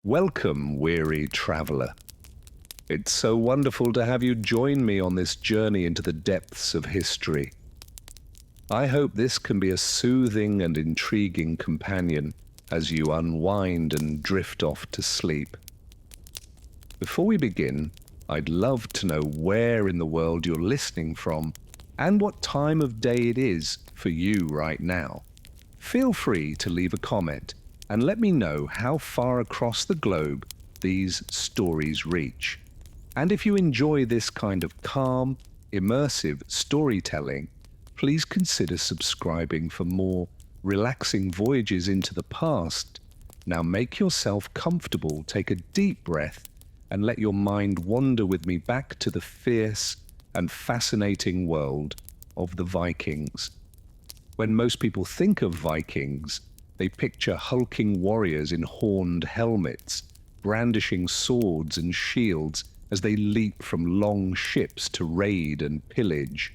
Welcome, weary traveler. It's so wonderful to have you join me on this journey into the depths of history. I hope this can be a soothing and intriguing companion as you unwind and drift off to sleep. Before we begin, I'd love to know where in the world you're listening from and what time of day it is for you right now. Feel free to leave a comment and let me know how far across the globe these stories reach. And if you enjoy this kind of calm, immersive storytelling, please consider subscribing for more relaxing voyages into the past. Now make yourself comfortable, take a deep breath, and let your mind wander with me back to the fierce and fascinating world of the Vikings. When most people think of Vikings, they picture hulking warriors in horned helmets, brandishing swords and shields as they leap from long ships to raid and pillage.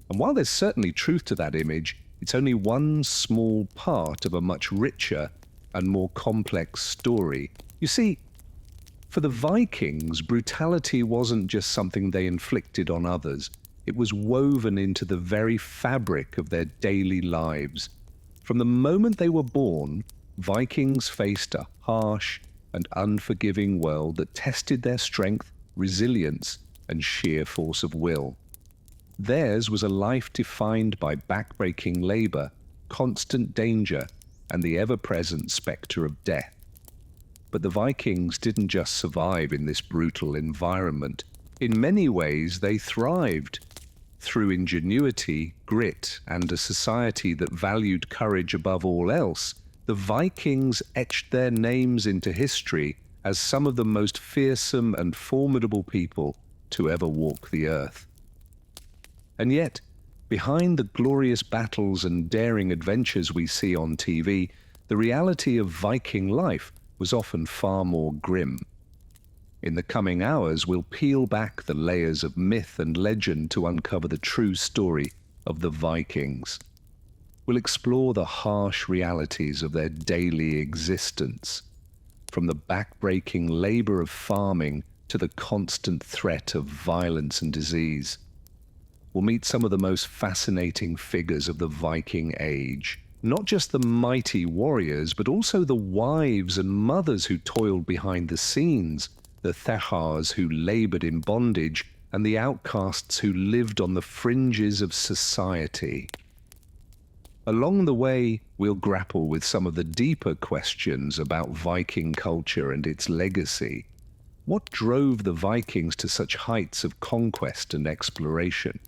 And while there's certainly truth to that image, it's only one small part of a much richer and more complex story. You see, for the Vikings, brutality wasn't just something they inflicted on others. It was woven into the very fabric of their daily lives. From the moment they were born, Vikings faced a harsh and unforgiving world that tested their strength, resilience, and sheer force of will. Theirs was a life defined by backbreaking labor, constant danger, and the ever-present specter of death. But the Vikings didn't just survive in this brutal environment. In many ways, they thrived. Through ingenuity, grit, and a society that valued courage above all else, the Vikings etched their names into history as some of the most fearsome and formidable people to ever walk the earth. And yet, behind the glorious battles and daring adventures we see on TV, the reality of Viking life was often far more grim. In the coming hours, we'll peel back the layers of myth and legend to uncover the true story of the Vikings. We'll explore the harsh realities of their daily existence, from the backbreaking labor of farming to the constant threat of violence and disease. We'll meet some of the most fascinating figures of the Viking age, not just the mighty warriors, but also the wives and mothers who toiled behind the scenes, the Thachars who labored in bondage, and the outcasts who lived on the fringes of society. Along the way, we'll grapple with some of the deeper questions about Viking culture and its legacy. What drove the Vikings to such heights of conquest and exploration?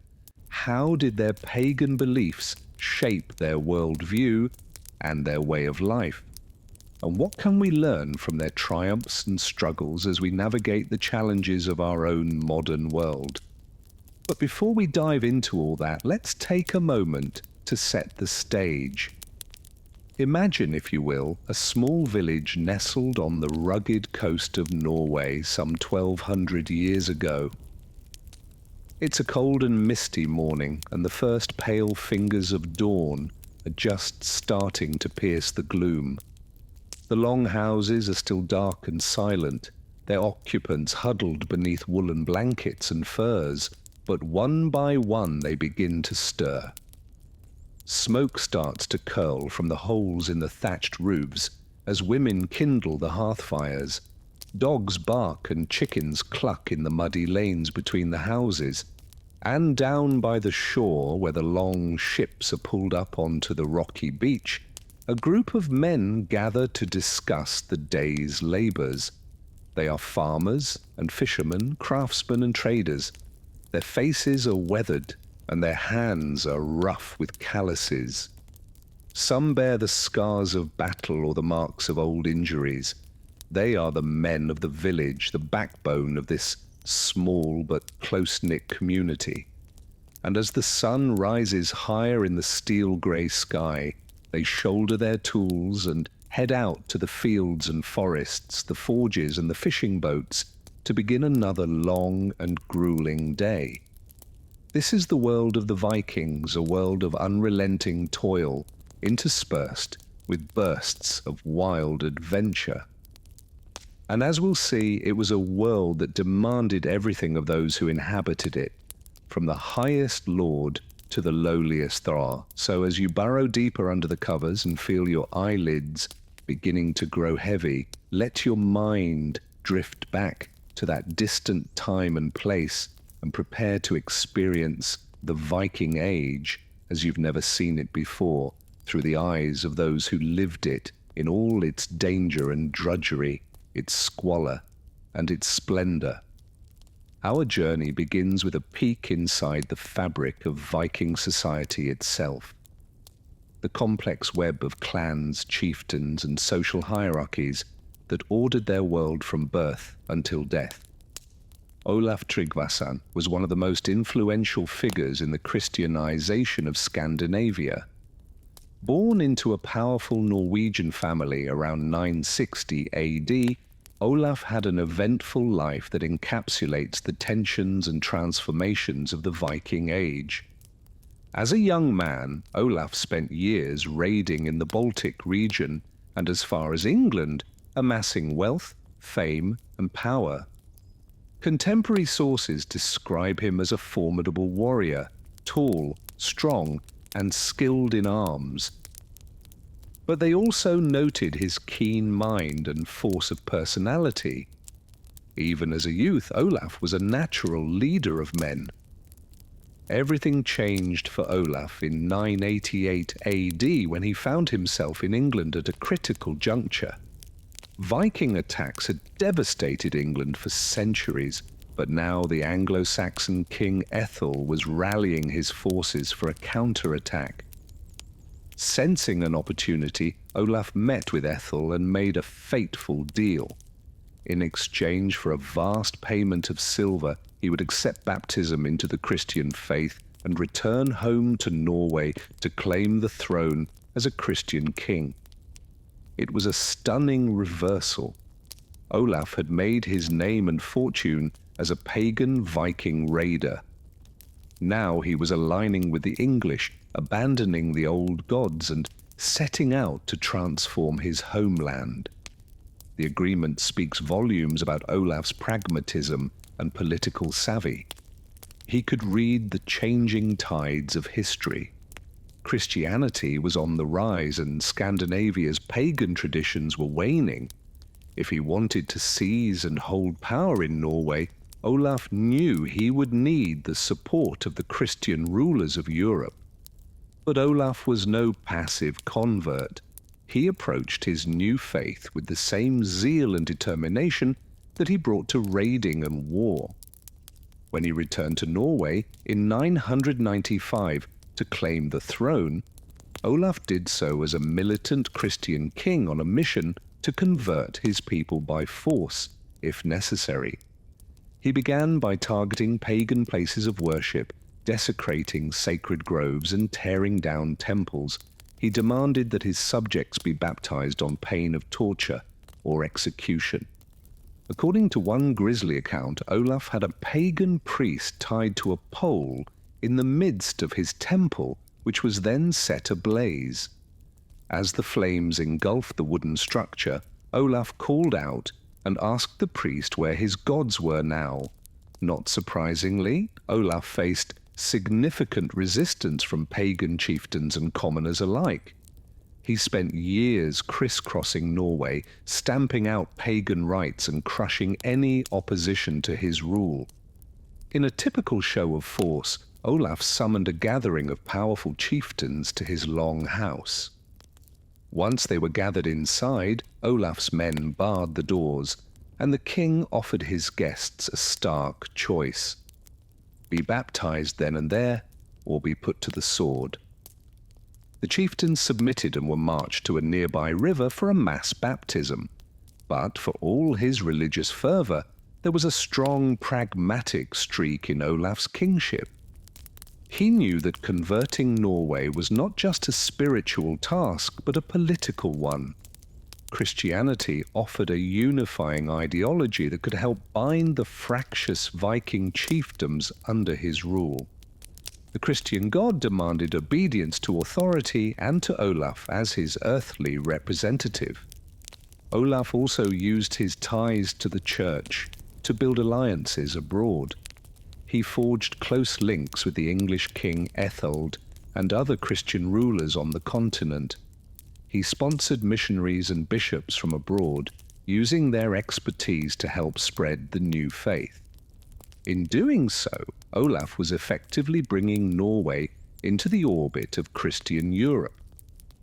How did their pagan beliefs shape their worldview and their way of life? And what can we learn from their triumphs and struggles as we navigate the challenges of our own modern world? But before we dive into all that, let's take a moment to set the stage. Imagine, if you will, a small village nestled on the rugged coast of Norway some 1,200 years ago. It's a cold and misty morning, and the first pale fingers of dawn are just starting to pierce the gloom. The long houses are still dark and silent, their occupants huddled beneath woolen blankets and furs, but one by one they begin to stir. Smoke starts to curl from the holes in the thatched roofs as women kindle the hearth fires. Dogs bark and chickens cluck in the muddy lanes between the houses. And down by the shore, where the long ships are pulled up onto the rocky beach, a group of men gather to discuss the day's labors. They are farmers and fishermen, craftsmen and traders. Their faces are weathered, and their hands are rough with calluses. Some bear the scars of battle or the marks of old injuries. They are the men of the village, the backbone of this small but close-knit community. And as the sun rises higher in the steel-grey sky, they shoulder their tools and head out to the fields and forests, the forges and the fishing boats to begin another long and grueling day. This is the world of the Vikings, a world of unrelenting toil, interspersed with bursts of wild adventure. And as we'll see, it was a world that demanded everything of those who inhabited it, from the highest lord to the lowliest thrall. So as you burrow deeper under the covers and feel your eyelids beginning to grow heavy, let your mind drift back to that distant time and place and prepare to experience the Viking Age as you've never seen it before, through the eyes of those who lived it in all its danger and drudgery, its squalor and its splendor. Our journey begins with a peek inside the fabric of Viking society itself. The complex web of clans, chieftains, and social hierarchies that ordered their world from birth until death. Olaf Tryggvason was one of the most influential figures in the Christianization of Scandinavia. Born into a powerful Norwegian family around 960 AD, Olaf had an eventful life that encapsulates the tensions and transformations of the Viking Age. As a young man, Olaf spent years raiding in the Baltic region and as far as England, amassing wealth, fame, and power. Contemporary sources describe him as a formidable warrior, tall, strong, and skilled in arms. But they also noted his keen mind and force of personality. Even as a youth, Olaf was a natural leader of men. Everything changed for Olaf in 988 AD when he found himself in England at a critical juncture. Viking attacks had devastated England for centuries, but now the Anglo-Saxon king Ethel was rallying his forces for a counter-attack. Sensing an opportunity, Olaf met with Ethel and made a fateful deal. In exchange for a vast payment of silver, he would accept baptism into the Christian faith and return home to Norway to claim the throne as a Christian king. It was a stunning reversal. Olaf had made his name and fortune as a pagan Viking raider. Now he was aligning with the English, abandoning the old gods and setting out to transform his homeland. The agreement speaks volumes about Olaf's pragmatism and political savvy. He could read the changing tides of history. Christianity was on the rise and Scandinavia's pagan traditions were waning. If he wanted to seize and hold power in Norway, Olaf knew he would need the support of the Christian rulers of Europe. But Olaf was no passive convert. He approached his new faith with the same zeal and determination that he brought to raiding and war. When he returned to Norway in 995 to claim the throne, Olaf did so as a militant Christian king on a mission to convert his people by force, if necessary. He began by targeting pagan places of worship, desecrating sacred groves and tearing down temples. He demanded that his subjects be baptized on pain of torture or execution. According to one grisly account, Olaf had a pagan priest tied to a pole in the midst of his temple, which was then set ablaze. As the flames engulfed the wooden structure, Olaf called out and asked the priest where his gods were now. Not surprisingly, Olaf faced significant resistance from pagan chieftains and commoners alike. He spent years crisscrossing Norway, stamping out pagan rites and crushing any opposition to his rule. In a typical show of force, Olaf summoned a gathering of powerful chieftains to his long house. Once they were gathered inside, Olaf's men barred the doors, and the king offered his guests a stark choice: be baptized then and there, or be put to the sword. The chieftains submitted and were marched to a nearby river for a mass baptism. But for all his religious fervor, there was a strong pragmatic streak in Olaf's kingship. He knew that converting Norway was not just a spiritual task, but a political one. Christianity offered a unifying ideology that could help bind the fractious Viking chiefdoms under his rule. The Christian God demanded obedience to authority and to Olaf as his earthly representative. Olaf also used his ties to the church to build alliances abroad. He forged close links with the English King Ethelred and other Christian rulers on the continent. He sponsored missionaries and bishops from abroad, using their expertise to help spread the new faith. In doing so, Olaf was effectively bringing Norway into the orbit of Christian Europe.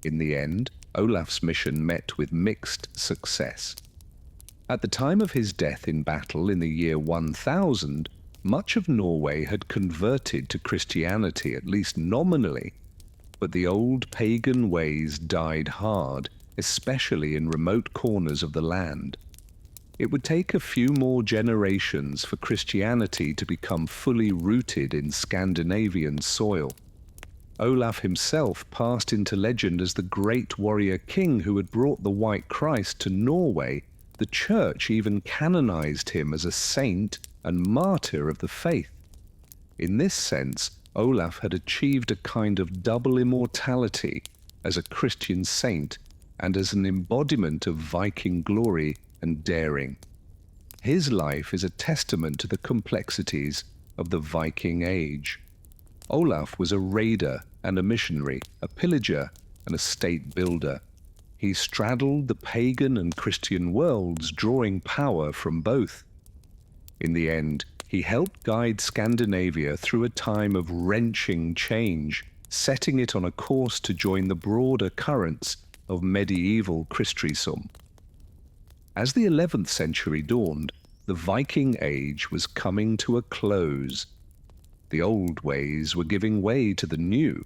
In the end, Olaf's mission met with mixed success. At the time of his death in battle in the year 1000, much of Norway had converted to Christianity, at least nominally, but the old pagan ways died hard, especially in remote corners of the land. It would take a few more generations for Christianity to become fully rooted in Scandinavian soil. Olaf himself passed into legend as the great warrior king who had brought the White Christ to Norway. The church even canonized him as a saint and martyr of the faith. In this sense, Olaf had achieved a kind of double immortality as a Christian saint and as an embodiment of Viking glory and daring. His life is a testament to the complexities of the Viking age. Olaf was a raider and a missionary, a pillager and a state builder. He straddled the pagan and Christian worlds, drawing power from both. In the end, he helped guide Scandinavia through a time of wrenching change, setting it on a course to join the broader currents of medieval Christendom. As the 11th century dawned, the Viking Age was coming to a close. The old ways were giving way to the new.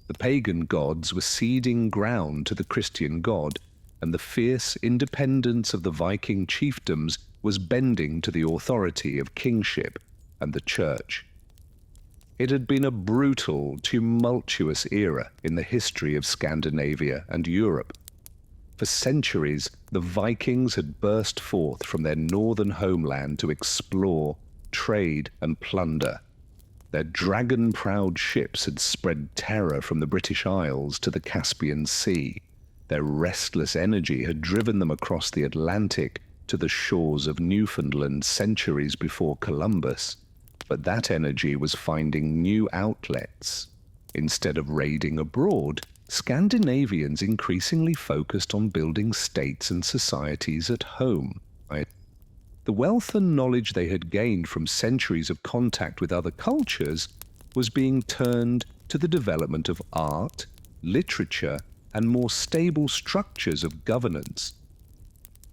The pagan gods were ceding ground to the Christian god, and the fierce independence of the Viking chiefdoms was bending to the authority of kingship and the church. It had been a brutal, tumultuous era in the history of Scandinavia and Europe. For centuries, the Vikings had burst forth from their northern homeland to explore, trade, and plunder. Their dragon-prowed ships had spread terror from the British Isles to the Caspian Sea. Their restless energy had driven them across the Atlantic to the shores of Newfoundland centuries before Columbus. But that energy was finding new outlets. Instead of raiding abroad, Scandinavians increasingly focused on building states and societies at home. The wealth and knowledge they had gained from centuries of contact with other cultures was being turned to the development of art, literature, and more stable structures of governance.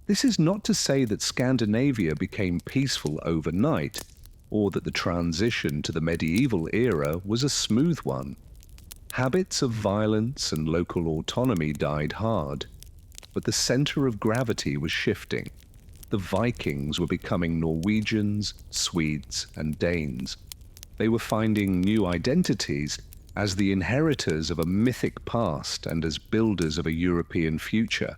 This is not to say that Scandinavia became peaceful overnight, or that the transition to the medieval era was a smooth one. Habits of violence and local autonomy died hard, but the center of gravity was shifting. The Vikings were becoming Norwegians, Swedes, and Danes. They were finding new identities as the inheritors of a mythic past and as builders of a European future.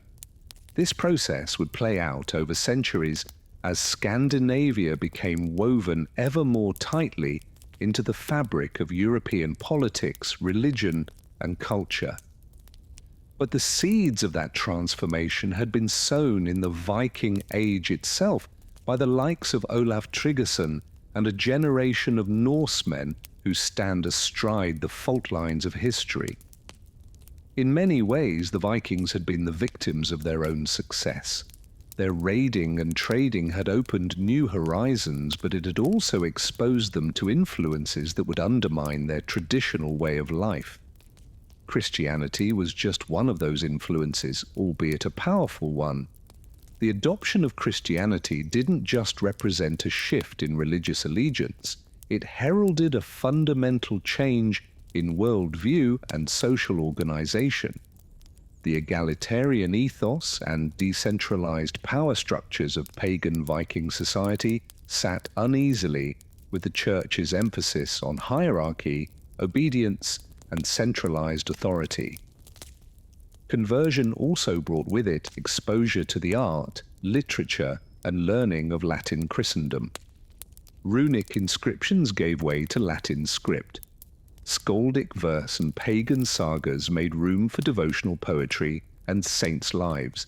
This process would play out over centuries as Scandinavia became woven ever more tightly into the fabric of European politics, religion, and culture. But the seeds of that transformation had been sown in the Viking Age itself by the likes of Olaf Tryggvason and a generation of Norsemen who stand astride the fault lines of history. In many ways, the Vikings had been the victims of their own success. Their raiding and trading had opened new horizons, but it had also exposed them to influences that would undermine their traditional way of life. Christianity was just one of those influences, albeit a powerful one. The adoption of Christianity didn't just represent a shift in religious allegiance, it heralded a fundamental change in worldview and social organization. The egalitarian ethos and decentralized power structures of pagan Viking society sat uneasily with the church's emphasis on hierarchy, obedience, and centralized authority. Conversion also brought with it exposure to the art, literature, and learning of Latin Christendom. Runic inscriptions gave way to Latin script. Skaldic verse and pagan sagas made room for devotional poetry and saints' lives.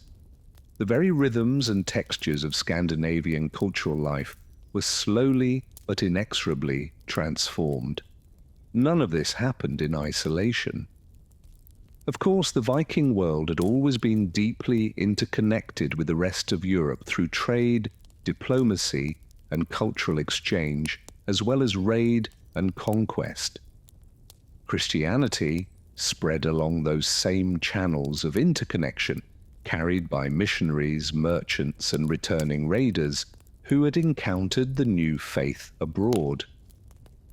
The very rhythms and textures of Scandinavian cultural life were slowly but inexorably transformed. None of this happened in isolation. Of course, the Viking world had always been deeply interconnected with the rest of Europe through trade, diplomacy, and cultural exchange, as well as raid and conquest. Christianity spread along those same channels of interconnection, carried by missionaries, merchants, and returning raiders who had encountered the new faith abroad.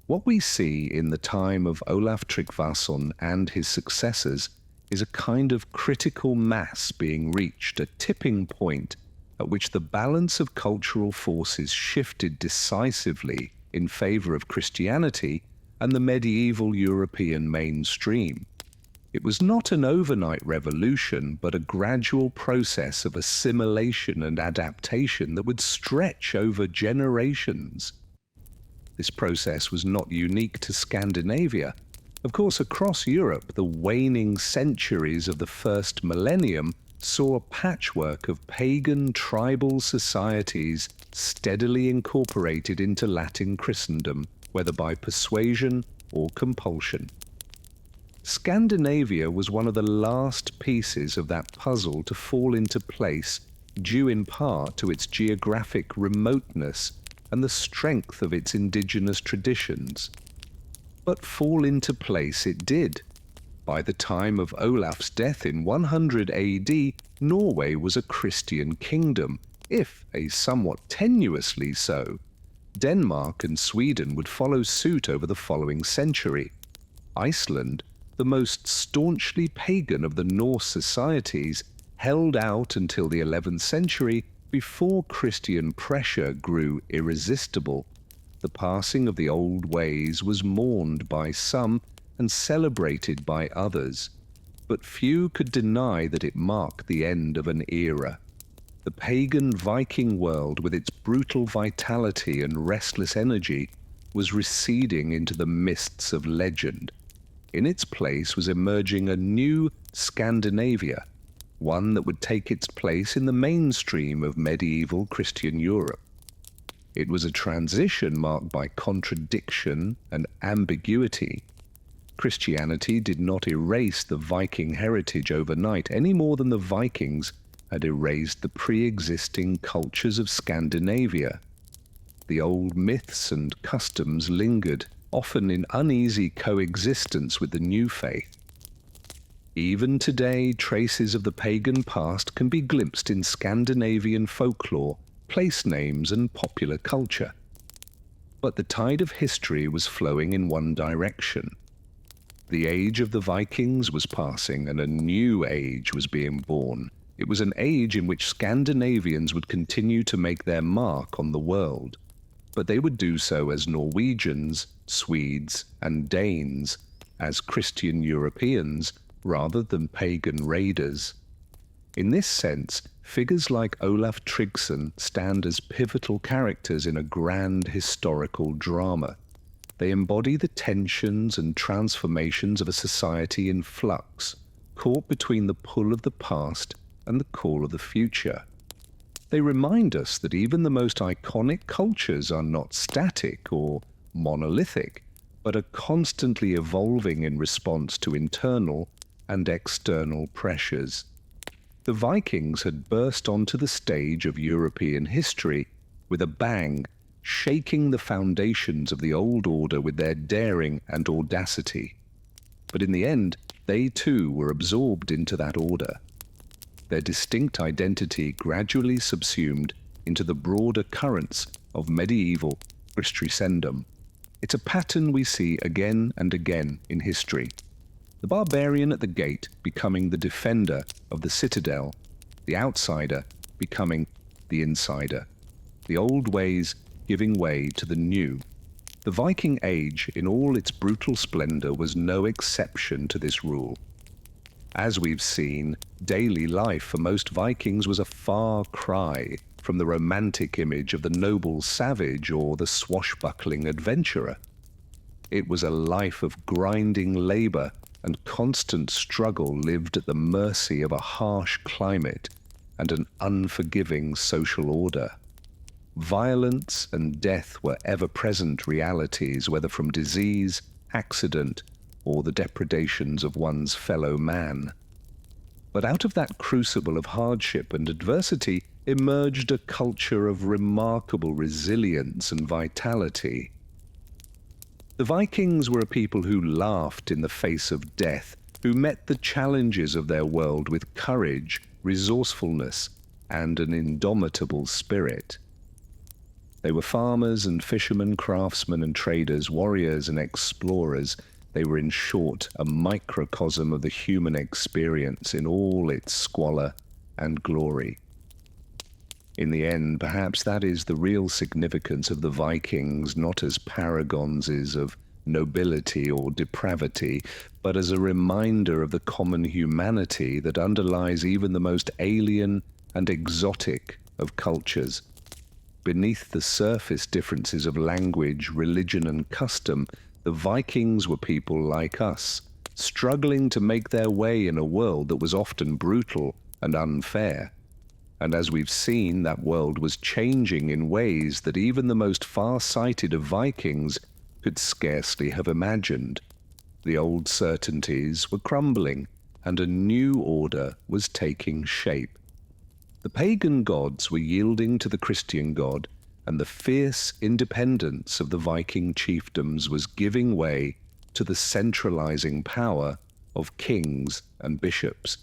What we see in the time of Olaf Tryggvason and his successors is a kind of critical mass being reached, a tipping point at which the balance of cultural forces shifted decisively in favor of Christianity and the medieval European mainstream. It was not an overnight revolution, but a gradual process of assimilation and adaptation that would stretch over generations. This process was not unique to Scandinavia. Of course, across Europe, the waning centuries of the first millennium saw a patchwork of pagan tribal societies steadily incorporated into Latin Christendom, whether by persuasion or compulsion. Scandinavia was one of the last pieces of that puzzle to fall into place, due in part to its geographic remoteness and the strength of its indigenous traditions. But fall into place it did. By the time of Olaf's death in 100 AD, Norway was a Christian kingdom, if a somewhat tenuously so. Denmark and Sweden would follow suit over the following century. Iceland, the most staunchly pagan of the Norse societies, held out until the 11th century before Christian pressure grew irresistible. The passing of the old ways was mourned by some and celebrated by others, but few could deny that it marked the end of an era. The pagan Viking world, with its brutal vitality and restless energy, was receding into the mists of legend. In its place was emerging a new Scandinavia, one that would take its place in the mainstream of medieval Christian Europe. It was a transition marked by contradiction and ambiguity. Christianity did not erase the Viking heritage overnight, any more than the Vikings had erased the pre-existing cultures of Scandinavia. The old myths and customs lingered, often in uneasy coexistence with the new faith. Even today, traces of the pagan past can be glimpsed in Scandinavian folklore, place names, and popular culture. But the tide of history was flowing in one direction. The age of the Vikings was passing, and a new age was being born. It was an age in which Scandinavians would continue to make their mark on the world, but they would do so as Norwegians, Swedes, and Danes, as Christian Europeans, rather than pagan raiders. In this sense, figures like Olaf Tryggvason stand as pivotal characters in a grand historical drama. They embody the tensions and transformations of a society in flux, caught between the pull of the past and the call of the future. They remind us that even the most iconic cultures are not static or monolithic, but are constantly evolving in response to internal and external pressures. The Vikings had burst onto the stage of European history with a bang, shaking the foundations of the old order with their daring and audacity. But in the end, they too were absorbed into that order. Their distinct identity gradually subsumed into the broader currents of medieval Christendom. It's a pattern we see again and again in history. The barbarian at the gate becoming the defender of the citadel, the outsider becoming the insider, the old ways giving way to the new. The Viking Age, in all its brutal splendor, was no exception to this rule. As we've seen, daily life for most Vikings was a far cry from the romantic image of the noble savage or the swashbuckling adventurer. It was a life of grinding labor and constant struggle lived at the mercy of a harsh climate and an unforgiving social order. Violence and death were ever-present realities, whether from disease, accident, or the depredations of one's fellow man. But out of that crucible of hardship and adversity emerged a culture of remarkable resilience and vitality. The Vikings were a people who laughed in the face of death, who met the challenges of their world with courage, resourcefulness, and an indomitable spirit. They were farmers and fishermen, craftsmen and traders, warriors and explorers. They were, in short, a microcosm of the human experience in all its squalor and glory. In the end, perhaps that is the real significance of the Vikings, not as paragons of nobility or depravity, but as a reminder of the common humanity that underlies even the most alien and exotic of cultures. Beneath the surface differences of language, religion, and custom, the Vikings were people like us, struggling to make their way in a world that was often brutal and unfair. And as we've seen, that world was changing in ways that even the most far-sighted of Vikings could scarcely have imagined. The old certainties were crumbling, and a new order was taking shape. The pagan gods were yielding to the Christian god, and the fierce independence of the Viking chiefdoms was giving way to the centralizing power of kings and bishops.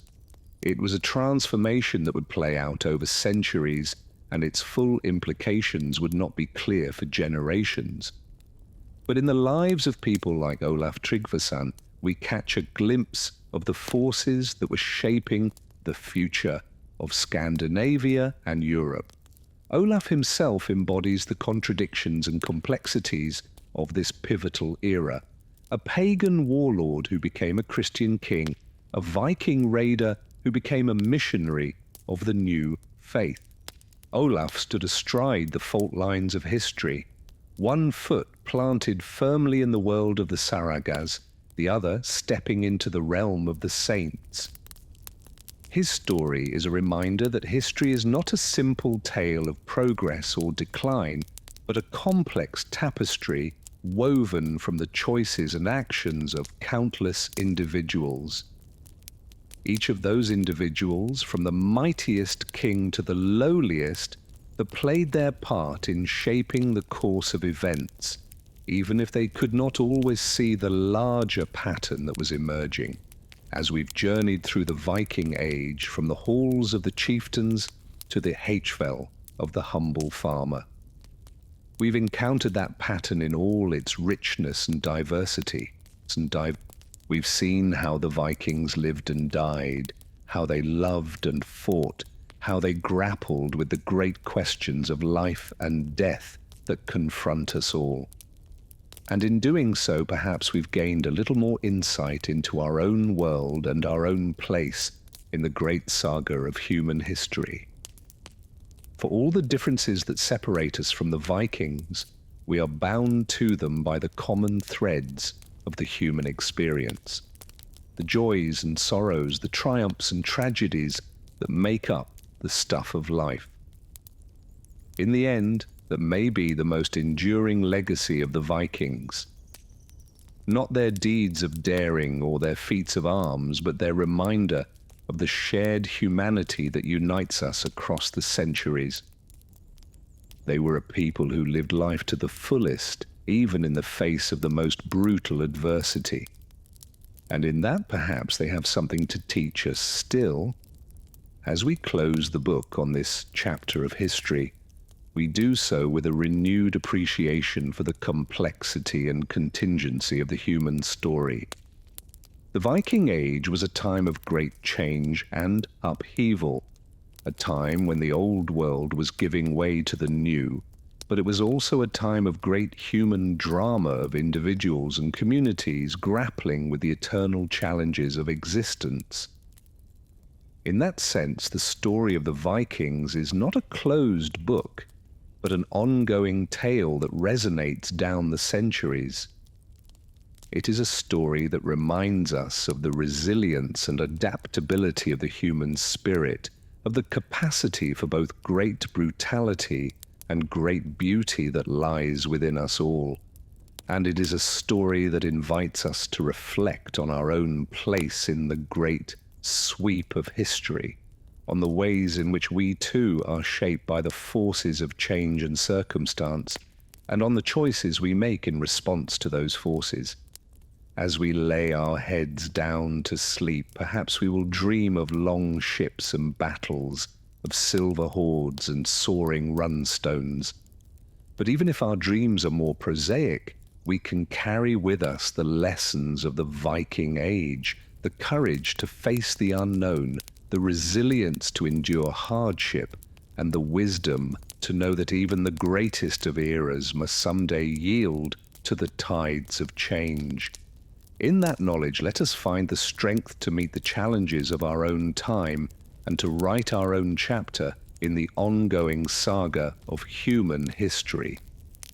It was a transformation that would play out over centuries, and its full implications would not be clear for generations. But in the lives of people like Olaf Tryggvason, we catch a glimpse of the forces that were shaping the future of Scandinavia and Europe. Olaf himself embodies the contradictions and complexities of this pivotal era. A pagan warlord who became a Christian king, a Viking raider who became a missionary of the new faith. Olaf stood astride the fault lines of history, one foot planted firmly in the world of the Saragas, the other stepping into the realm of the saints. His story is a reminder that history is not a simple tale of progress or decline, but a complex tapestry woven from the choices and actions of countless individuals. Each of those individuals, from the mightiest king to the lowliest, that played their part in shaping the course of events, even if they could not always see the larger pattern that was emerging. As we've journeyed through the Viking Age, from the halls of the chieftains to the H-fell of the humble farmer. We've encountered that pattern in all its richness and diversity. We've seen how the Vikings lived and died, how they loved and fought, how they grappled with the great questions of life and death that confront us all. And in doing so, perhaps we've gained a little more insight into our own world and our own place in the great saga of human history. For all the differences that separate us from the Vikings, we are bound to them by the common threads of the human experience, the joys and sorrows, the triumphs and tragedies that make up the stuff of life. In the end, that may be the most enduring legacy of the Vikings. Not their deeds of daring or their feats of arms, but their reminder of the shared humanity that unites us across the centuries. They were a people who lived life to the fullest, even in the face of the most brutal adversity. And in that, perhaps, they have something to teach us still. As we close the book on this chapter of history, we do so with a renewed appreciation for the complexity and contingency of the human story. The Viking Age was a time of great change and upheaval, a time when the old world was giving way to the new, but it was also a time of great human drama of individuals and communities grappling with the eternal challenges of existence. In that sense, the story of the Vikings is not a closed book, but an ongoing tale that resonates down the centuries. It is a story that reminds us of the resilience and adaptability of the human spirit, of the capacity for both great brutality and great beauty that lies within us all. And it is a story that invites us to reflect on our own place in the great sweep of history, on the ways in which we too are shaped by the forces of change and circumstance, and on the choices we make in response to those forces. As we lay our heads down to sleep, perhaps we will dream of long ships and battles, of silver hordes and soaring runstones. But even if our dreams are more prosaic, we can carry with us the lessons of the Viking Age, the courage to face the unknown, the resilience to endure hardship, and the wisdom to know that even the greatest of eras must someday yield to the tides of change. In that knowledge, let us find the strength to meet the challenges of our own time and to write our own chapter in the ongoing saga of human history.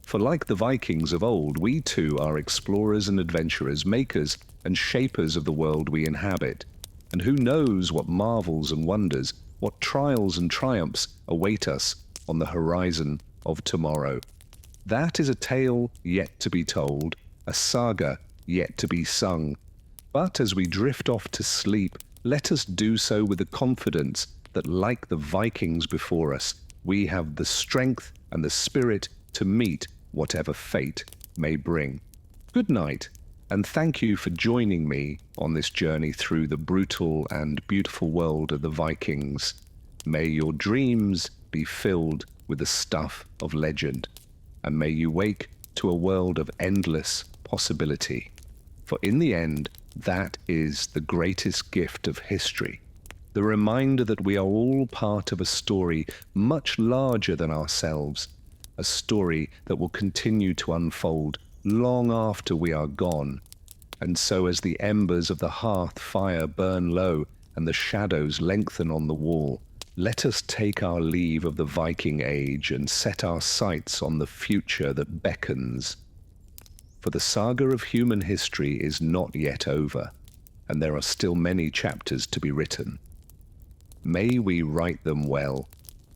For like the Vikings of old, we too are explorers and adventurers, makers and shapers of the world we inhabit. And who knows what marvels and wonders, what trials and triumphs await us on the horizon of tomorrow. That is a tale yet to be told, a saga yet to be sung. But as we drift off to sleep, let us do so with the confidence that, like the Vikings before us, we have the strength and the spirit to meet whatever fate may bring. Good night, and thank you for joining me on this journey through the brutal and beautiful world of the Vikings. May your dreams be filled with the stuff of legend, and may you wake to a world of endless possibility. For in the end, that is the greatest gift of history, the reminder that we are all part of a story much larger than ourselves, a story that will continue to unfold long after we are gone. And so as the embers of the hearth fire burn low and the shadows lengthen on the wall, let us take our leave of the Viking Age and set our sights on the future that beckons. For the saga of human history is not yet over, and there are still many chapters to be written. May we write them well,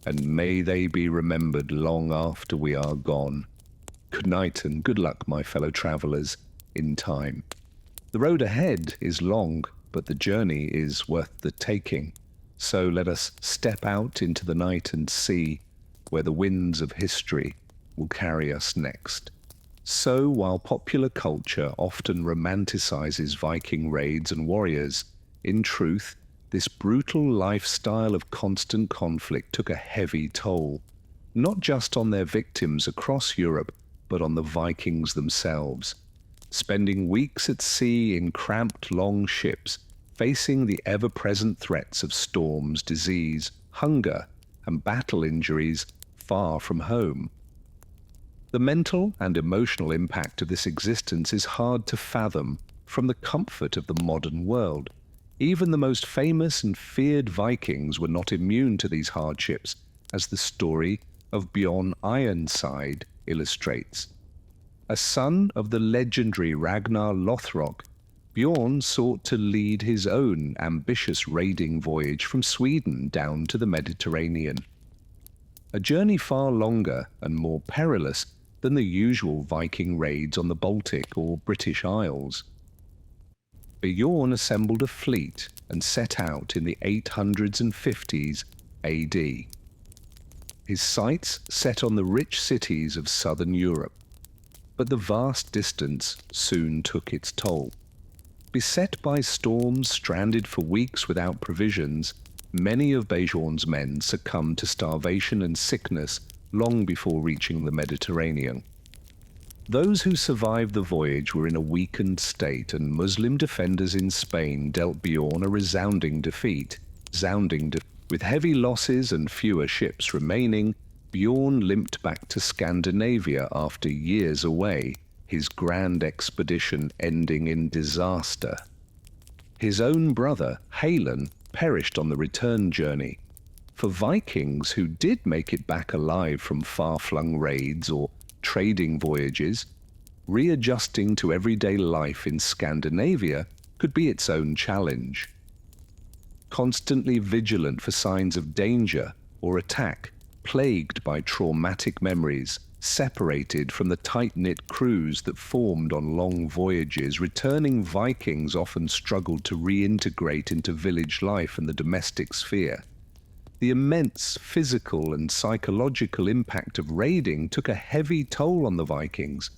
and may they be remembered long after we are gone. Good night and good luck, my fellow travelers, in time. The road ahead is long, but the journey is worth the taking. So let us step out into the night and see where the winds of history will carry us next. So while popular culture often romanticizes Viking raids and warriors, in truth, this brutal lifestyle of constant conflict took a heavy toll, not just on their victims across Europe, but on the Vikings themselves. Spending weeks at sea in cramped long ships, facing the ever-present threats of storms, disease, hunger, and battle injuries far from home. The mental and emotional impact of this existence is hard to fathom from the comfort of the modern world. Even the most famous and feared Vikings were not immune to these hardships, as the story of Bjorn Ironside illustrates. A son of the legendary Ragnar Lothbrok, Bjorn sought to lead his own ambitious raiding voyage from Sweden down to the Mediterranean. A journey far longer and more perilous than the usual Viking raids on the Baltic or British Isles. Bjorn assembled a fleet and set out in the 850s AD. His sights set on the rich cities of southern Europe, but the vast distance soon took its toll. Beset by storms, stranded for weeks without provisions, many of Bjorn's men succumbed to starvation and sickness long before reaching the Mediterranean. Those who survived the voyage were in a weakened state, and Muslim defenders in Spain dealt Bjorn a resounding defeat. With heavy losses and fewer ships remaining, Bjorn limped back to Scandinavia after years away, his grand expedition ending in disaster. His own brother, Halen, perished on the return journey. For Vikings who did make it back alive from far-flung raids or trading voyages, readjusting to everyday life in Scandinavia could be its own challenge. constantly vigilant for signs of danger or attack, plagued by traumatic memories, separated from the tight-knit crews that formed on long voyages. Returning Vikings often struggled to reintegrate into village life and the domestic sphere. The immense physical and psychological impact of raiding took a heavy toll on the Vikings,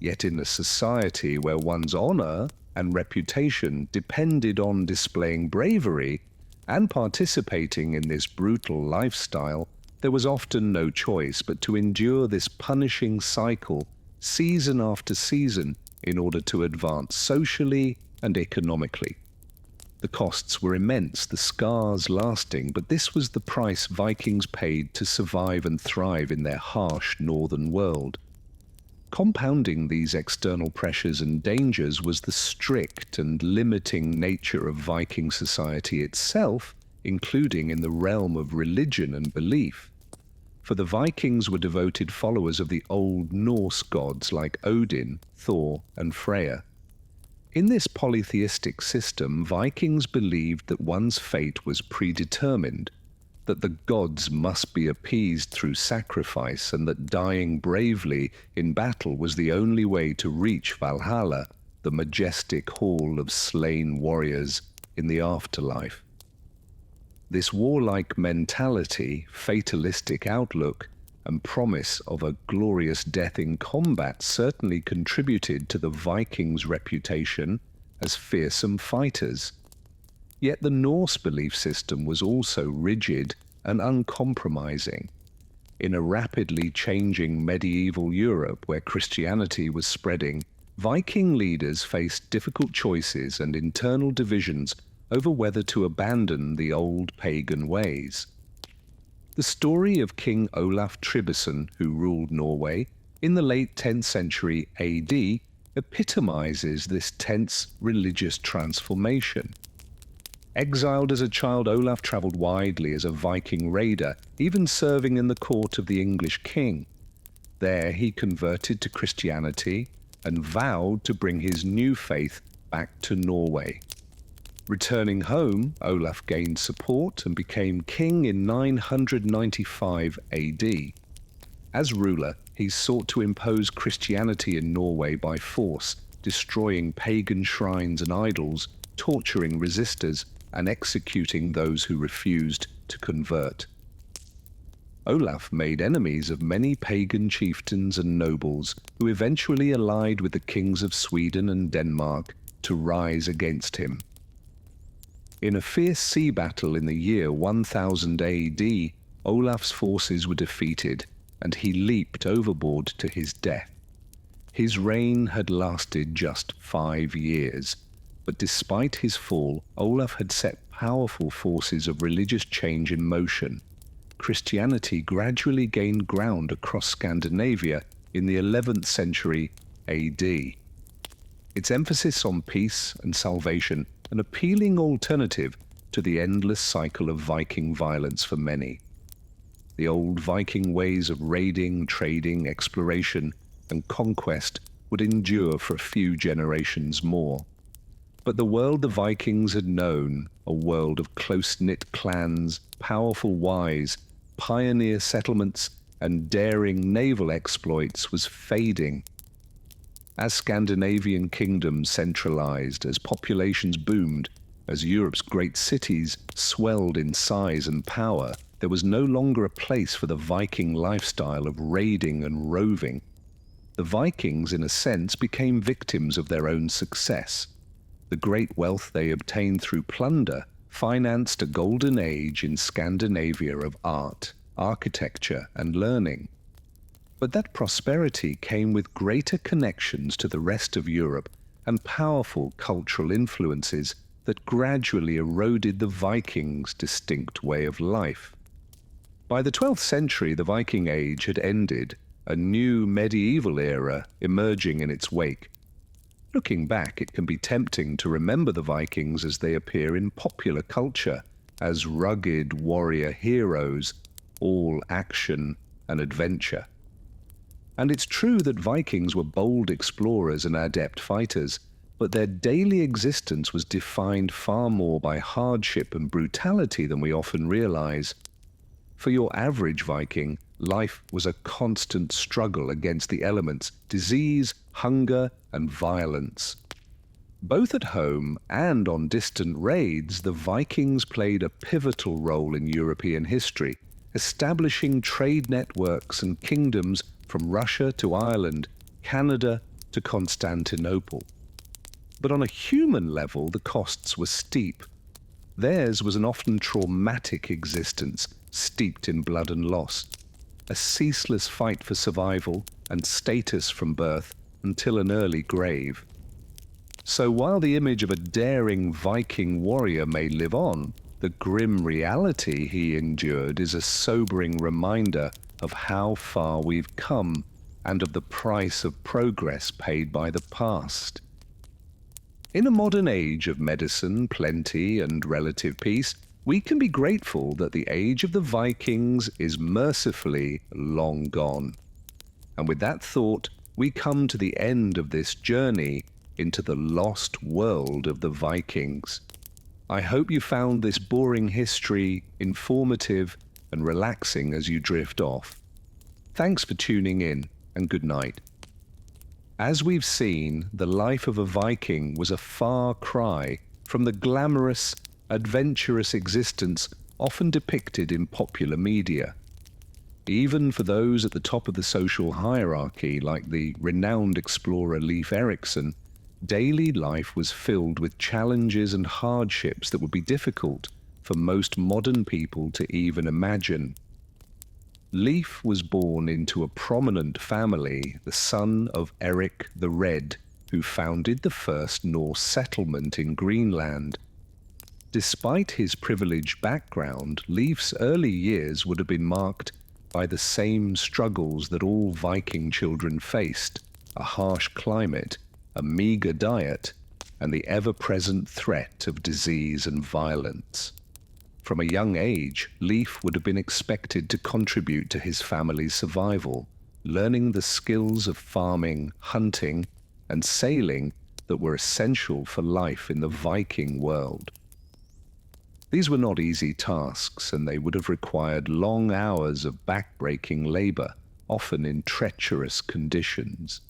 yet in a society where one's honor and reputation depended on displaying bravery and participating in this brutal lifestyle, there was often no choice but to endure this punishing cycle season after season in order to advance socially and economically. The costs were immense, the scars lasting, but this was the price Vikings paid to survive and thrive in their harsh northern world. Compounding these external pressures and dangers was the strict and limiting nature of Viking society itself, including in the realm of religion and belief. For the Vikings were devoted followers of the Old Norse gods like Odin, Thor, and Freya. In this polytheistic system, Vikings believed that one's fate was predetermined, that the gods must be appeased through sacrifice, and that dying bravely in battle was the only way to reach Valhalla, the majestic hall of slain warriors in the afterlife. This warlike mentality, fatalistic outlook, and promise of a glorious death in combat certainly contributed to the Vikings' reputation as fearsome fighters. Yet the Norse belief system was also rigid and uncompromising. In a rapidly changing medieval Europe where Christianity was spreading, Viking leaders faced difficult choices and internal divisions over whether to abandon the old pagan ways. The story of King Olaf Tryggvason, who ruled Norway in the late 10th century AD, epitomizes this tense religious transformation. Exiled as a child, Olaf traveled widely as a Viking raider, even serving in the court of the English king. There he converted to Christianity and vowed to bring his new faith back to Norway. Returning home, Olaf gained support and became king in 995 AD. As ruler, he sought to impose Christianity in Norway by force, destroying pagan shrines and idols, torturing resistors, and executing those who refused to convert. Olaf made enemies of many pagan chieftains and nobles, who eventually allied with the kings of Sweden and Denmark to rise against him. In a fierce sea battle in the year 1000 AD, Olaf's forces were defeated, and he leaped overboard to his death. His reign had lasted just 5 years, but despite his fall, Olaf had set powerful forces of religious change in motion. Christianity gradually gained ground across Scandinavia in the 11th century AD. Its emphasis on peace and salvation, an appealing alternative to the endless cycle of Viking violence for many. The old Viking ways of raiding, trading, exploration, and conquest would endure for a few generations more. But the world the Vikings had known, a world of close-knit clans, powerful wives, pioneer settlements, and daring naval exploits, was fading. As Scandinavian kingdoms centralized, as populations boomed, as Europe's great cities swelled in size and power, there was no longer a place for the Viking lifestyle of raiding and roving. The Vikings, in a sense, became victims of their own success. The great wealth they obtained through plunder financed a golden age in Scandinavia of art, architecture, and learning. But that prosperity came with greater connections to the rest of Europe and powerful cultural influences that gradually eroded the Vikings' distinct way of life. By the 12th century, the Viking Age had ended, a new medieval era emerging in its wake. Looking back, it can be tempting to remember the Vikings as they appear in popular culture, as rugged warrior heroes, all action and adventure. And it's true that Vikings were bold explorers and adept fighters, but their daily existence was defined far more by hardship and brutality than we often realize. For your average Viking, life was a constant struggle against the elements, disease, hunger, and violence. Both at home and on distant raids, the Vikings played a pivotal role in European history, establishing trade networks and kingdoms from Russia to Ireland, Canada to Constantinople. But on a human level, the costs were steep. Theirs was an often traumatic existence, steeped in blood and loss, a ceaseless fight for survival and status from birth until an early grave. So while the image of a daring Viking warrior may live on, the grim reality he endured is a sobering reminder of how far we've come and of the price of progress paid by the past. In a modern age of medicine, plenty, and relative peace, we can be grateful that the age of the Vikings is mercifully long gone. And with that thought, we come to the end of this journey into the lost world of the Vikings. I hope you found this boring history informative and relaxing as you drift off. Thanks for tuning in, and good night. As we've seen, the life of a Viking was a far cry from the glamorous, adventurous existence often depicted in popular media. Even for those at the top of the social hierarchy, like the renowned explorer Leif Erikson, daily life was filled with challenges and hardships that would be difficult for most modern people to even imagine. Leif was born into a prominent family, the son of Eric the Red, who founded the first Norse settlement in Greenland. Despite his privileged background, Leif's early years would have been marked by the same struggles that all Viking children faced: a harsh climate, a meager diet, and the ever-present threat of disease and violence. From a young age, Leif would have been expected to contribute to his family's survival, learning the skills of farming, hunting, and sailing that were essential for life in the Viking world. These were not easy tasks, and they would have required long hours of back-breaking labor, often in treacherous conditions.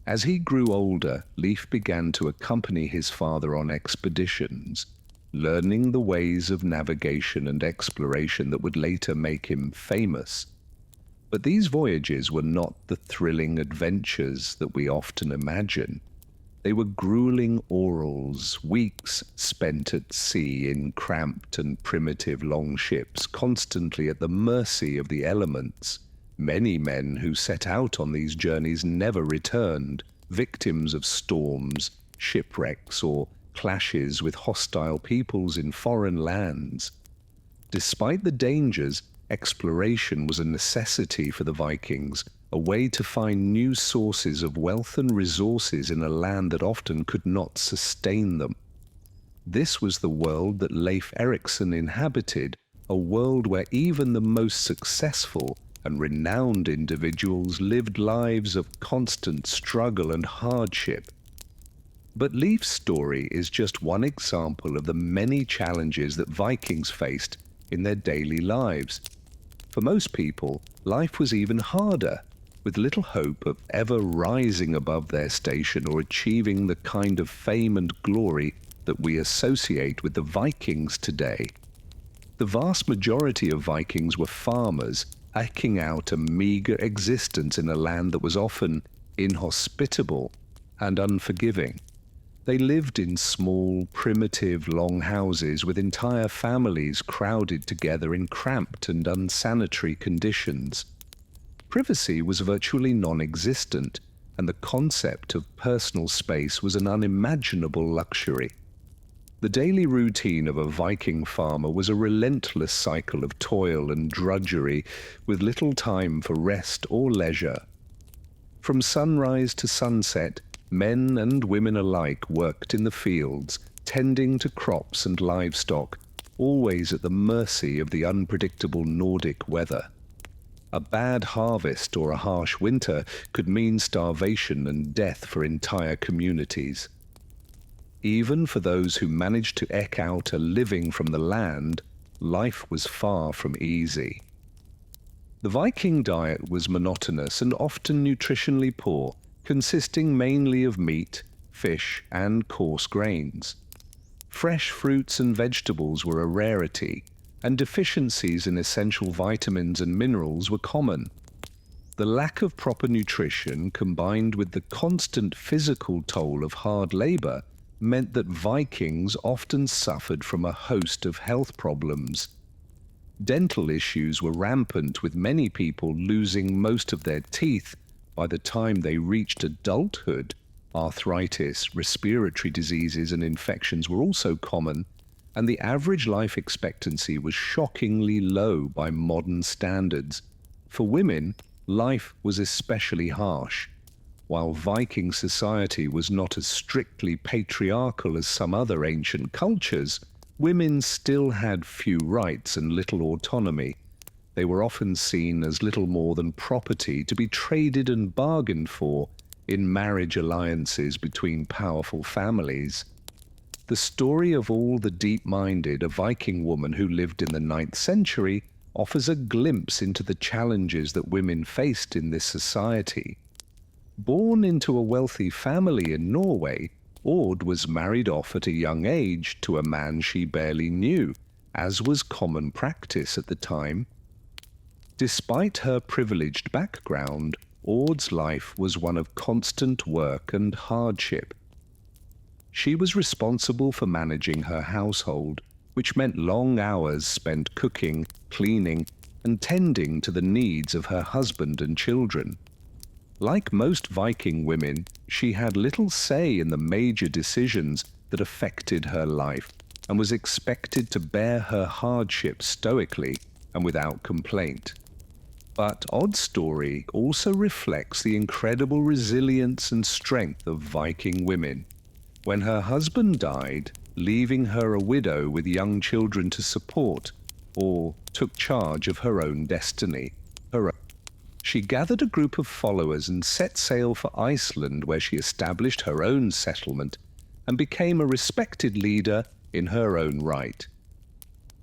As he grew older, Leif began to accompany his father on expeditions, learning the ways of navigation and exploration that would later make him famous. But these voyages were not the thrilling adventures that we often imagine. They were grueling orals, weeks spent at sea in cramped and primitive longships, constantly at the mercy of the elements. Many men who set out on these journeys never returned, victims of storms, shipwrecks, or clashes with hostile peoples in foreign lands. Despite the dangers, exploration was a necessity for the Vikings, a way to find new sources of wealth and resources in a land that often could not sustain them. This was the world that Leif Erikson inhabited, a world where even the most successful and renowned individuals lived lives of constant struggle and hardship. But Leif's story is just one example of the many challenges that Vikings faced in their daily lives. For most people, life was even harder, with little hope of ever rising above their station or achieving the kind of fame and glory that we associate with the Vikings today. The vast majority of Vikings were farmers, eking out a meager existence in a land that was often inhospitable and unforgiving. They lived in small, primitive, long houses with entire families crowded together in cramped and unsanitary conditions. Privacy was virtually non-existent, and the concept of personal space was an unimaginable luxury. The daily routine of a Viking farmer was a relentless cycle of toil and drudgery, with little time for rest or leisure. From sunrise to sunset, men and women alike worked in the fields, tending to crops and livestock, always at the mercy of the unpredictable Nordic weather. A bad harvest or a harsh winter could mean starvation and death for entire communities. Even for those who managed to eke out a living from the land, life was far from easy. The Viking diet was monotonous and often nutritionally poor, consisting mainly of meat, fish, and coarse grains. Fresh fruits and vegetables were a rarity, and deficiencies in essential vitamins and minerals were common. The lack of proper nutrition, combined with the constant physical toll of hard labor, meant that Vikings often suffered from a host of health problems. Dental issues were rampant, with many people losing most of their teeth by the time they reached adulthood. Arthritis, respiratory diseases, and infections were also common, and the average life expectancy was shockingly low by modern standards. For women, life was especially harsh. While Viking society was not as strictly patriarchal as some other ancient cultures, women still had few rights and little autonomy. They were often seen as little more than property to be traded and bargained for in marriage alliances between powerful families. The story of All the Deep-Minded, a Viking woman who lived in the 9th century, offers a glimpse into the challenges that women faced in this society. Born into a wealthy family in Norway, Aud was married off at a young age to a man she barely knew, as was common practice at the time. Despite her privileged background, Aud's life was one of constant work and hardship. She was responsible for managing her household, which meant long hours spent cooking, cleaning, and tending to the needs of her husband and children. Like most Viking women, she had little say in the major decisions that affected her life, and was expected to bear her hardship stoically and without complaint. But Odd's story also reflects the incredible resilience and strength of Viking women. When her husband died, leaving her a widow with young children to support, or took charge of her own destiny, she gathered a group of followers and set sail for Iceland, where she established her own settlement and became a respected leader in her own right.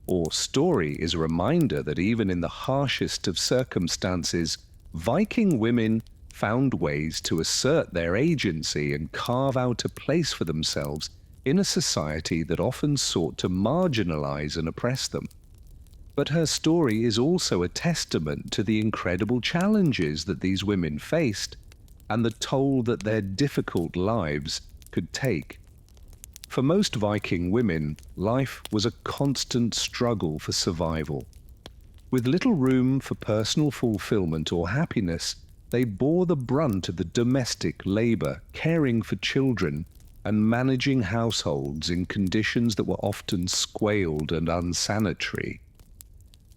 Orr's story is a reminder that even in the harshest of circumstances, Viking women found ways to assert their agency and carve out a place for themselves in a society that often sought to marginalize and oppress them. But her story is also a testament to the incredible challenges that these women faced and the toll that their difficult lives could take. For most Viking women, life was a constant struggle for survival. With little room for personal fulfillment or happiness, they bore the brunt of the domestic labor, caring for children, and managing households in conditions that were often squalid and unsanitary.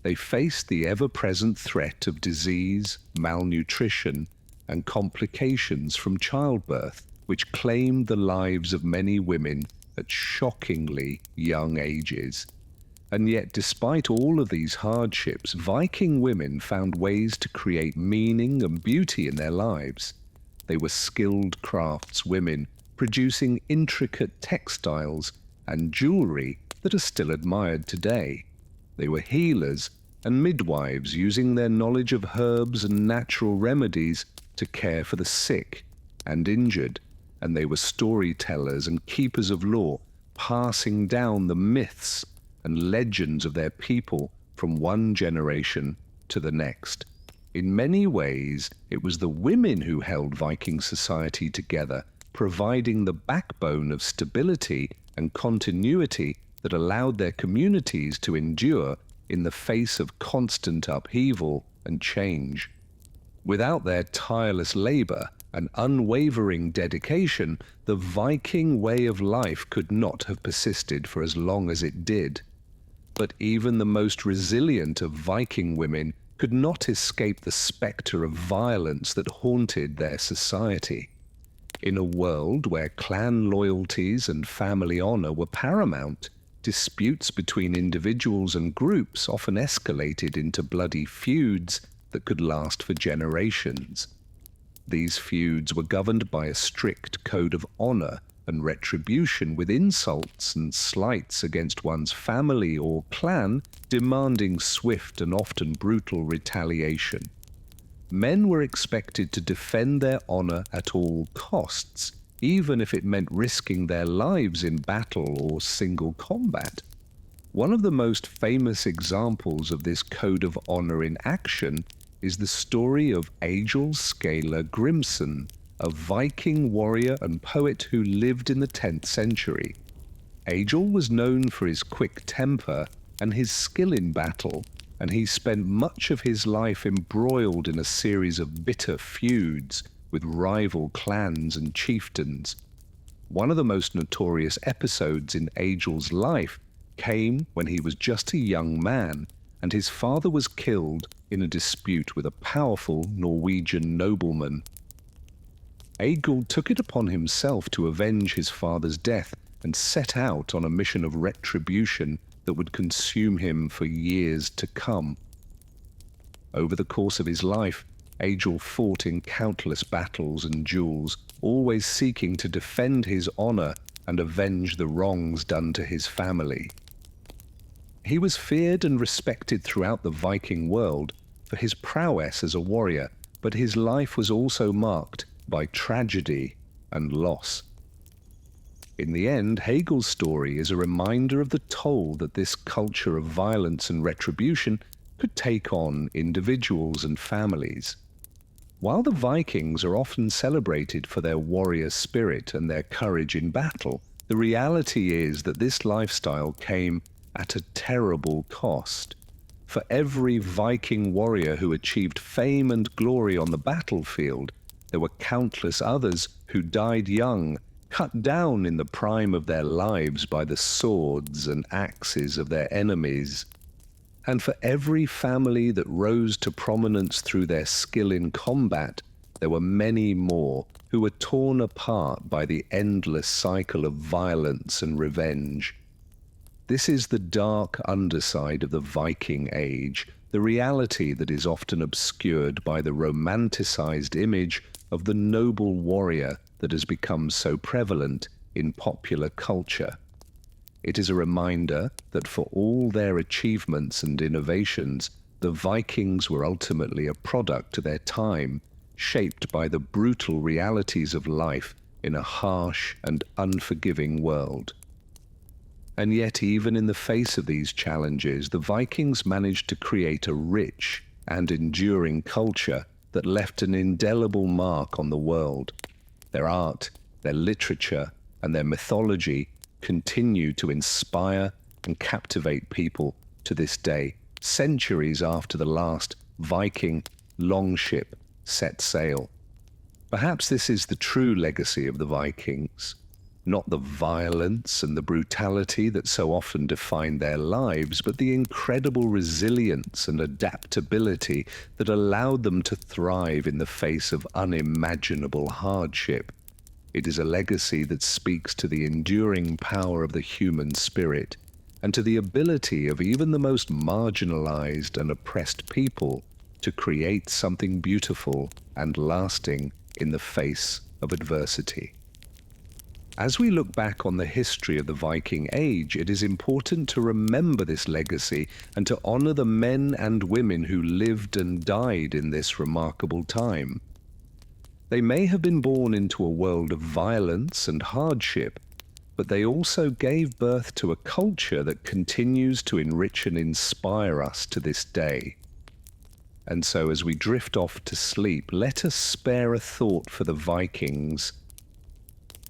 They faced the ever-present threat of disease, malnutrition, and complications from childbirth, which claimed the lives of many women at shockingly young ages. And yet, despite all of these hardships, Viking women found ways to create meaning and beauty in their lives. They were skilled craftswomen, producing intricate textiles and jewelry that are still admired today. They were healers and midwives, using their knowledge of herbs and natural remedies to care for the sick and injured, and they were storytellers and keepers of law, passing down the myths and legends of their people from one generation to the next. In many ways, it was the women who held Viking society together, providing the backbone of stability and continuity that allowed their communities to endure in the face of constant upheaval and change. Without their tireless labor and unwavering dedication, the Viking way of life could not have persisted for as long as it did. But even the most resilient of Viking women could not escape the specter of violence that haunted their society. In a world where clan loyalties and family honor were paramount, disputes between individuals and groups often escalated into bloody feuds that could last for generations. These feuds were governed by a strict code of honor and retribution, with insults and slights against one's family or clan demanding swift and often brutal retaliation. Men were expected to defend their honor at all costs, even if it meant risking their lives in battle or single combat. One of the most famous examples of this code of honor in action is the story of Egil Skallagrimsson, a Viking warrior and poet who lived in the 10th century. Egil was known for his quick temper and his skill in battle, and he spent much of his life embroiled in a series of bitter feuds with rival clans and chieftains. One of the most notorious episodes in Egil's life came when he was just a young man, and his father was killed in a dispute with a powerful Norwegian nobleman. Egil took it upon himself to avenge his father's death and set out on a mission of retribution that would consume him for years to come. Over the course of his life, Egil fought in countless battles and duels, always seeking to defend his honor and avenge the wrongs done to his family. He was feared and respected throughout the Viking world for his prowess as a warrior, but his life was also marked by tragedy and loss. In the end, Egil's story is a reminder of the toll that this culture of violence and retribution could take on individuals and families. While the Vikings are often celebrated for their warrior spirit and their courage in battle, the reality is that this lifestyle came at a terrible cost. For every Viking warrior who achieved fame and glory on the battlefield, there were countless others who died young, cut down in the prime of their lives by the swords and axes of their enemies. And for every family that rose to prominence through their skill in combat, there were many more who were torn apart by the endless cycle of violence and revenge. This is the dark underside of the Viking Age, the reality that is often obscured by the romanticized image of the noble warrior that has become so prevalent in popular culture. It is a reminder that for all their achievements and innovations, the Vikings were ultimately a product of their time, shaped by the brutal realities of life in a harsh and unforgiving world. And yet, even in the face of these challenges, the Vikings managed to create a rich and enduring culture that left an indelible mark on the world. Their art, their literature, and their mythology continue to inspire and captivate people to this day, centuries after the last Viking longship set sail. Perhaps this is the true legacy of the Vikings. Not the violence and the brutality that so often defined their lives, but the incredible resilience and adaptability that allowed them to thrive in the face of unimaginable hardship. It is a legacy that speaks to the enduring power of the human spirit and to the ability of even the most marginalized and oppressed people to create something beautiful and lasting in the face of adversity. As we look back on the history of the Viking Age, it is important to remember this legacy and to honor the men and women who lived and died in this remarkable time. They may have been born into a world of violence and hardship, but they also gave birth to a culture that continues to enrich and inspire us to this day. And so as we drift off to sleep, let us spare a thought for the Vikings.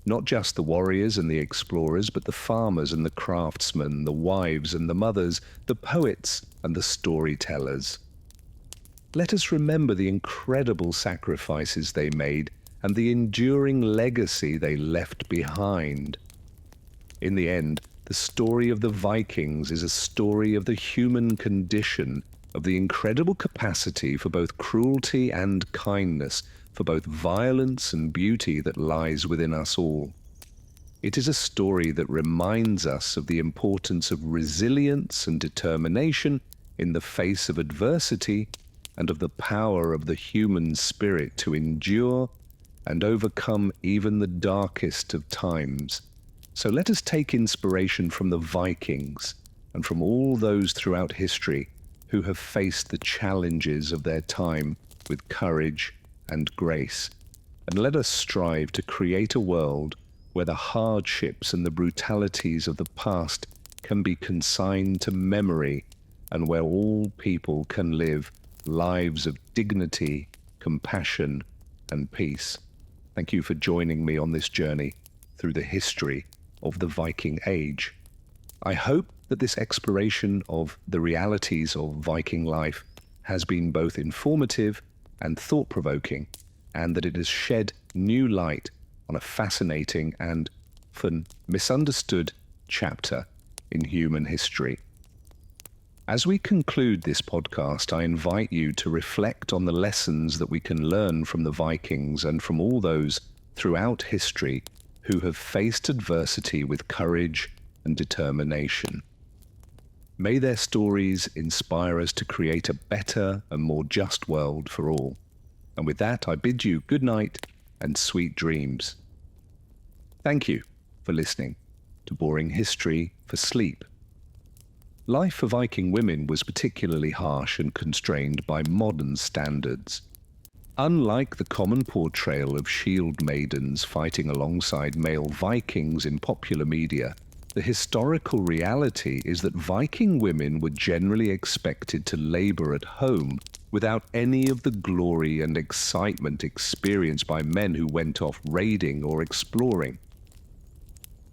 Not just the warriors and the explorers, but the farmers and the craftsmen, the wives and the mothers, the poets and the storytellers. Let us remember the incredible sacrifices they made and the enduring legacy they left behind. In the end, the story of the Vikings is a story of the human condition, of the incredible capacity for both cruelty and kindness, for both violence and beauty that lies within us all. It is a story that reminds us of the importance of resilience and determination in the face of adversity, and of the power of the human spirit to endure and overcome even the darkest of times. So let us take inspiration from the Vikings and from all those throughout history who have faced the challenges of their time with courage and grace. And let us strive to create a world where the hardships and the brutalities of the past can be consigned to memory, and where all people can live lives of dignity, compassion, and peace. Thank you for joining me on this journey through the history of the Viking Age. I hope that this exploration of the realities of Viking life has been both informative and thought-provoking, and that it has shed new light on a fascinating and often misunderstood chapter in human history. As we conclude this podcast, I invite you to reflect on the lessons that we can learn from the Vikings and from all those throughout history who have faced adversity with courage and determination. May their stories inspire us to create a better and more just world for all. And with that, I bid you good night and sweet dreams. Thank you for listening to Boring History for Sleep. Life for Viking women was particularly harsh and constrained by modern standards. Unlike the common portrayal of shield maidens fighting alongside male Vikings in popular media, the historical reality is that Viking women were generally expected to labor at home without any of the glory and excitement experienced by men who went off raiding or exploring.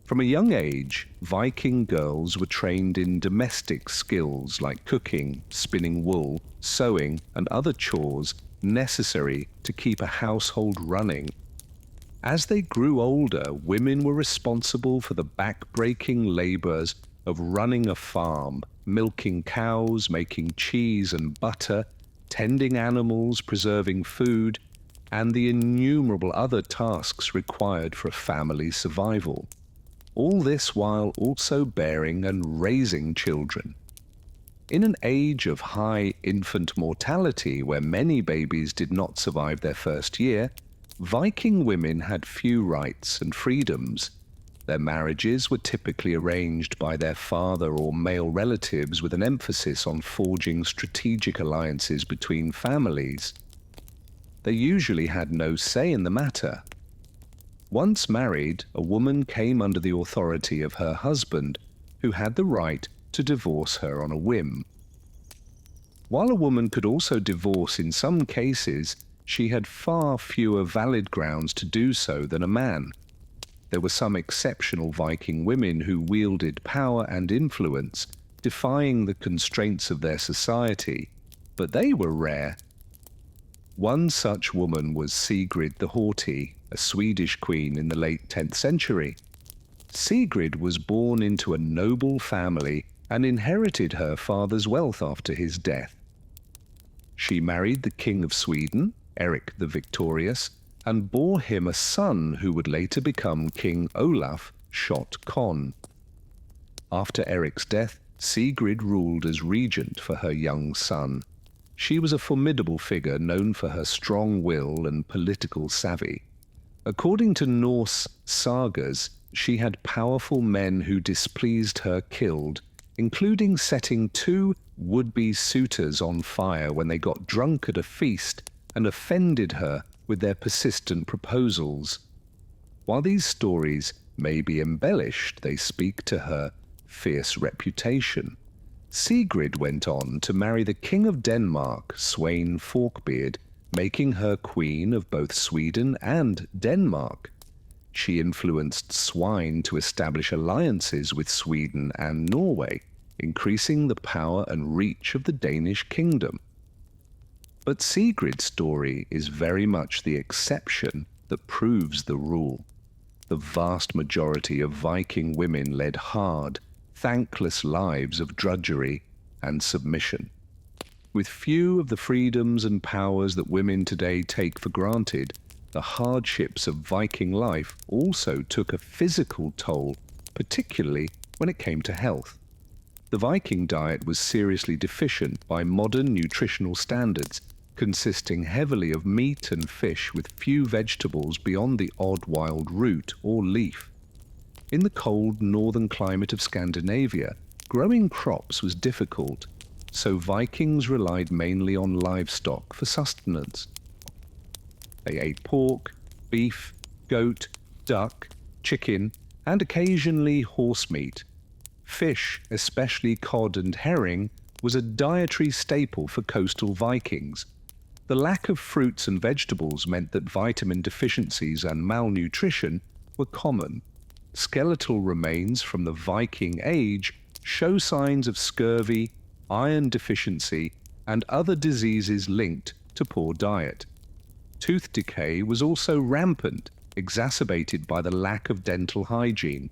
From a young age, Viking girls were trained in domestic skills like cooking, spinning wool, sewing, and other chores necessary to keep a household running. As they grew older, women were responsible for the back-breaking labors of running a farm, milking cows, making cheese and butter, tending animals, preserving food, and the innumerable other tasks required for a family's survival. All this while also bearing and raising children. In an age of high infant mortality where many babies did not survive their first year, Viking women had few rights and freedoms. Their marriages were typically arranged by their father or male relatives with an emphasis on forging strategic alliances between families. They usually had no say in the matter. Once married, a woman came under the authority of her husband, who had the right to divorce her on a whim. While a woman could also divorce in some cases, she had far fewer valid grounds to do so than a man. There were some exceptional Viking women who wielded power and influence, defying the constraints of their society, but they were rare. One such woman was Sigrid the Haughty, a Swedish queen in the late 10th century. Sigrid was born into a noble family and inherited her father's wealth after his death. She married the King of Sweden, Eric the Victorious, and bore him a son who would later become King Olaf Shot Con. After Eric's death, Sigrid ruled as regent for her young son. She was a formidable figure known for her strong will and political savvy. According to Norse sagas, she had powerful men who displeased her killed, including setting 2 would-be suitors on fire when they got drunk at a feast and offended her with their persistent proposals. While these stories may be embellished, they speak to her fierce reputation. Sigrid went on to marry the King of Denmark, Sweyn Forkbeard, making her queen of both Sweden and Denmark. She influenced Sweyn to establish alliances with Sweden and Norway, increasing the power and reach of the Danish kingdom. But Sigrid's story is very much the exception that proves the rule. The vast majority of Viking women led hard, thankless lives of drudgery and submission. With few of the freedoms and powers that women today take for granted, the hardships of Viking life also took a physical toll, particularly when it came to health. The Viking diet was seriously deficient by modern nutritional standards, consisting heavily of meat and fish with few vegetables beyond the odd wild root or leaf. In the cold northern climate of Scandinavia, growing crops was difficult, so Vikings relied mainly on livestock for sustenance. They ate pork, beef, goat, duck, chicken, and occasionally horse meat. Fish, especially cod and herring, was a dietary staple for coastal Vikings. The lack of fruits and vegetables meant that vitamin deficiencies and malnutrition were common. Skeletal remains from the Viking Age show signs of scurvy, iron deficiency, and other diseases linked to poor diet. Tooth decay was also rampant, exacerbated by the lack of dental hygiene.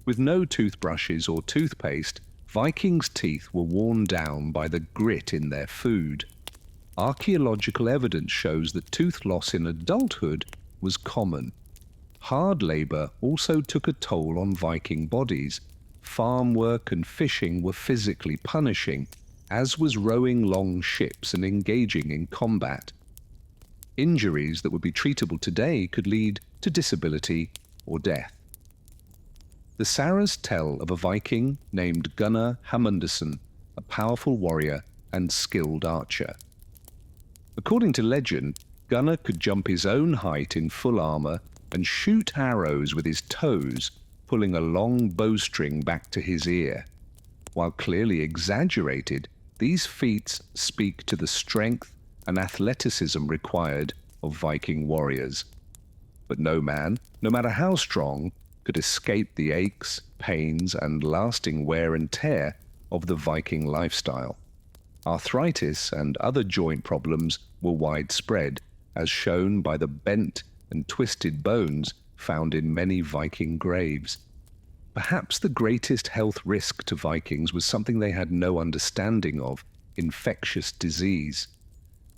With no toothbrushes or toothpaste, Vikings' teeth were worn down by the grit in their food. Archaeological evidence shows that tooth loss in adulthood was common. Hard labor also took a toll on Viking bodies. Farm work and fishing were physically punishing, as was rowing long ships and engaging in combat. Injuries that would be treatable today could lead to disability or death. The sagas tell of a Viking named Gunnar Hammundsson, a powerful warrior and skilled archer. According to legend, Gunnar could jump his own height in full armor and shoot arrows with his toes, pulling a long bowstring back to his ear. While clearly exaggerated, these feats speak to the strength and athleticism required of Viking warriors. But no man, no matter how strong, could escape the aches, pains, and lasting wear and tear of the Viking lifestyle. Arthritis and other joint problems were widespread, as shown by the bent and twisted bones found in many Viking graves. Perhaps the greatest health risk to Vikings was something they had no understanding of: infectious disease.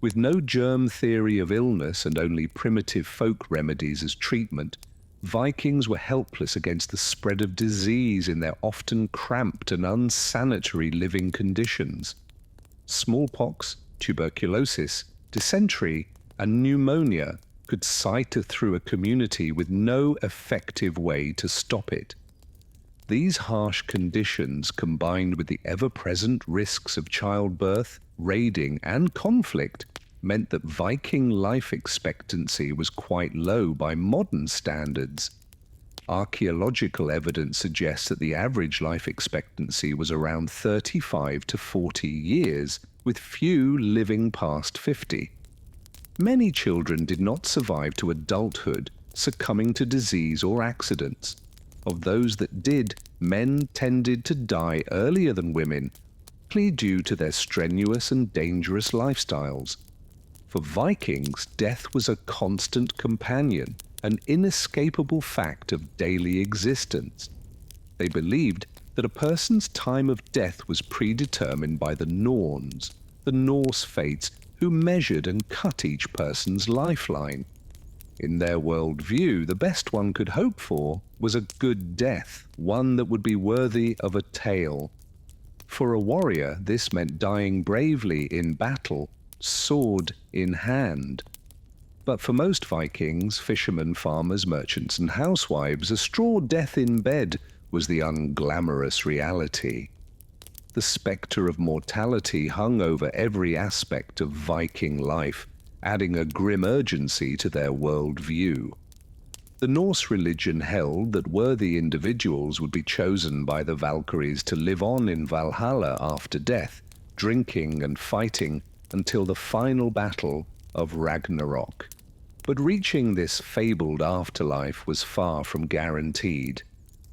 With no germ theory of illness and only primitive folk remedies as treatment, Vikings were helpless against the spread of disease in their often cramped and unsanitary living conditions. Smallpox, tuberculosis, dysentery, and pneumonia could cycle through a community with no effective way to stop it. These harsh conditions, combined with the ever-present risks of childbirth, raiding, and conflict, meant that Viking life expectancy was quite low by modern standards. Archaeological evidence suggests that the average life expectancy was around 35 to 40 years, with few living past 50. Many children did not survive to adulthood, succumbing to disease or accidents. Of those that did, men tended to die earlier than women, likely due to their strenuous and dangerous lifestyles. For Vikings, death was a constant companion, an inescapable fact of daily existence. They believed that a person's time of death was predetermined by the Norns, the Norse fates, who measured and cut each person's lifeline. In their worldview, the best one could hope for was a good death, one that would be worthy of a tale. For a warrior, this meant dying bravely in battle, sword in hand. But for most Vikings, fishermen, farmers, merchants, and housewives, a straw death in bed was the unglamorous reality. The spectre of mortality hung over every aspect of Viking life, adding a grim urgency to their worldview. The Norse religion held that worthy individuals would be chosen by the Valkyries to live on in Valhalla after death, drinking and fighting until the final battle of Ragnarok. But reaching this fabled afterlife was far from guaranteed.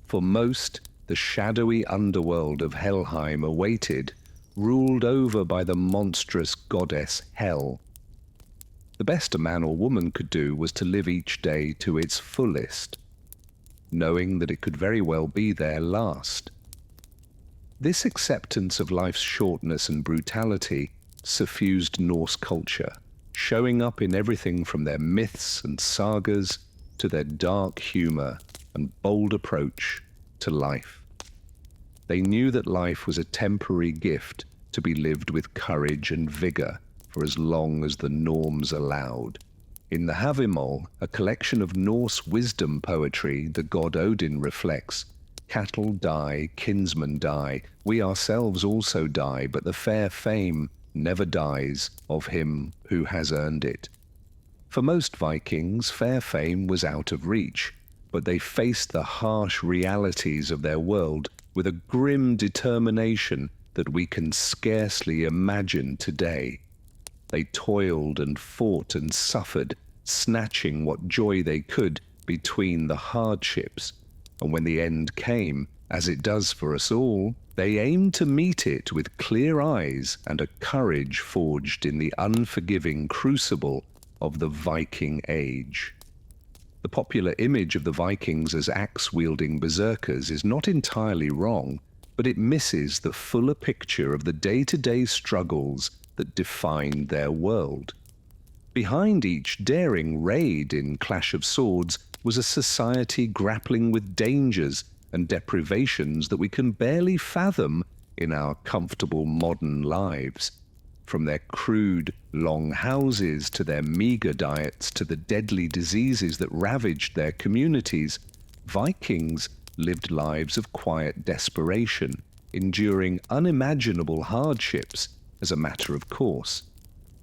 For most, the shadowy underworld of Helheim awaited, ruled over by the monstrous goddess Hel. The best a man or woman could do was to live each day to its fullest, knowing that it could very well be their last. This acceptance of life's shortness and brutality suffused Norse culture, showing up in everything from their myths and sagas to their dark humor and bold approach to life. They knew that life was a temporary gift to be lived with courage and vigor, for as long as the norms allowed. In the Havimol, a collection of Norse wisdom poetry, the god Odin reflects, "Cattle die, kinsmen die, we ourselves also die, but the fair fame never dies of him who has earned it." For most Vikings, fair fame was out of reach, but they faced the harsh realities of their world with a grim determination that we can scarcely imagine today. They toiled and fought and suffered, snatching what joy they could between the hardships, and when the end came, as it does for us all, they aimed to meet it with clear eyes and a courage forged in the unforgiving crucible of the Viking Age. The popular image of the Vikings as axe-wielding berserkers is not entirely wrong, but it misses the fuller picture of the day-to-day struggles that defined their world. Behind each daring raid in Clash of Swords was a society grappling with dangers and deprivations that we can barely fathom in our comfortable modern lives. From their crude, long houses to their meager diets to the deadly diseases that ravaged their communities, Vikings lived lives of quiet desperation, enduring unimaginable hardships as a matter of course.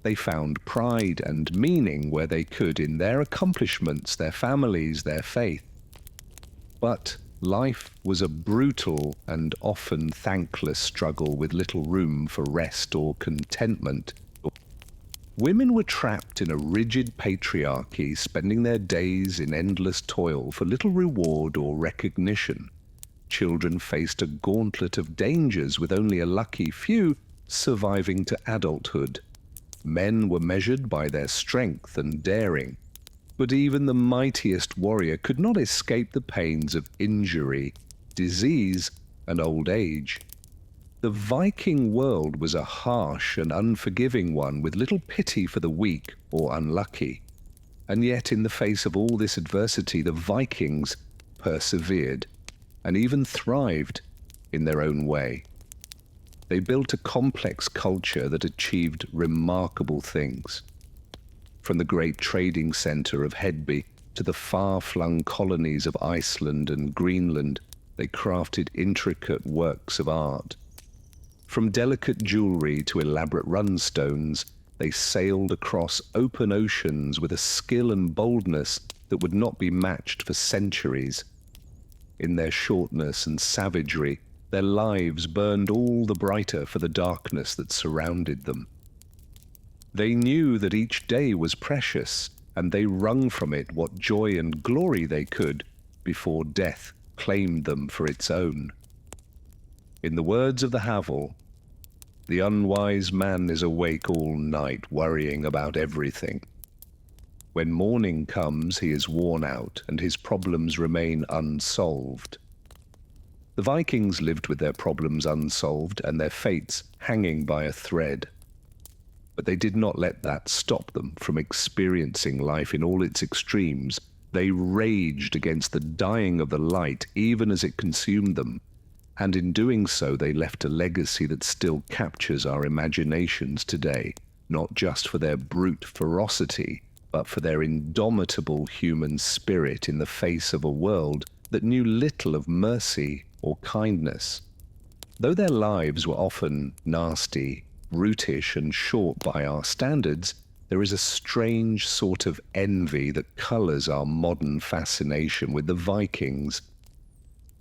They found pride and meaning where they could in their accomplishments, their families, their faith. But life was a brutal and often thankless struggle with little room for rest or contentment. Women were trapped in a rigid patriarchy, spending their days in endless toil for little reward or recognition. Children faced a gauntlet of dangers, with only a lucky few surviving to adulthood. Men were measured by their strength and daring, but even the mightiest warrior could not escape the pains of injury, disease, and old age. The Viking world was a harsh and unforgiving one, with little pity for the weak or unlucky. And yet, in the face of all this adversity, the Vikings persevered and even thrived in their own way. They built a complex culture that achieved remarkable things. From the great trading center of Hedby to the far-flung colonies of Iceland and Greenland, they crafted intricate works of art. From delicate jewelry to elaborate runstones, they sailed across open oceans with a skill and boldness that would not be matched for centuries. In their shortness and savagery, their lives burned all the brighter for the darkness that surrounded them. They knew that each day was precious, and they wrung from it what joy and glory they could before death claimed them for its own. In the words of the Havel, "The unwise man is awake all night, worrying about everything. When morning comes, he is worn out, and his problems remain unsolved." The Vikings lived with their problems unsolved and their fates hanging by a thread. But they did not let that stop them from experiencing life in all its extremes. They raged against the dying of the light even as it consumed them, and in doing so they left a legacy that still captures our imaginations today, not just for their brute ferocity, but for their indomitable human spirit in the face of a world that knew little of mercy or kindness. Though their lives were often nasty, brutish, and short by our standards, there is a strange sort of envy that colors our modern fascination with the Vikings.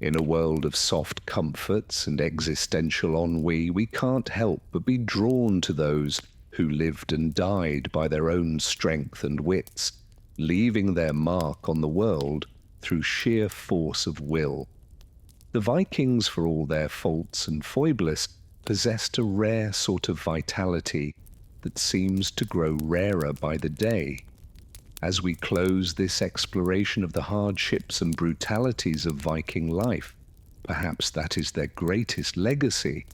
In a world of soft comforts and existential ennui, we can't help but be drawn to those who lived and died by their own strength and wits, leaving their mark on the world through sheer force of will. The Vikings, for all their faults and foibles, possessed a rare sort of vitality that seems to grow rarer by the day. As we close this exploration of the hardships and brutalities of Viking life, perhaps that is their greatest legacy,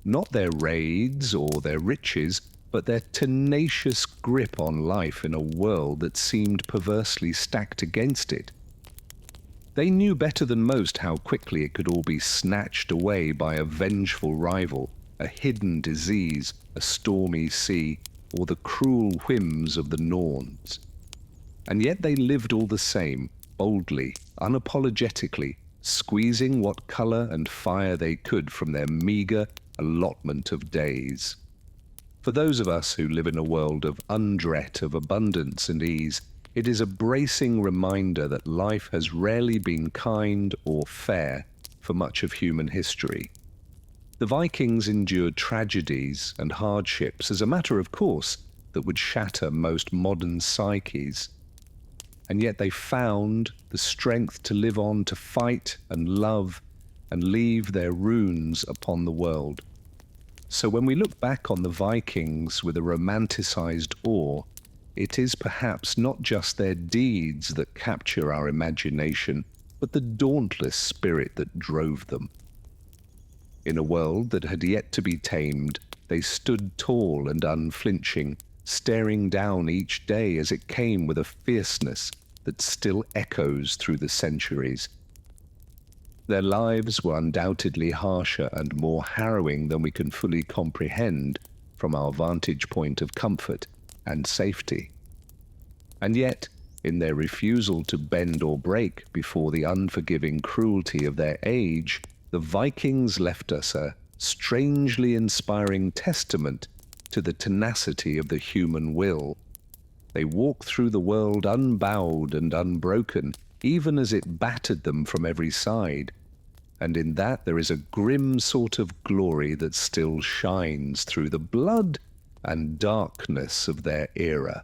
not their raids or their riches, but their tenacious grip on life in a world that seemed perversely stacked against it. They knew better than most how quickly it could all be snatched away by a vengeful rival, a hidden disease, a stormy sea, or the cruel whims of the Norns. And yet they lived all the same, boldly, unapologetically, squeezing what colour and fire they could from their meagre allotment of days. For those of us who live in a world of undreat, of abundance and ease, it is a bracing reminder that life has rarely been kind or fair for much of human history. The Vikings endured tragedies and hardships as a matter of course that would shatter most modern psyches. And yet they found the strength to live on, to fight and love and leave their runes upon the world. So when we look back on the Vikings with a romanticized awe, it is perhaps not just their deeds that capture our imagination, but the dauntless spirit that drove them. In a world that had yet to be tamed, they stood tall and unflinching, staring down each day as it came with a fierceness that still echoes through the centuries. Their lives were undoubtedly harsher and more harrowing than we can fully comprehend from our vantage point of comfort and safety. And yet, in their refusal to bend or break before the unforgiving cruelty of their age, the Vikings left us a strangely inspiring testament to the tenacity of the human will. They walked through the world unbowed and unbroken, even as it battered them from every side. And in that there is a grim sort of glory that still shines through the blood and darkness of their era.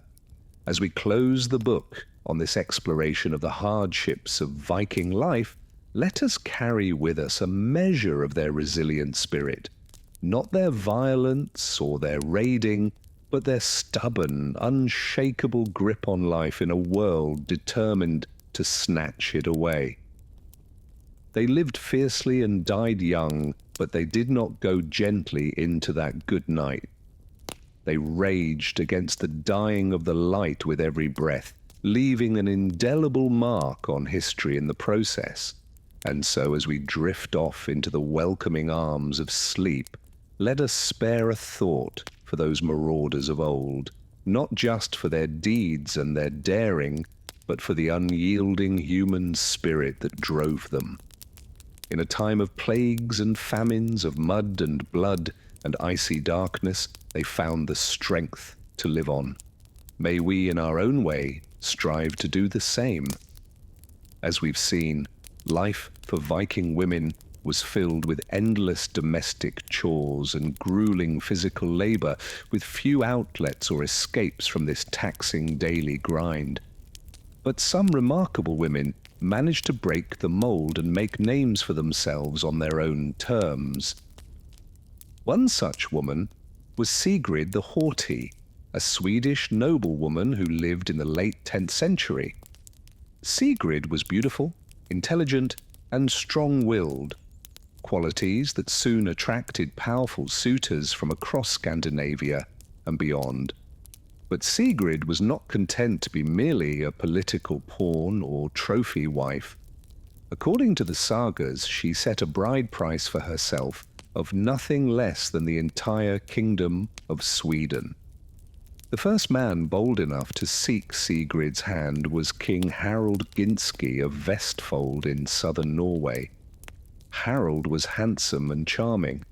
As we close the book on this exploration of the hardships of Viking life, let us carry with us a measure of their resilient spirit, not their violence or their raiding, but their stubborn, unshakable grip on life in a world determined to snatch it away. They lived fiercely and died young, but they did not go gently into that good night. They raged against the dying of the light with every breath, leaving an indelible mark on history in the process. And so as we drift off into the welcoming arms of sleep, let us spare a thought for those marauders of old, not just for their deeds and their daring, but for the unyielding human spirit that drove them. In a time of plagues and famines, of mud and blood and icy darkness, they found the strength to live on. May we, in our own way, strive to do the same. As we've seen, life for Viking women was filled with endless domestic chores and grueling physical labor, with few outlets or escapes from this taxing daily grind. But some remarkable women managed to break the mold and make names for themselves on their own terms. One such woman was Sigrid the Haughty, a Swedish noblewoman who lived in the late 10th century. Sigrid was beautiful, intelligent, and strong-willed, qualities that soon attracted powerful suitors from across Scandinavia and beyond. But Sigrid was not content to be merely a political pawn or trophy wife. According to the sagas, she set a bride price for herself of nothing less than the entire kingdom of Sweden. The first man bold enough to seek Sigrid's hand was King Harald Ginski of Vestfold in southern Norway. Harald was handsome and charming,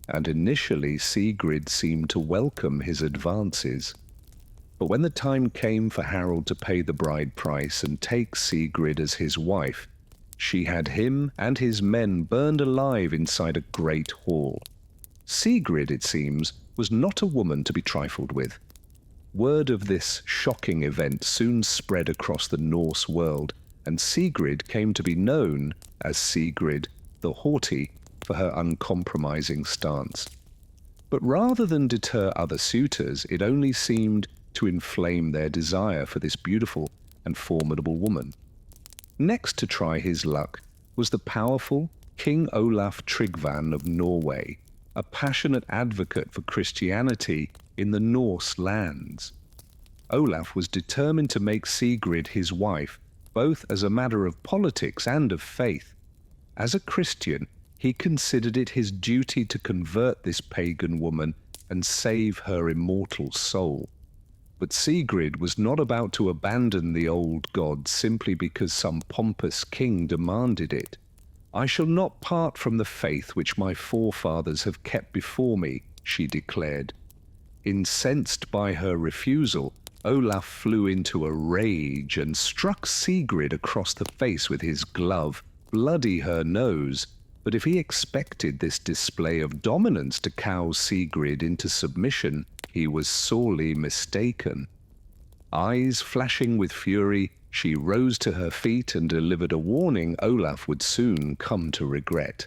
and initially Sigrid seemed to welcome his advances. But when the time came for Harald to pay the bride price and take Sigrid as his wife, she had him and his men burned alive inside a great hall. Sigrid, it seems, was not a woman to be trifled with. Word of this shocking event soon spread across the Norse world, and Sigrid came to be known as Sigrid the Haughty for her uncompromising stance. But rather than deter other suitors, it only seemed to inflame their desire for this beautiful and formidable woman. Next to try his luck was the powerful King Olaf Tryggvan of Norway, a passionate advocate for Christianity in the Norse lands. Olaf was determined to make Sigrid his wife, both as a matter of politics and of faith. As a Christian, he considered it his duty to convert this pagan woman and save her immortal soul. But Sigrid was not about to abandon the old god simply because some pompous king demanded it. "I shall not part from the faith which my forefathers have kept before me," she declared. Incensed by her refusal, Olaf flew into a rage and struck Sigrid across the face with his glove, bloody her nose. But if he expected this display of dominance to cow Sigrid into submission, he was sorely mistaken. Eyes flashing with fury, she rose to her feet and delivered a warning Olaf would soon come to regret.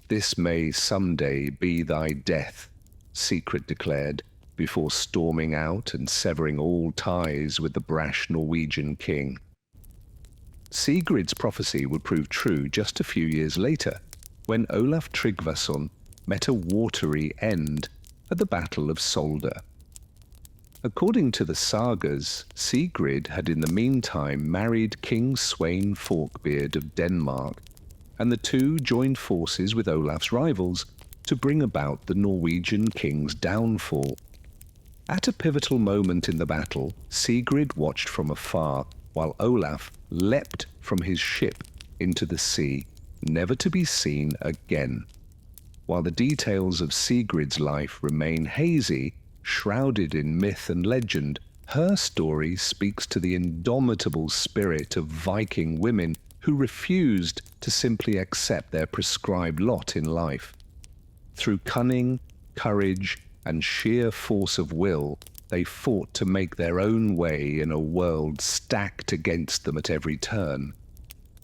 "This may someday be thy death," Sigrid declared, before storming out and severing all ties with the brash Norwegian king. Sigrid's prophecy would prove true just a few years later, when Olaf Tryggvason met a watery end at the Battle of Solder. According to the sagas, Sigrid had in the meantime married King Sweyn Forkbeard of Denmark, and the two joined forces with Olaf's rivals to bring about the Norwegian king's downfall. At a pivotal moment in the battle, Sigrid watched from afar while Olaf leapt from his ship into the sea, never to be seen again. While the details of Sigrid's life remain hazy, shrouded in myth and legend, her story speaks to the indomitable spirit of Viking women who refused to simply accept their prescribed lot in life. Through cunning, courage, and sheer force of will, they fought to make their own way in a world stacked against them at every turn.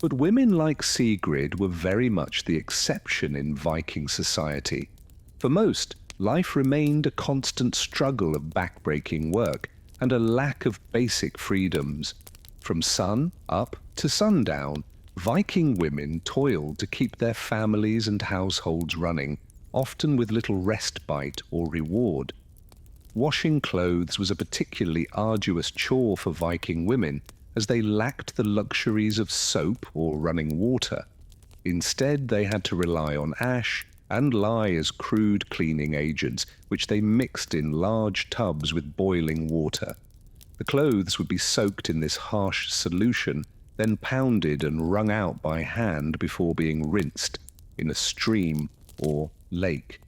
But women like Sigrid were very much the exception in Viking society. For most, life remained a constant struggle of backbreaking work and a lack of basic freedoms. From sun up to sundown, Viking women toiled to keep their families and households running, often with little respite or reward. Washing clothes was a particularly arduous chore for Viking women, as they lacked the luxuries of soap or running water. Instead, they had to rely on ash and lye as crude cleaning agents, which they mixed in large tubs with boiling water. The clothes would be soaked in this harsh solution, then pounded and wrung out by hand before being rinsed in a stream or lake.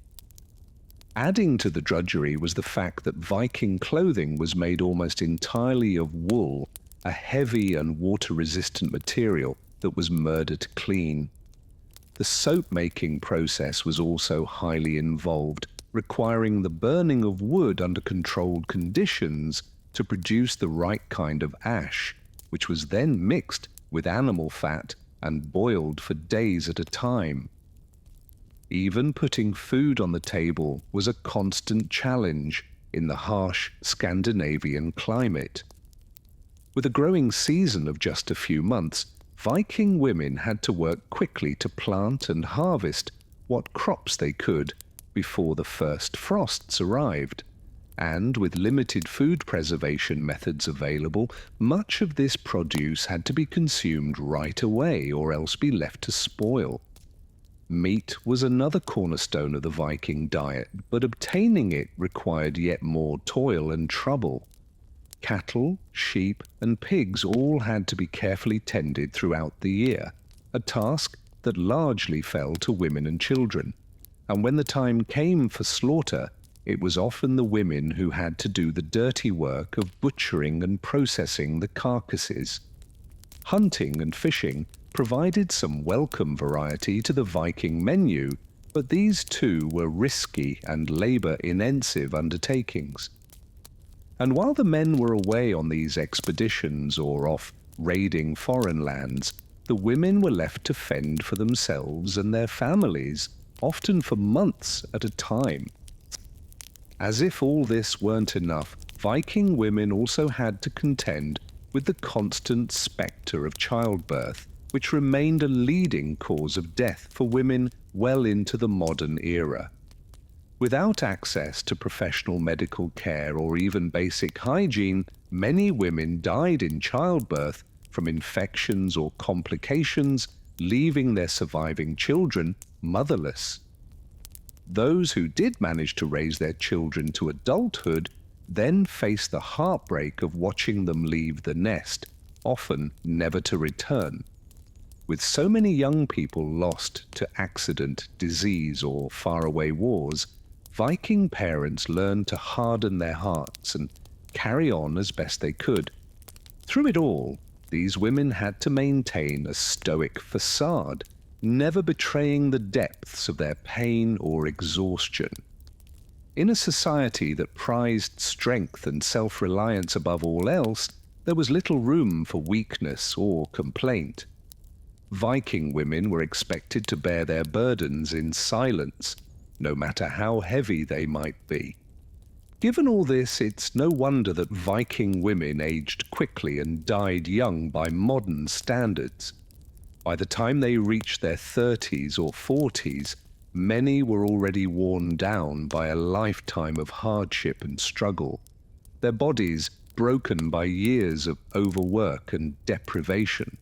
Adding to the drudgery was the fact that Viking clothing was made almost entirely of wool, a heavy and water-resistant material that was murdered clean. The soap-making process was also highly involved, requiring the burning of wood under controlled conditions to produce the right kind of ash, which was then mixed with animal fat and boiled for days at a time. Even putting food on the table was a constant challenge in the harsh Scandinavian climate. With a growing season of just a few months, Viking women had to work quickly to plant and harvest what crops they could before the first frosts arrived. And with limited food preservation methods available, much of this produce had to be consumed right away or else be left to spoil. Meat was another cornerstone of the Viking diet, but obtaining it required yet more toil and trouble. Cattle, sheep, and pigs all had to be carefully tended throughout the year, a task that largely fell to women and children. And when the time came for slaughter, it was often the women who had to do the dirty work of butchering and processing the carcasses. Hunting and fishing provided some welcome variety to the Viking menu, but these too were risky and labor-intensive undertakings. And while the men were away on these expeditions or off raiding foreign lands, the women were left to fend for themselves and their families, often for months at a time. As if all this weren't enough, Viking women also had to contend with the constant spectre of childbirth, which remained a leading cause of death for women well into the modern era. Without access to professional medical care or even basic hygiene, many women died in childbirth from infections or complications, leaving their surviving children motherless. Those who did manage to raise their children to adulthood then face the heartbreak of watching them leave the nest, often never to return. With so many young people lost to accident, disease, or faraway wars, Viking parents learned to harden their hearts and carry on as best they could. Through it all, these women had to maintain a stoic facade, never betraying the depths of their pain or exhaustion. In a society that prized strength and self-reliance above all else, there was little room for weakness or complaint. Viking women were expected to bear their burdens in silence, no matter how heavy they might be. Given all this, it's no wonder that Viking women aged quickly and died young by modern standards. By the time they reached their 30s or 40s, many were already worn down by a lifetime of hardship and struggle, their bodies broken by years of overwork and deprivation.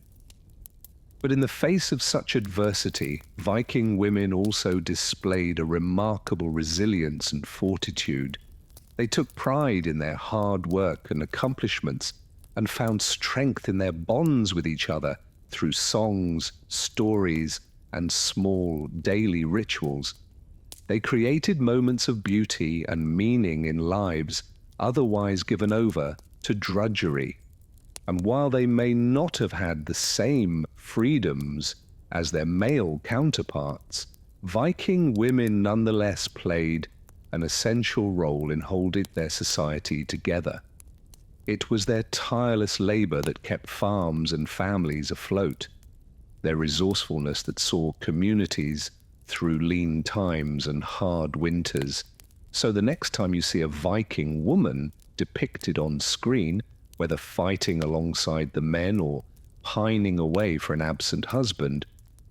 But in the face of such adversity, Viking women also displayed a remarkable resilience and fortitude. They took pride in their hard work and accomplishments and found strength in their bonds with each other through songs, stories, and small daily rituals. They created moments of beauty and meaning in lives otherwise given over to drudgery. And while they may not have had the same freedoms as their male counterparts, Viking women nonetheless played an essential role in holding their society together. It was their tireless labor that kept farms and families afloat, their resourcefulness that saw communities through lean times and hard winters. So the next time you see a Viking woman depicted on screen, whether fighting alongside the men or pining away for an absent husband,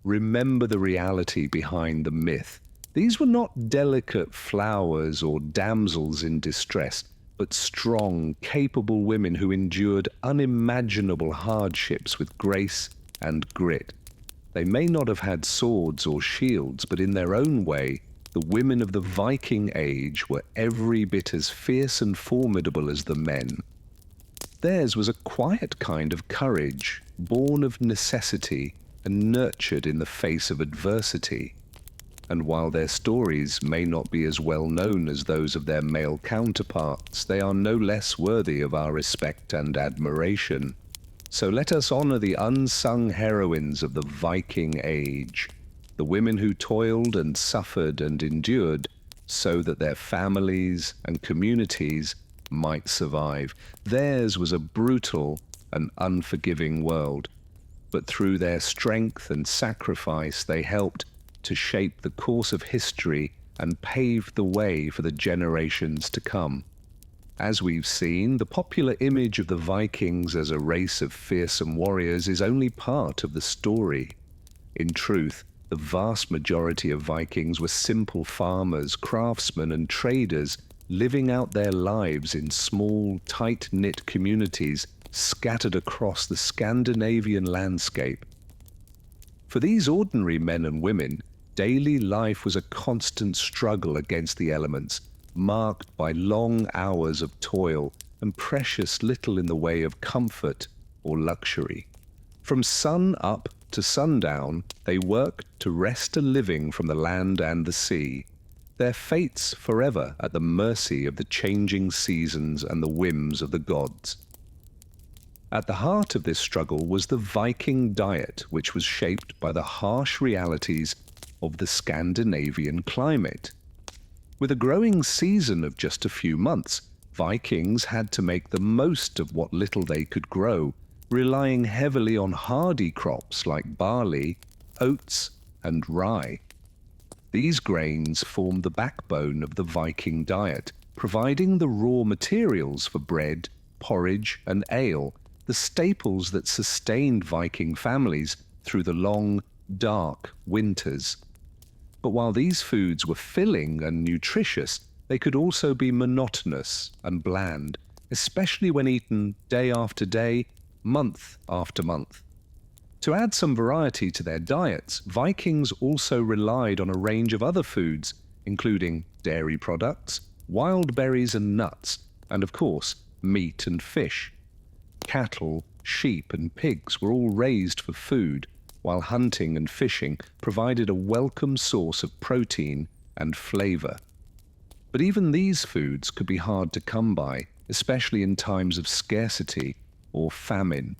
remember the reality behind the myth. These were not delicate flowers or damsels in distress, but strong, capable women who endured unimaginable hardships with grace and grit. They may not have had swords or shields, but in their own way, the women of the Viking age were every bit as fierce and formidable as the men. Theirs was a quiet kind of courage, born of necessity and nurtured in the face of adversity. And while their stories may not be as well known as those of their male counterparts, they are no less worthy of our respect and admiration. So let us honor the unsung heroines of the Viking age, the women who toiled and suffered and endured so that their families and communities might survive. Theirs was a brutal and unforgiving world, but through their strength and sacrifice they helped to shape the course of history and paved the way for the generations to come. As we've seen, the popular image of the Vikings as a race of fearsome warriors is only part of the story. In truth, the vast majority of Vikings were simple farmers, craftsmen, and traders living out their lives in small, tight-knit communities scattered across the Scandinavian landscape. For these ordinary men and women, daily life was a constant struggle against the elements, marked by long hours of toil and precious little in the way of comfort or luxury. From sun up to sundown, they worked to wrest a living from the land and the sea, their fates forever at the mercy of the changing seasons and the whims of the gods. At the heart of this struggle was the Viking diet, which was shaped by the harsh realities of the Scandinavian climate. With a growing season of just a few months, Vikings had to make the most of what little they could grow, relying heavily on hardy crops like barley, oats, and rye. These grains formed the backbone of the Viking diet, providing the raw materials for bread, porridge, and ale, the staples that sustained Viking families through the long, dark winters. But while these foods were filling and nutritious, they could also be monotonous and bland, especially when eaten day after day, month after month. To add some variety to their diets, Vikings also relied on a range of other foods, including dairy products, wild berries and nuts, And of course, meat and fish. Cattle, sheep, and pigs were all raised for food, while hunting and fishing provided a welcome source of protein and flavor. But even these foods could be hard to come by, especially in times of scarcity or famine.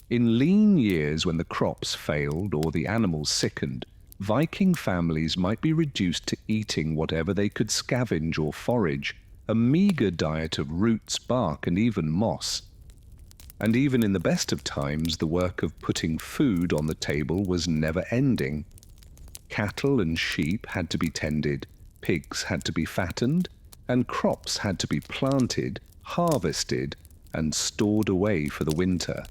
In lean years when the crops failed or the animals sickened, Viking families might be reduced to eating whatever they could scavenge or forage, a meager diet of roots, bark, and even moss. And even in the best of times, the work of putting food on the table was never ending. Cattle and sheep had to be tended, pigs had to be fattened, and crops had to be planted, harvested, and stored away for the winter.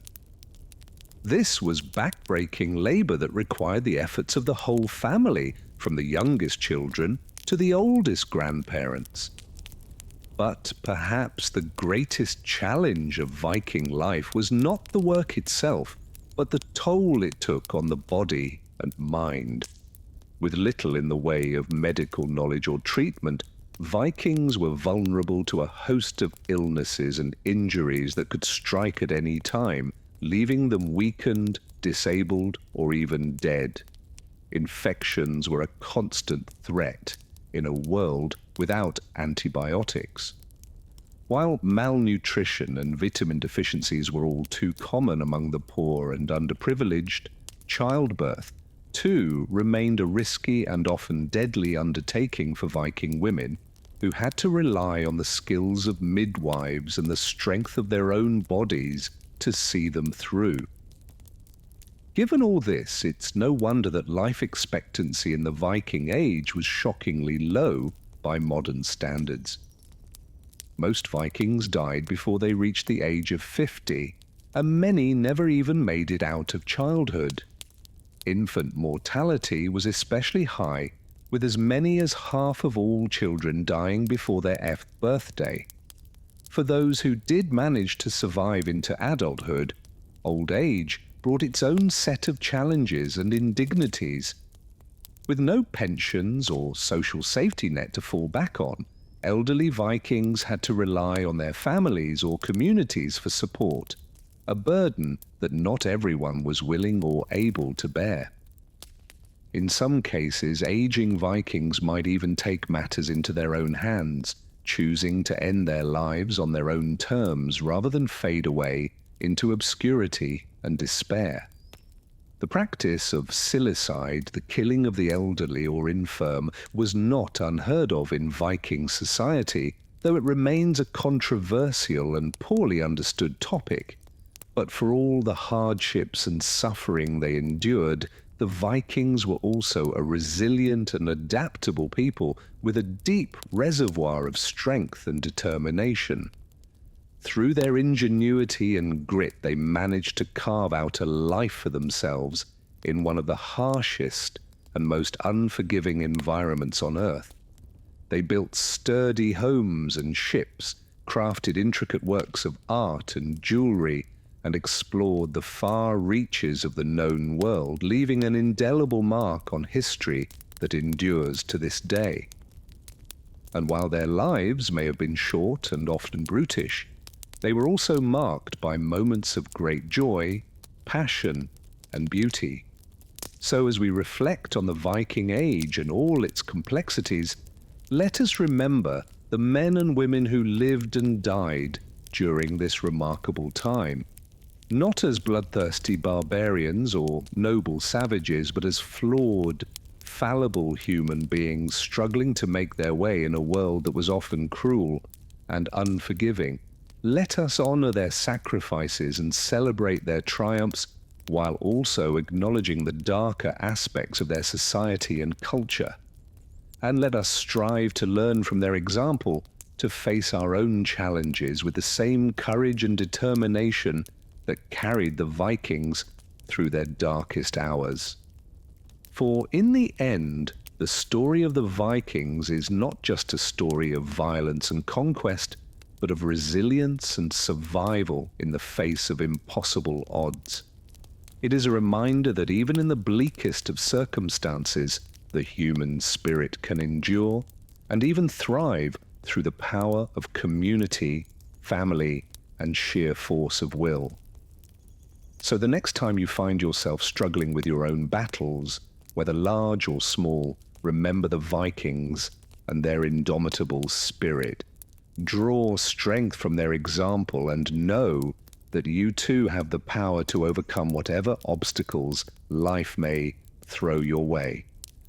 This was back-breaking labor that required the efforts of the whole family, from the youngest children to the oldest grandparents. But perhaps the greatest challenge of Viking life was not the work itself, but the toll it took on the body and mind. With little in the way of medical knowledge or treatment, Vikings were vulnerable to a host of illnesses and injuries that could strike at any time, leaving them weakened, disabled, or even dead. Infections were a constant threat in a world without antibiotics. While malnutrition and vitamin deficiencies were all too common among the poor and underprivileged, childbirth, too, remained a risky and often deadly undertaking for Viking women, who had to rely on the skills of midwives and the strength of their own bodies to see them through. Given all this, it's no wonder that life expectancy in the Viking Age was shockingly low by modern standards. Most Vikings died before they reached the age of 50, and many never even made it out of childhood. Infant mortality was especially high, with as many as half of all children dying before their 8th birthday. For those who did manage to survive into adulthood, old age brought its own set of challenges and indignities. With no pensions or social safety net to fall back on, elderly Vikings had to rely on their families or communities for support, a burden that not everyone was willing or able to bear. In some cases, aging Vikings might even take matters into their own hands, choosing to end their lives on their own terms rather than fade away into obscurity and despair. The practice of silicide, the killing of the elderly or infirm, was not unheard of in Viking society, though it remains a controversial and poorly understood topic. But for all the hardships and suffering they endured, the Vikings were also a resilient and adaptable people with a deep reservoir of strength and determination. Through their ingenuity and grit, they managed to carve out a life for themselves in one of the harshest and most unforgiving environments on Earth. They built sturdy homes and ships, crafted intricate works of art and jewelry, and explored the far reaches of the known world, leaving an indelible mark on history that endures to this day. And while their lives may have been short and often brutish, they were also marked by moments of great joy, passion, and beauty. So as we reflect on the Viking Age and all its complexities, let us remember the men and women who lived and died during this remarkable time. Not as bloodthirsty barbarians or noble savages, but as flawed, fallible human beings struggling to make their way in a world that was often cruel and unforgiving. Let us honor their sacrifices and celebrate their triumphs while also acknowledging the darker aspects of their society and culture. And let us strive to learn from their example to face our own challenges with the same courage and determination that carried the Vikings through their darkest hours. For in the end, the story of the Vikings is not just a story of violence and conquest, but of resilience and survival in the face of impossible odds. It is a reminder that even in the bleakest of circumstances, the human spirit can endure and even thrive through the power of community, family, and sheer force of will. So the next time you find yourself struggling with your own battles, whether large or small, remember the Vikings and their indomitable spirit. Draw strength from their example and know that you too have the power to overcome whatever obstacles life may throw your way.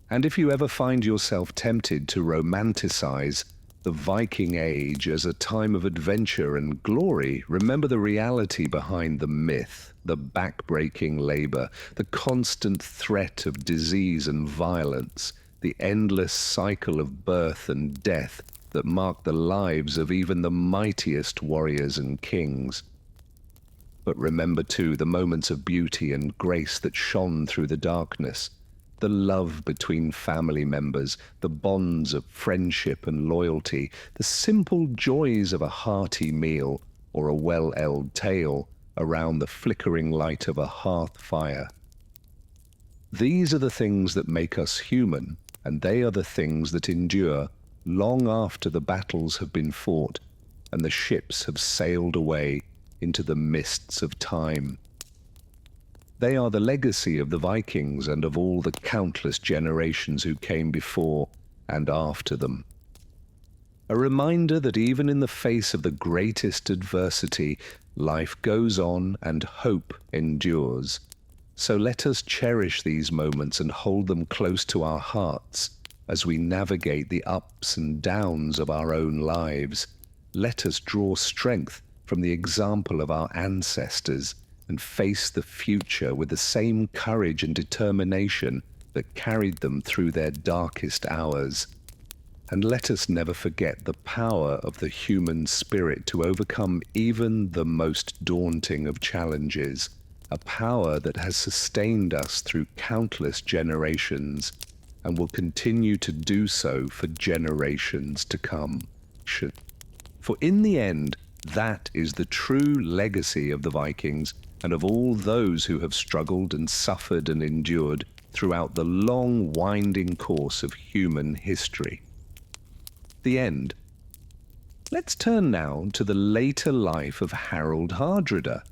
And if you ever find yourself tempted to romanticize the Viking Age as a time of adventure and glory, remember the reality behind the myth, the back-breaking labor, the constant threat of disease and violence, the endless cycle of birth and death that marked the lives of even the mightiest warriors and kings. But remember too the moments of beauty and grace that shone through the darkness, the love between family members, the bonds of friendship and loyalty, the simple joys of a hearty meal or a well-elled tale around the flickering light of a hearth fire. These are the things that make us human, and they are the things that endure long after the battles have been fought and the ships have sailed away into the mists of time. They are the legacy of the Vikings and of all the countless generations who came before and after them. A reminder that even in the face of the greatest adversity, life goes on and hope endures. So let us cherish these moments and hold them close to our hearts as we navigate the ups and downs of our own lives. Let us draw strength from the example of our ancestors and face the future with the same courage and determination that carried them through their darkest hours. And let us never forget the power of the human spirit to overcome even the most daunting of challenges, a power that has sustained us through countless generations and will continue to do so for generations to come. For in the end, that is the true legacy of the Vikings and of all those who have struggled and suffered and endured throughout the long, winding course of human history. The end. Let's turn now to the later life of Harold Hardrada,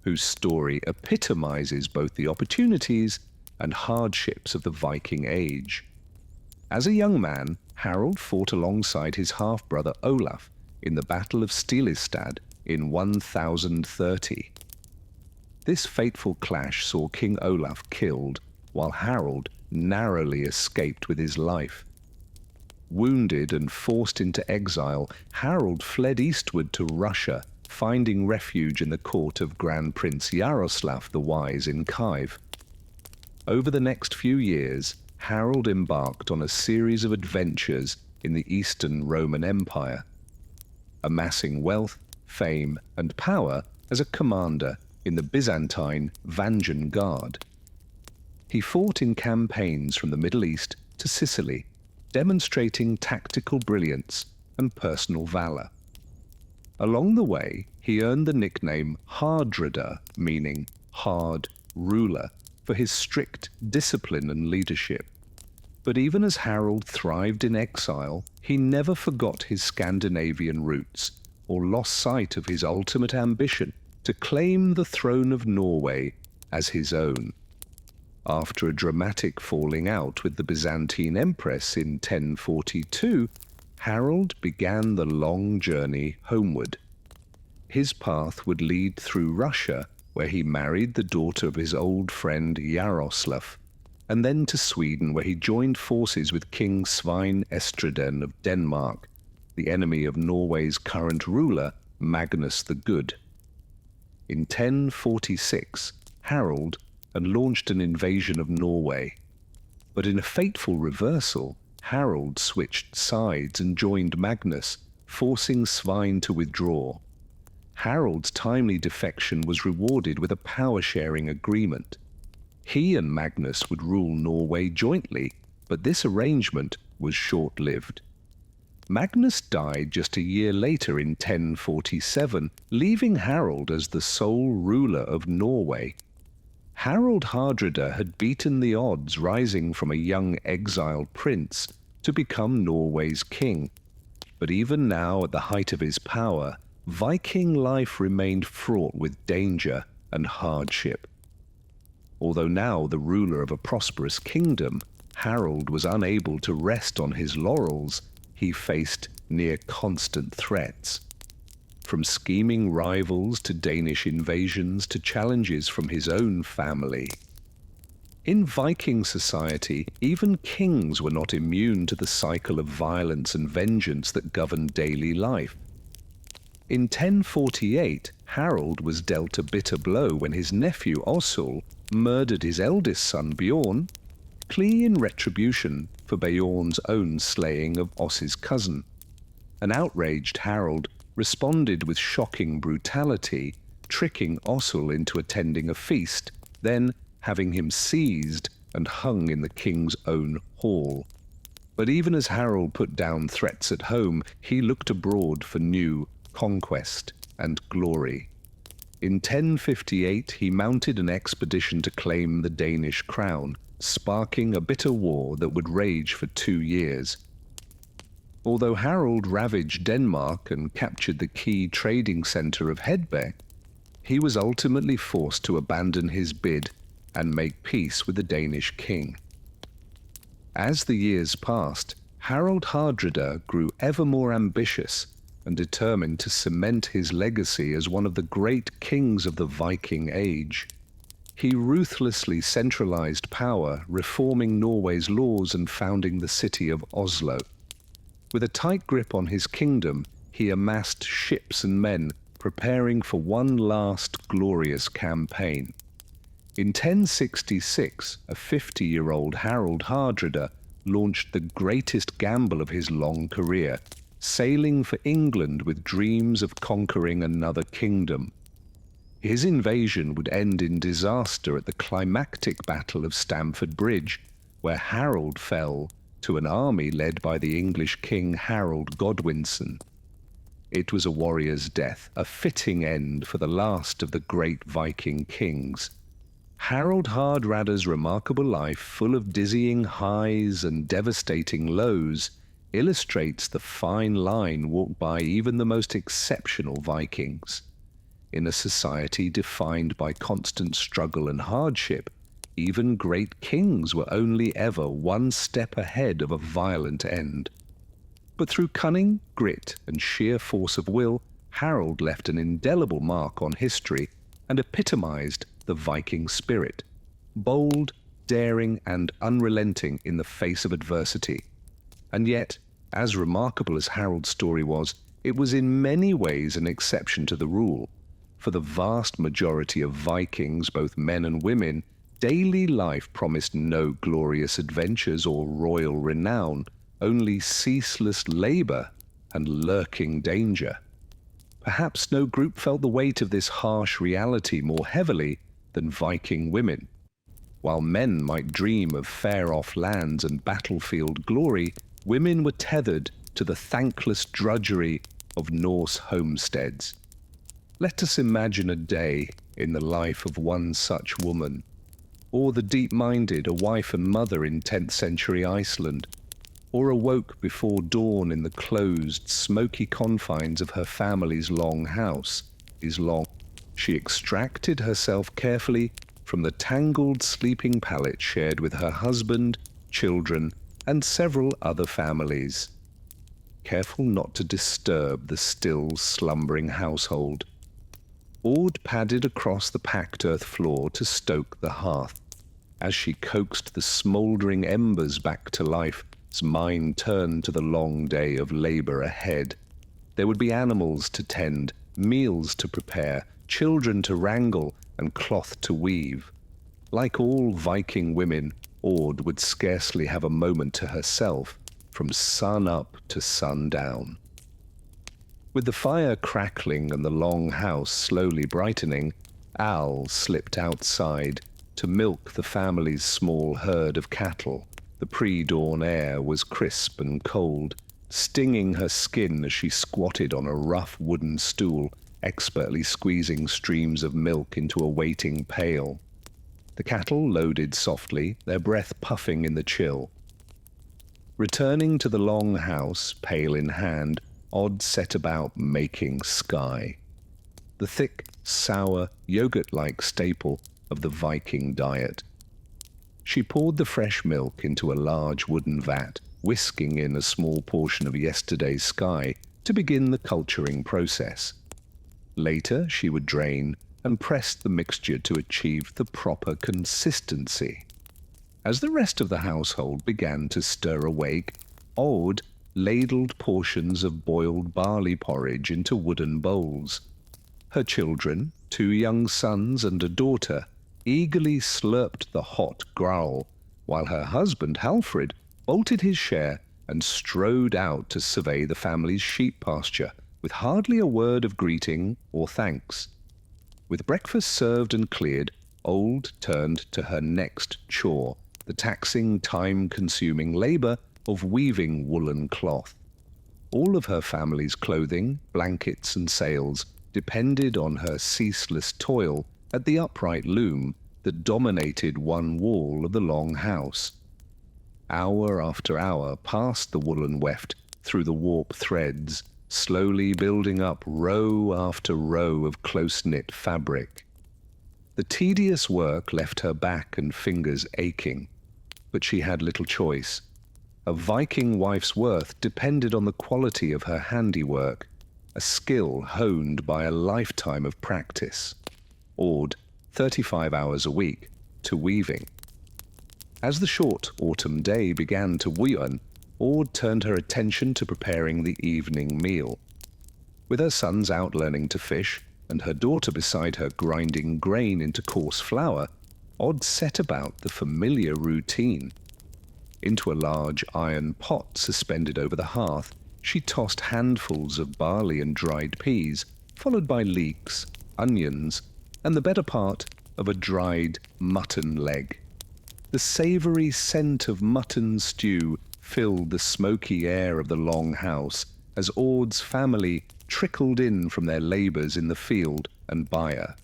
whose story epitomizes both the opportunities and hardships of the Viking Age. As a young man, Harold fought alongside his half-brother Olaf in the Battle of Stilistad in 1030. This fateful clash saw King Olaf killed, while Harold narrowly escaped with his life. Wounded and forced into exile, Harold fled eastward to Russia, finding refuge in the court of Grand Prince Yaroslav the Wise in Kiev. Over the next few years, Harold embarked on a series of adventures in the Eastern Roman Empire, amassing wealth, fame, and power as a commander in the Byzantine Vangean Guard. He fought in campaigns from the Middle East to Sicily, demonstrating tactical brilliance and personal valor. Along the way, he earned the nickname Hardrada, meaning hard ruler, for his strict discipline and leadership. But even as Harold thrived in exile, he never forgot his Scandinavian roots or lost sight of his ultimate ambition to claim the throne of Norway as his own. After a dramatic falling out with the Byzantine Empress in 1042, Harold began the long journey homeward. His path would lead through Russia, where he married the daughter of his old friend Yaroslav, and then to Sweden, where he joined forces with King Svein Estriden of Denmark, the enemy of Norway's current ruler, Magnus the Good. In 1046, Harold had launched an invasion of Norway, but in a fateful reversal, Harold switched sides and joined Magnus, forcing Svein to withdraw. Harold's timely defection was rewarded with a power-sharing agreement. He and Magnus would rule Norway jointly, but this arrangement was short-lived. Magnus died just a year later in 1047, leaving Harold as the sole ruler of Norway. Harold Hardrada had beaten the odds, rising from a young exiled prince to become Norway's king. But even now, at the height of his power, Viking life remained fraught with danger and hardship. Although now the ruler of a prosperous kingdom, Harold was unable to rest on his laurels. He faced near constant threats. From scheming rivals to Danish invasions to challenges from his own family. In Viking society, even kings were not immune to the cycle of violence and vengeance that governed daily life. In 1048, Harold was dealt a bitter blow when his nephew Ossul murdered his eldest son Bjorn, clearly in retribution for Bjorn's own slaying of Oss's cousin. An outraged Harold responded with shocking brutality, tricking Ossul into attending a feast, then having him seized and hung in the king's own hall. But even as Harold put down threats at home, he looked abroad for new conquest and glory. In 1058, he mounted an expedition to claim the Danish crown, sparking a bitter war that would rage for 2 years. Although Harold ravaged Denmark and captured the key trading centre of Hedberg, he was ultimately forced to abandon his bid and make peace with the Danish king. As the years passed, Harald Hardrada grew ever more ambitious and determined to cement his legacy as one of the great kings of the Viking Age. He ruthlessly centralized power, reforming Norway's laws and founding the city of Oslo. With a tight grip on his kingdom, he amassed ships and men, preparing for one last glorious campaign. In 1066, a 50-year-old Harald Hardrada launched the greatest gamble of his long career, sailing for England with dreams of conquering another kingdom. His invasion would end in disaster at the climactic Battle of Stamford Bridge, where Harold fell to an army led by the English king Harold Godwinson. It was a warrior's death, a fitting end for the last of the great Viking kings. Harald Hardrada's remarkable life, full of dizzying highs and devastating lows, illustrates the fine line walked by even the most exceptional Vikings. In a society defined by constant struggle and hardship, even great kings were only ever one step ahead of a violent end. But through cunning, grit, and sheer force of will, Harold left an indelible mark on history and epitomized the Viking spirit, bold, daring, and unrelenting in the face of adversity. And yet, as remarkable as Harold's story was, it was in many ways an exception to the rule. For the vast majority of Vikings, both men and women, daily life promised no glorious adventures or royal renown, only ceaseless labor and lurking danger. Perhaps no group felt the weight of this harsh reality more heavily than Viking women. While men might dream of fair-off lands and battlefield glory, women were tethered to the thankless drudgery of Norse homesteads. Let us imagine a day in the life of one such woman, or the deep-minded, a wife and mother in 10th century Iceland, or awoke before dawn in the closed, smoky confines of her family's long house. She extracted herself carefully from the tangled sleeping pallet shared with her husband, children, and several other families. Careful not to disturb the still slumbering household. Aud padded across the packed earth floor to stoke the hearth. As she coaxed the smouldering embers back to life, his mind turned to the long day of labor ahead. There would be animals to tend, meals to prepare, children to wrangle, and cloth to weave. Like all Viking women, Aud would scarcely have a moment to herself, from sun up to sundown. With the fire crackling and the long house slowly brightening, Al slipped outside to milk the family's small herd of cattle. The pre-dawn air was crisp and cold, stinging her skin as she squatted on a rough wooden stool, expertly squeezing streams of milk into a waiting pail. The cattle loaded softly, their breath puffing in the chill. Returning to the long house, pail in hand, Odd set about making sky, the thick, sour, yogurt-like staple of the Viking diet. She poured the fresh milk into a large wooden vat, whisking in a small portion of yesterday's sky to begin the culturing process. Later, she would drain and press the mixture to achieve the proper consistency. As the rest of the household began to stir awake, Aud ladled portions of boiled barley porridge into wooden bowls. Her children, 2 young sons and a daughter, eagerly slurped the hot gruel, while her husband, Halfred, bolted his share and strode out to survey the family's sheep pasture, with hardly a word of greeting or thanks. With breakfast served and cleared, Old turned to her next chore, the taxing, time-consuming labor of weaving woolen cloth. All of her family's clothing, blankets and sails depended on her ceaseless toil at the upright loom that dominated one wall of the long house. Hour after hour passed the woolen weft through the warp threads, slowly building up row after row of close-knit fabric. The tedious work left her back and fingers aching, but she had little choice. A Viking wife's worth depended on the quality of her handiwork, a skill honed by a lifetime of practice, awed 35 hours a week to weaving. As the short autumn day began to weaken, Aud turned her attention to preparing the evening meal. With her sons out learning to fish and her daughter beside her grinding grain into coarse flour, Aud set about the familiar routine. Into a large iron pot suspended over the hearth, she tossed handfuls of barley and dried peas, followed by leeks, onions, and the better part of a dried mutton leg. The savory scent of mutton stew filled the smoky air of the long house as Aud's family trickled in from their labours in the field and byre.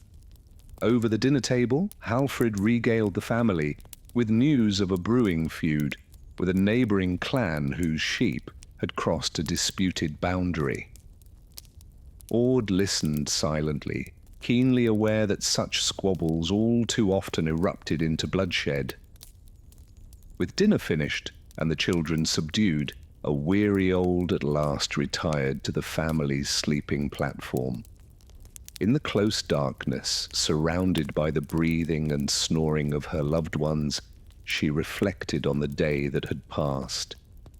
Over the dinner table, Halfred regaled the family with news of a brewing feud with a neighbouring clan whose sheep had crossed a disputed boundary. Aud listened silently, keenly aware that such squabbles all too often erupted into bloodshed. With dinner finished and the children subdued, a weary Old at last retired to the family's sleeping platform. In the close darkness, surrounded by the breathing and snoring of her loved ones, she reflected on the day that had passed.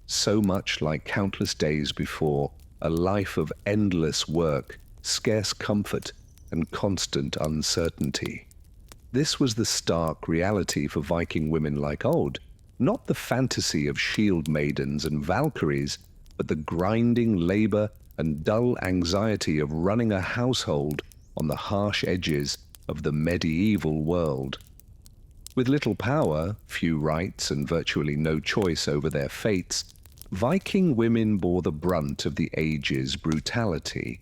So much like countless days before, a life of endless work, scarce comfort, and constant uncertainty. This was the stark reality for Viking women like Odd, not the fantasy of shield maidens and Valkyries, but the grinding labor and dull anxiety of running a household on the harsh edges of the medieval world. With little power, few rights, and virtually no choice over their fates, Viking women bore the brunt of the age's brutality.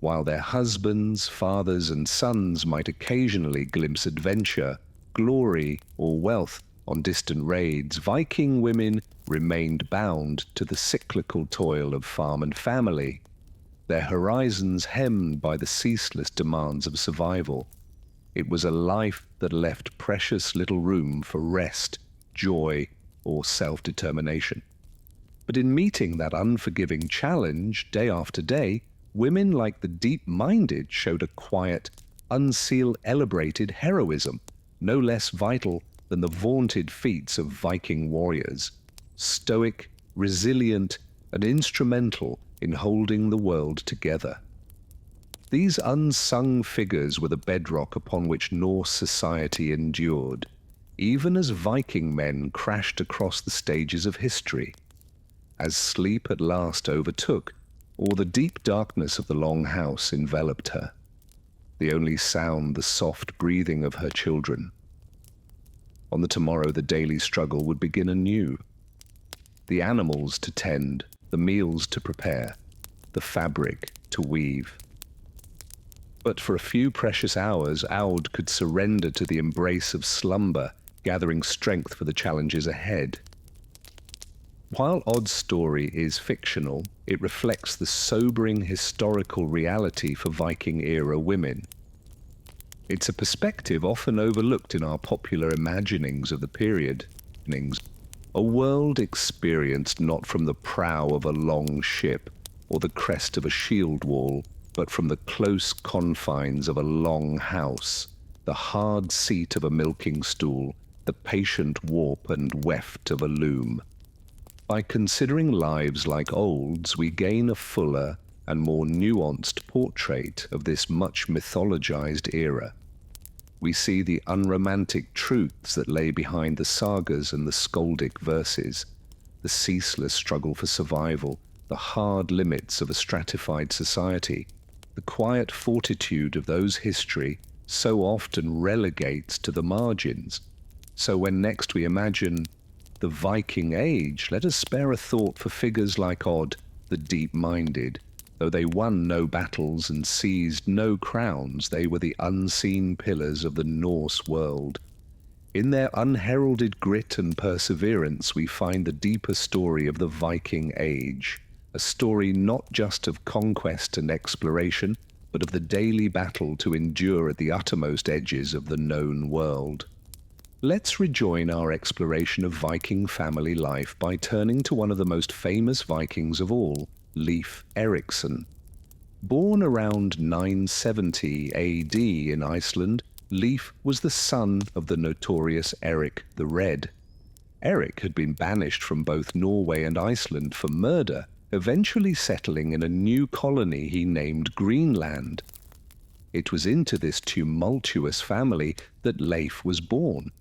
While their husbands, fathers, and sons might occasionally glimpse adventure, glory, or wealth on distant raids, Viking women remained bound to the cyclical toil of farm and family, their horizons hemmed by the ceaseless demands of survival. It was a life that left precious little room for rest, joy, or self-determination. But in meeting that unforgiving challenge day after day, women like the deep-minded showed a quiet, unseal-elabrated heroism, no less vital than the vaunted feats of Viking warriors, stoic, resilient, and instrumental in holding the world together. These unsung figures were the bedrock upon which Norse society endured, even as Viking men crashed across the stages of history. As sleep at last overtook, or the deep darkness of the long house enveloped her, the only sound the soft breathing of her children. On the tomorrow the daily struggle would begin anew. The animals to tend, the meals to prepare, the fabric to weave. But for a few precious hours, Aud could surrender to the embrace of slumber, gathering strength for the challenges ahead. While Odd's story is fictional, it reflects the sobering historical reality for Viking-era women. It's a perspective often overlooked in our popular imaginings of the period. A world experienced not from the prow of a long ship or the crest of a shield wall, but from the close confines of a long house, the hard seat of a milking stool, the patient warp and weft of a loom. By considering lives like Old's, we gain a fuller and more nuanced portrait of this much mythologized era. We see the unromantic truths that lay behind the sagas and the skaldic verses, the ceaseless struggle for survival, the hard limits of a stratified society, the quiet fortitude of those history so often relegates to the margins. So when next we imagine the Viking Age, let us spare a thought for figures like Odd, the deep-minded. Though they won no battles and seized no crowns, they were the unseen pillars of the Norse world. In their unheralded grit and perseverance, we find the deeper story of the Viking Age, a story not just of conquest and exploration, but of the daily battle to endure at the uttermost edges of the known world. Let's rejoin our exploration of Viking family life by turning to one of the most famous Vikings of all, Leif Erikson. Born around 970 AD in Iceland, Leif was the son of the notorious Eric the Red. Eric had been banished from both Norway and Iceland for murder, eventually settling in a new colony he named Greenland. It was into this tumultuous family that Leif was born.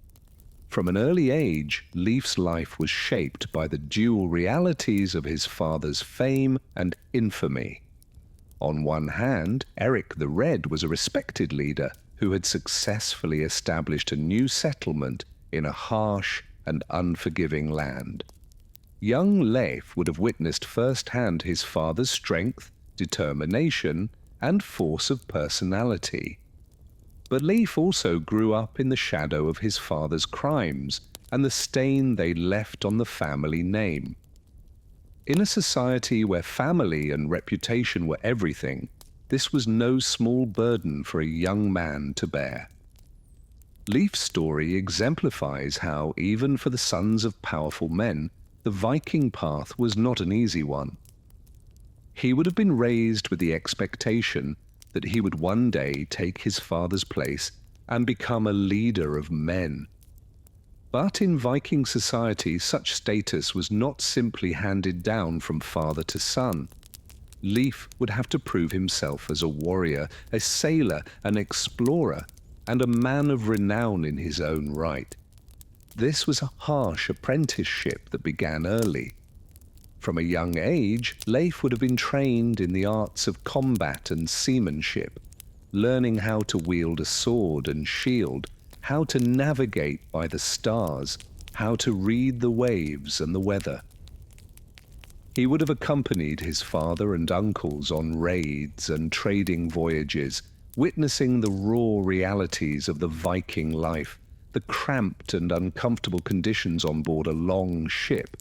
From an early age, Leif's life was shaped by the dual realities of his father's fame and infamy. On one hand, Eric the Red was a respected leader who had successfully established a new settlement in a harsh and unforgiving land. Young Leif would have witnessed firsthand his father's strength, determination, and force of personality. But Leif also grew up in the shadow of his father's crimes and the stain they left on the family name. In a society where family and reputation were everything, this was no small burden for a young man to bear. Leif's story exemplifies how, even for the sons of powerful men, the Viking path was not an easy one. He would have been raised with the expectation that he would one day take his father's place and become a leader of men. But in Viking society, such status was not simply handed down from father to son. Leif would have to prove himself as a warrior, a sailor, an explorer, and a man of renown in his own right. This was a harsh apprenticeship that began early. From a young age, Leif would have been trained in the arts of combat and seamanship, learning how to wield a sword and shield, how to navigate by the stars, how to read the waves and the weather. He would have accompanied his father and uncles on raids and trading voyages, witnessing the raw realities of the Viking life, the cramped and uncomfortable conditions on board a long ship,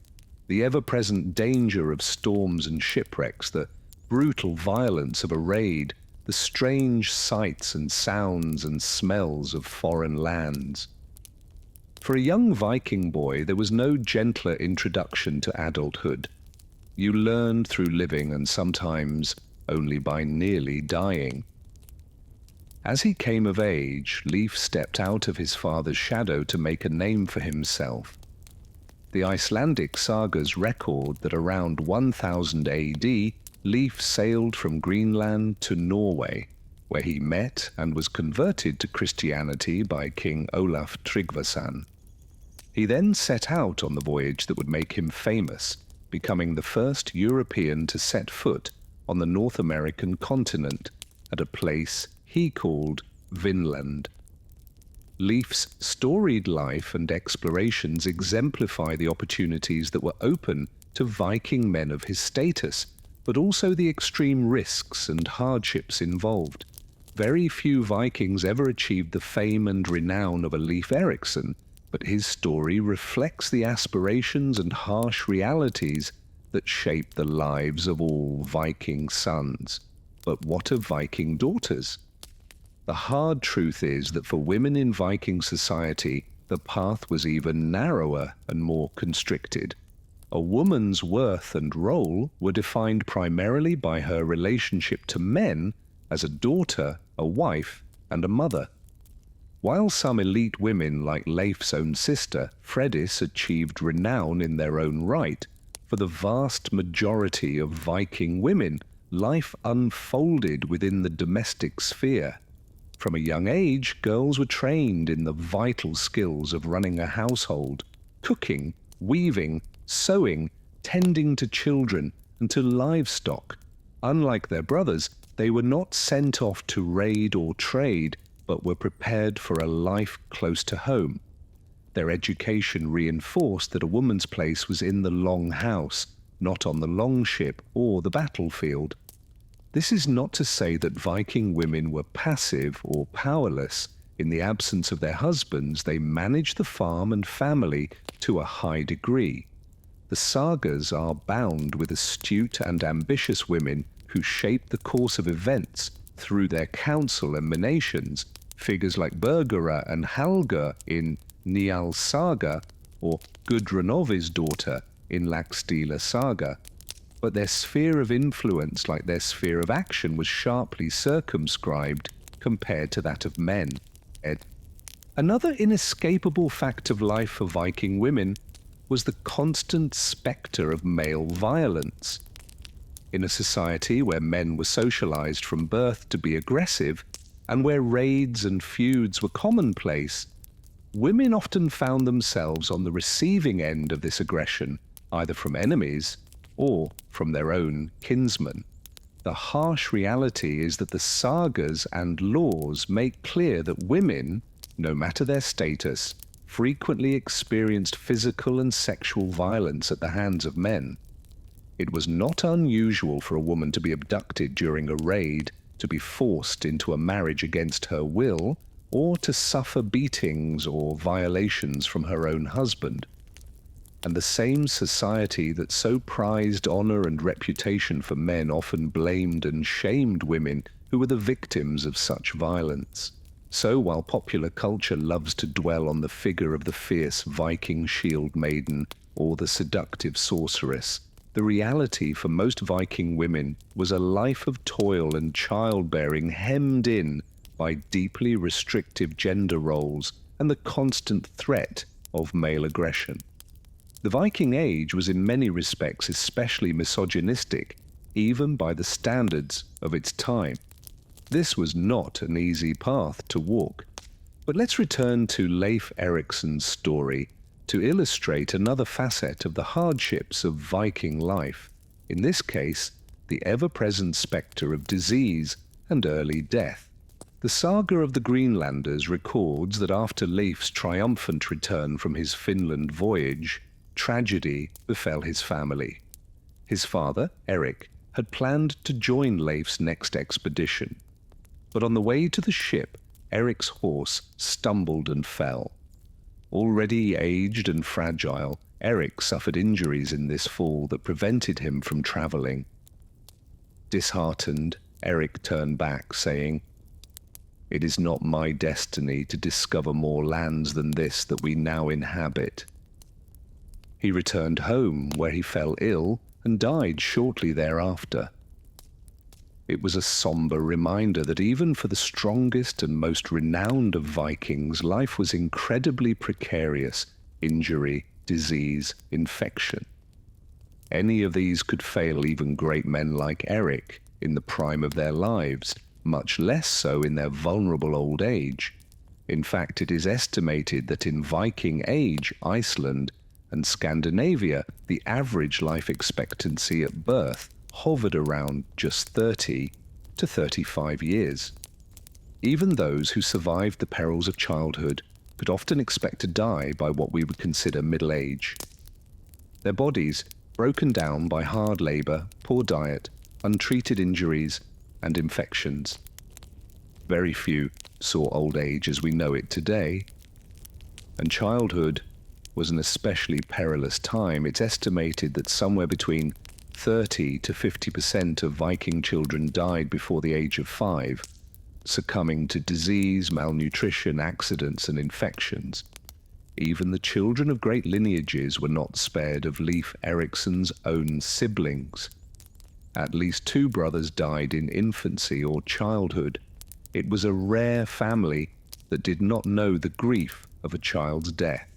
the ever-present danger of storms and shipwrecks, the brutal violence of a raid, the strange sights and sounds and smells of foreign lands. For a young Viking boy, there was no gentler introduction to adulthood. You learned through living and sometimes only by nearly dying. As he came of age, Leif stepped out of his father's shadow to make a name for himself. The Icelandic sagas record that around 1000 AD, Leif sailed from Greenland to Norway, where he met and was converted to Christianity by King Olaf Tryggvason. He then set out on the voyage that would make him famous, becoming the first European to set foot on the North American continent at a place he called Vinland. Leif's storied life and explorations exemplify the opportunities that were open to Viking men of his status, but also the extreme risks and hardships involved. Very few Vikings ever achieved the fame and renown of a Leif Erikson, but his story reflects the aspirations and harsh realities that shape the lives of all Viking sons. But what of Viking daughters? The hard truth is that for women in Viking society, the path was even narrower and more constricted. A woman's worth and role were defined primarily by her relationship to men as a daughter, a wife, and a mother. While some elite women like Leif's own sister, Freydis, achieved renown in their own right, for the vast majority of Viking women, life unfolded within the domestic sphere. From a young age, girls were trained in the vital skills of running a household, cooking, weaving, sewing, tending to children, and to livestock. Unlike their brothers, they were not sent off to raid or trade, but were prepared for a life close to home. Their education reinforced that a woman's place was in the long house, not on the longship or the battlefield. This is not to say that Viking women were passive or powerless. In the absence of their husbands, they managed the farm and family to a high degree. The sagas are bound with astute and ambitious women who shaped the course of events through their counsel and emanations, figures like Bergera and Halga in Njals saga, or Gudrunovi's daughter in Laxdæla saga. But their sphere of influence, like their sphere of action, was sharply circumscribed compared to that of men. Another inescapable fact of life for Viking women was the constant spectre of male violence. In a society where men were socialized from birth to be aggressive, and where raids and feuds were commonplace, women often found themselves on the receiving end of this aggression, either from enemies or from their own kinsmen. The harsh reality is that the sagas and laws make clear that women, no matter their status, frequently experienced physical and sexual violence at the hands of men. It was not unusual for a woman to be abducted during a raid, to be forced into a marriage against her will, or to suffer beatings or violations from her own husband. And the same society that so prized honor and reputation for men often blamed and shamed women who were the victims of such violence. So while popular culture loves to dwell on the figure of the fierce Viking shield maiden or the seductive sorceress, the reality for most Viking women was a life of toil and childbearing hemmed in by deeply restrictive gender roles and the constant threat of male aggression. The Viking Age was in many respects especially misogynistic, even by the standards of its time. This was not an easy path to walk. But let's return to Leif Eriksson's story to illustrate another facet of the hardships of Viking life, in this case, the ever-present spectre of disease and early death. The saga of the Greenlanders records that after Leif's triumphant return from his Finland voyage, tragedy befell his family. His father, Eric, had planned to join Leif's next expedition. But on the way to the ship, Eric's horse stumbled and fell. Already aged and fragile, Eric suffered injuries in this fall that prevented him from traveling. Disheartened, Eric turned back, saying, "It is not my destiny to discover more lands than this that we now inhabit." He returned home, where he fell ill and died shortly thereafter. It was a somber reminder that even for the strongest and most renowned of Vikings, life was incredibly precarious: injury, disease, infection. Any of these could fail even great men like Eric in the prime of their lives, much less so in their vulnerable old age. In fact, it is estimated that in Viking Age, Iceland, and Scandinavia, the average life expectancy at birth hovered around just 30 to 35 years. Even those who survived the perils of childhood could often expect to die by what we would consider middle age. Their bodies, broken down by hard labor, poor diet, untreated injuries, and infections. Very few saw old age as we know it today. And childhood was an especially perilous time. It's estimated that somewhere between 30 to 50% of Viking children died before the age of 5, succumbing to disease, malnutrition, accidents, and infections. Even the children of great lineages were not spared of Leif Erikson's own siblings. At least 2 brothers died in infancy or childhood. It was a rare family that did not know the grief of a child's death.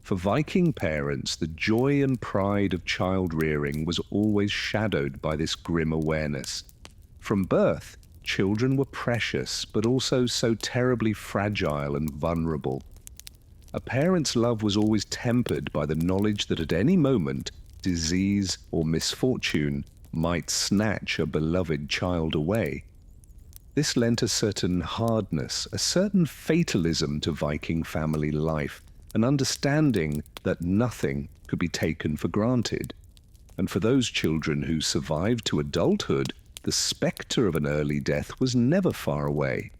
For Viking parents, the joy and pride of child rearing was always shadowed by this grim awareness. From birth, children were precious, but also so terribly fragile and vulnerable. A parent's love was always tempered by the knowledge that at any moment, disease or misfortune might snatch a beloved child away. This lent a certain hardness, a certain fatalism to Viking family life, an understanding that nothing could be taken for granted. And for those children who survived to adulthood, the spectre of an early death was never far away.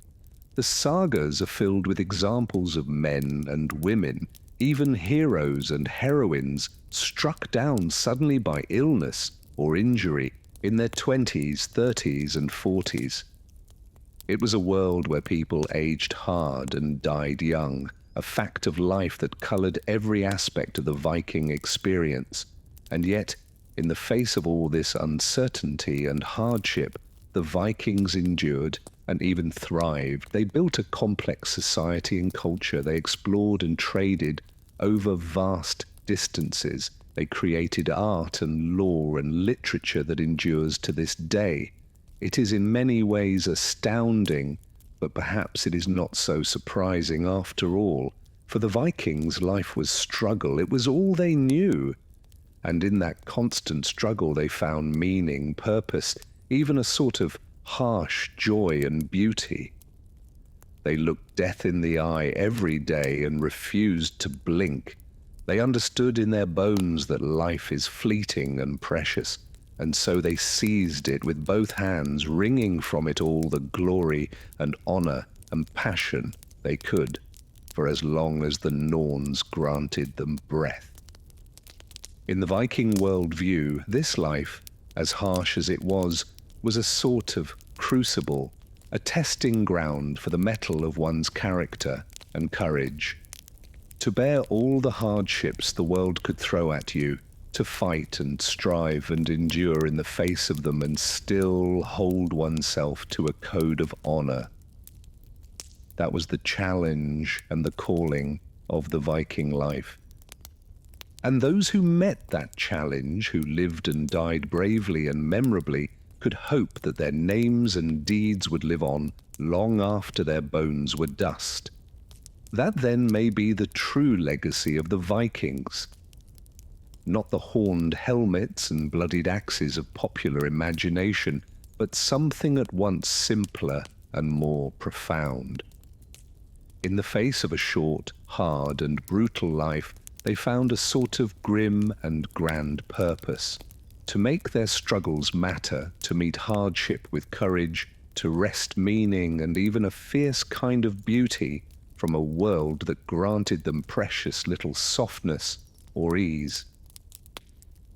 The sagas are filled with examples of men and women, even heroes and heroines, struck down suddenly by illness or injury in their 20s, 30s, and 40s. It was a world where people aged hard and died young, a fact of life that colored every aspect of the Viking experience. And yet, in the face of all this uncertainty and hardship, the Vikings endured and even thrived. They built a complex society and culture. They explored and traded over vast distances. They created art and law and literature that endures to this day. It is in many ways astounding, but perhaps it is not so surprising after all. For the Vikings, life was struggle. It was all they knew. And in that constant struggle, they found meaning, purpose, even a sort of harsh joy and beauty. They looked death in the eye every day and refused to blink. They understood in their bones that life is fleeting and precious, and so they seized it with both hands, wringing from it all the glory and honor and passion they could, for as long as the Norns granted them breath. In the Viking worldview, this life, as harsh as it was a sort of crucible, a testing ground for the mettle of one's character and courage. To bear all the hardships the world could throw at you, to fight and strive and endure in the face of them and still hold oneself to a code of honor. That was the challenge and the calling of the Viking life. And those who met that challenge, who lived and died bravely and memorably, could hope that their names and deeds would live on long after their bones were dust. That then may be the true legacy of the Vikings. Not the horned helmets and bloodied axes of popular imagination, but something at once simpler and more profound. In the face of a short, hard, and brutal life, they found a sort of grim and grand purpose. To make their struggles matter, to meet hardship with courage, to wrest meaning and even a fierce kind of beauty from a world that granted them precious little softness or ease.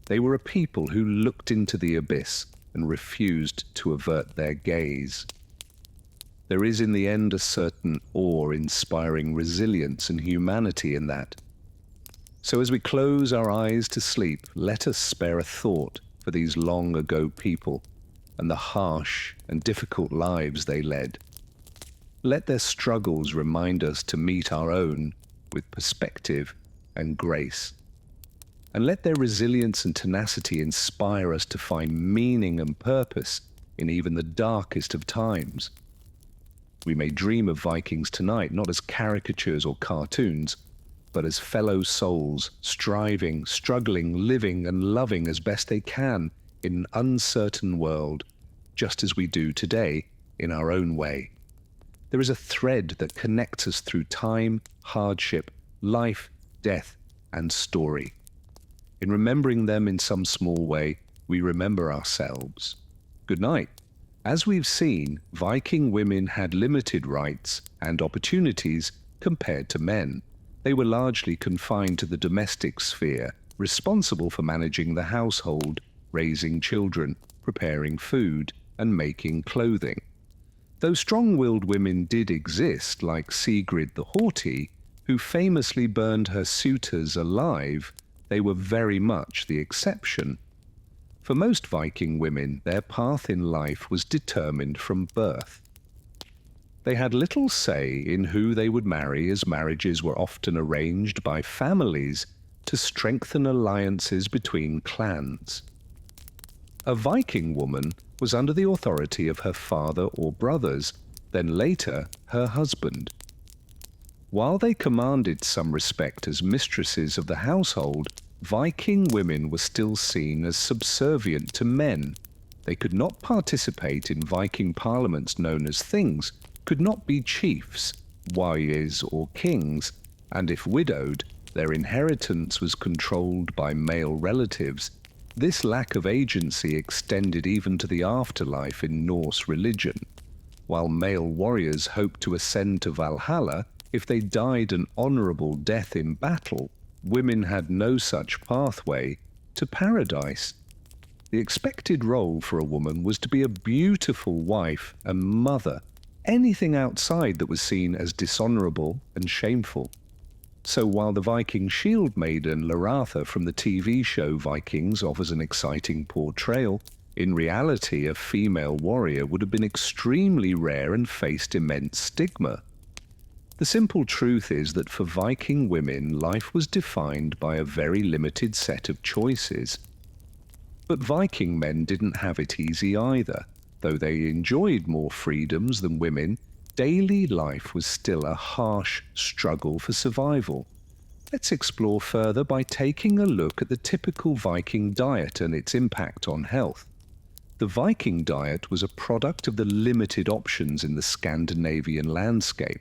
They were a people who looked into the abyss and refused to avert their gaze. There is in the end a certain awe-inspiring resilience and humanity in that. So as we close our eyes to sleep, let us spare a thought for these long-ago people and the harsh and difficult lives they led. Let their struggles remind us to meet our own with perspective and grace. And let their resilience and tenacity inspire us to find meaning and purpose in even the darkest of times. We may dream of Vikings tonight, not as caricatures or cartoons, but as fellow souls, striving, struggling, living, and loving as best they can in an uncertain world, just as we do today in our own way. There is a thread that connects us through time, hardship, life, death, and story. In remembering them in some small way, we remember ourselves. Good night. As we've seen, Viking women had limited rights and opportunities compared to men. They were largely confined to the domestic sphere, responsible for managing the household, raising children, preparing food, and making clothing. Though strong-willed women did exist, like Sigrid the Haughty, who famously burned her suitors alive, they were very much the exception. For most Viking women, their path in life was determined from birth. They had little say in who they would marry, as marriages were often arranged by families to strengthen alliances between clans. A Viking woman was under the authority of her father or brothers, then later her husband. While they commanded some respect as mistresses of the household, Viking women were still seen as subservient to men. They could not participate in Viking parliaments known as things, could not be chiefs, warriors or kings, and if widowed, their inheritance was controlled by male relatives. This lack of agency extended even to the afterlife in Norse religion. While male warriors hoped to ascend to Valhalla if they died an honorable death in battle, women had no such pathway to paradise. The expected role for a woman was to be a beautiful wife and mother. Anything outside that was seen as dishonorable and shameful. So while the Viking shield maiden Laratha from the TV show Vikings offers an exciting portrayal, in reality a female warrior would have been extremely rare and faced immense stigma. The simple truth is that for Viking women, life was defined by a very limited set of choices. But Viking men didn't have it easy either. Though they enjoyed more freedoms than women, daily life was still a harsh struggle for survival. Let's explore further by taking a look at the typical Viking diet and its impact on health. The Viking diet was a product of the limited options in the Scandinavian landscape.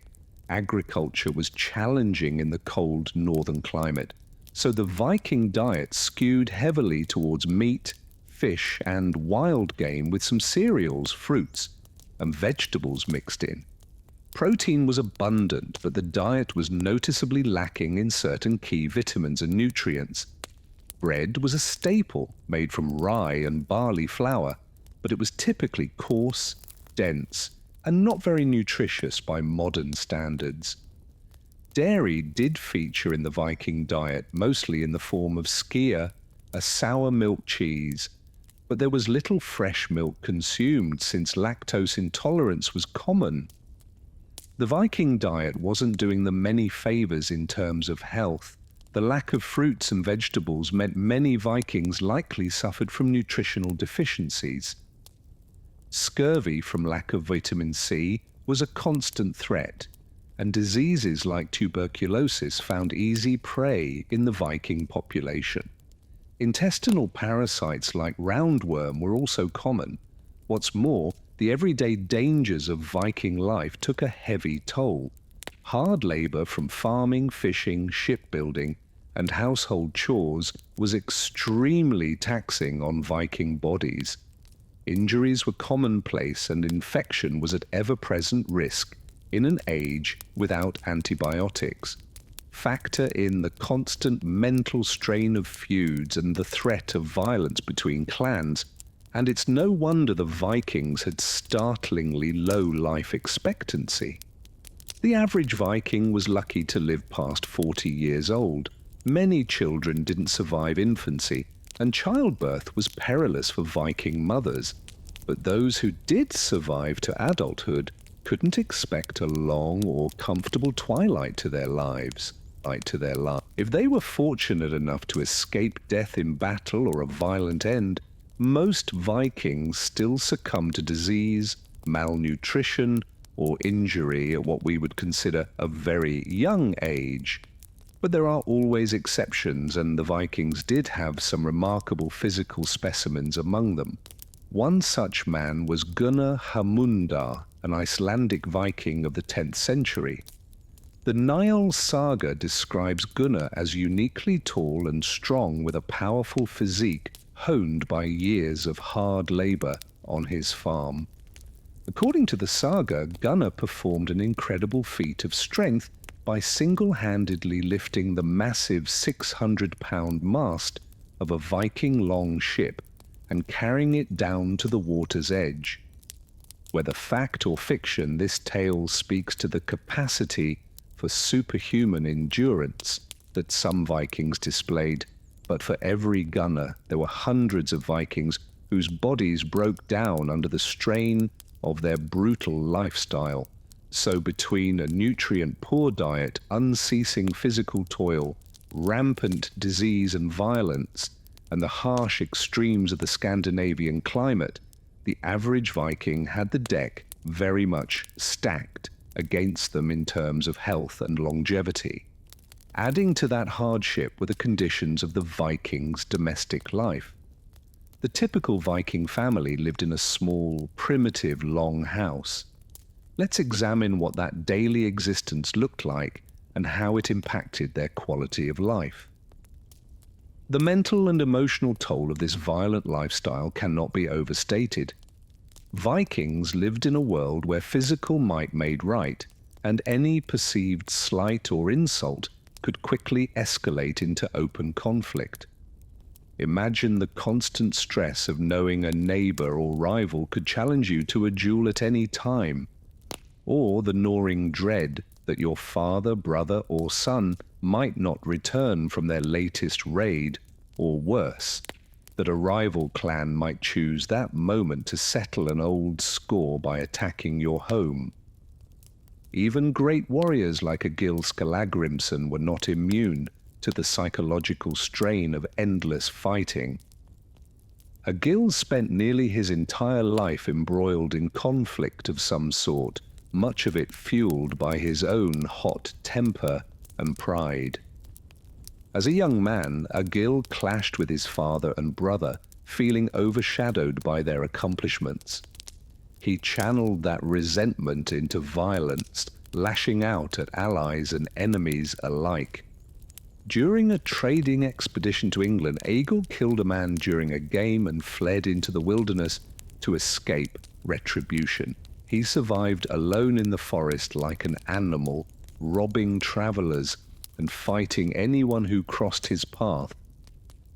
Agriculture was challenging in the cold northern climate, so the Viking diet skewed heavily towards meat, fish, and wild game with some cereals, fruits, and vegetables mixed in. Protein was abundant, but the diet was noticeably lacking in certain key vitamins and nutrients. Bread was a staple made from rye and barley flour, but it was typically coarse, dense, and not very nutritious by modern standards. Dairy did feature in the Viking diet, mostly in the form of skyr, a sour milk cheese, but there was little fresh milk consumed since lactose intolerance was common. The Viking diet wasn't doing them many favors in terms of health. The lack of fruits and vegetables meant many Vikings likely suffered from nutritional deficiencies. Scurvy from lack of vitamin C was a constant threat, and diseases like tuberculosis found easy prey in the Viking population. Intestinal parasites like roundworm were also common. What's more, the everyday dangers of Viking life took a heavy toll. Hard labor from farming, fishing, shipbuilding, and household chores was extremely taxing on Viking bodies. Injuries were commonplace and infection was at ever-present risk in an age without antibiotics. Factor in the constant mental strain of feuds and the threat of violence between clans, and it's no wonder the Vikings had startlingly low life expectancy. The average Viking was lucky to live past 40 years old. Many children didn't survive infancy, and childbirth was perilous for Viking mothers. But those who did survive to adulthood couldn't expect a long or comfortable twilight to their lives. If they were fortunate enough to escape death in battle or a violent end, most Vikings still succumbed to disease, malnutrition, or injury at what we would consider a very young age. But there are always exceptions, and the Vikings did have some remarkable physical specimens among them. One such man was Gunnar Hamundar, an Icelandic Viking of the 10th century. The Nile saga describes Gunnar as uniquely tall and strong with a powerful physique honed by years of hard labor on his farm. According to the saga, Gunnar performed an incredible feat of strength by single-handedly lifting the massive 600-pound mast of a Viking-long ship and carrying it down to the water's edge. Whether fact or fiction, this tale speaks to the capacity for superhuman endurance that some Vikings displayed, but for every gunner there were hundreds of Vikings whose bodies broke down under the strain of their brutal lifestyle. So between a nutrient-poor diet, unceasing physical toil, rampant disease and violence, and the harsh extremes of the Scandinavian climate, the average Viking had the deck very much stacked against them in terms of health and longevity. Adding to that hardship were the conditions of the Viking's domestic life. The typical Viking family lived in a small, primitive, long house. Let's examine what that daily existence looked like and how it impacted their quality of life. The mental and emotional toll of this violent lifestyle cannot be overstated. Vikings lived in a world where physical might made right, and any perceived slight or insult could quickly escalate into open conflict. Imagine the constant stress of knowing a neighbor or rival could challenge you to a duel at any time, or the gnawing dread that your father, brother, or son might not return from their latest raid, or worse, that a rival clan might choose that moment to settle an old score by attacking your home. Even great warriors like Egil Skallagrimsson were not immune to the psychological strain of endless fighting. Egil spent nearly his entire life embroiled in conflict of some sort, much of it fueled by his own hot temper and pride. As a young man, Egil clashed with his father and brother, feeling overshadowed by their accomplishments. He channeled that resentment into violence, lashing out at allies and enemies alike. During a trading expedition to England, Egil killed a man during a game and fled into the wilderness to escape retribution. He survived alone in the forest like an animal, robbing travelers and fighting anyone who crossed his path.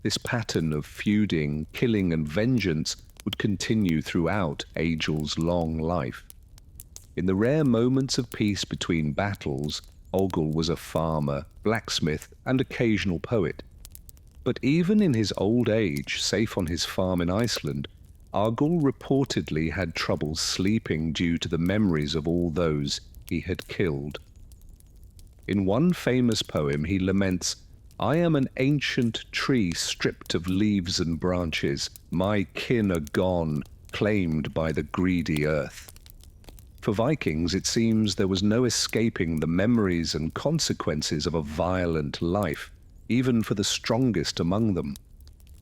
This pattern of feuding, killing, and vengeance would continue throughout Egil's long life. In the rare moments of peace between battles, Egil was a farmer, blacksmith, and occasional poet. But even in his old age, safe on his farm in Iceland, Egil reportedly had trouble sleeping due to the memories of all those he had killed. In one famous poem, he laments, "I am an ancient tree stripped of leaves and branches. My kin are gone, claimed by the greedy earth." For Vikings, it seems there was no escaping the memories and consequences of a violent life, even for the strongest among them.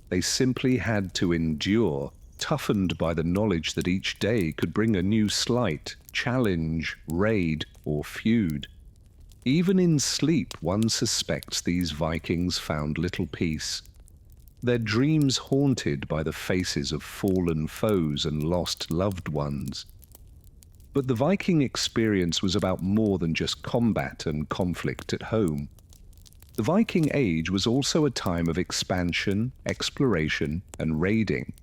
They simply had to endure, toughened by the knowledge that each day could bring a new slight, challenge, raid, or feud. Even in sleep, one suspects these Vikings found little peace. Their dreams haunted by the faces of fallen foes and lost loved ones. But the Viking experience was about more than just combat and conflict at home. The Viking Age was also a time of expansion, exploration, and raiding,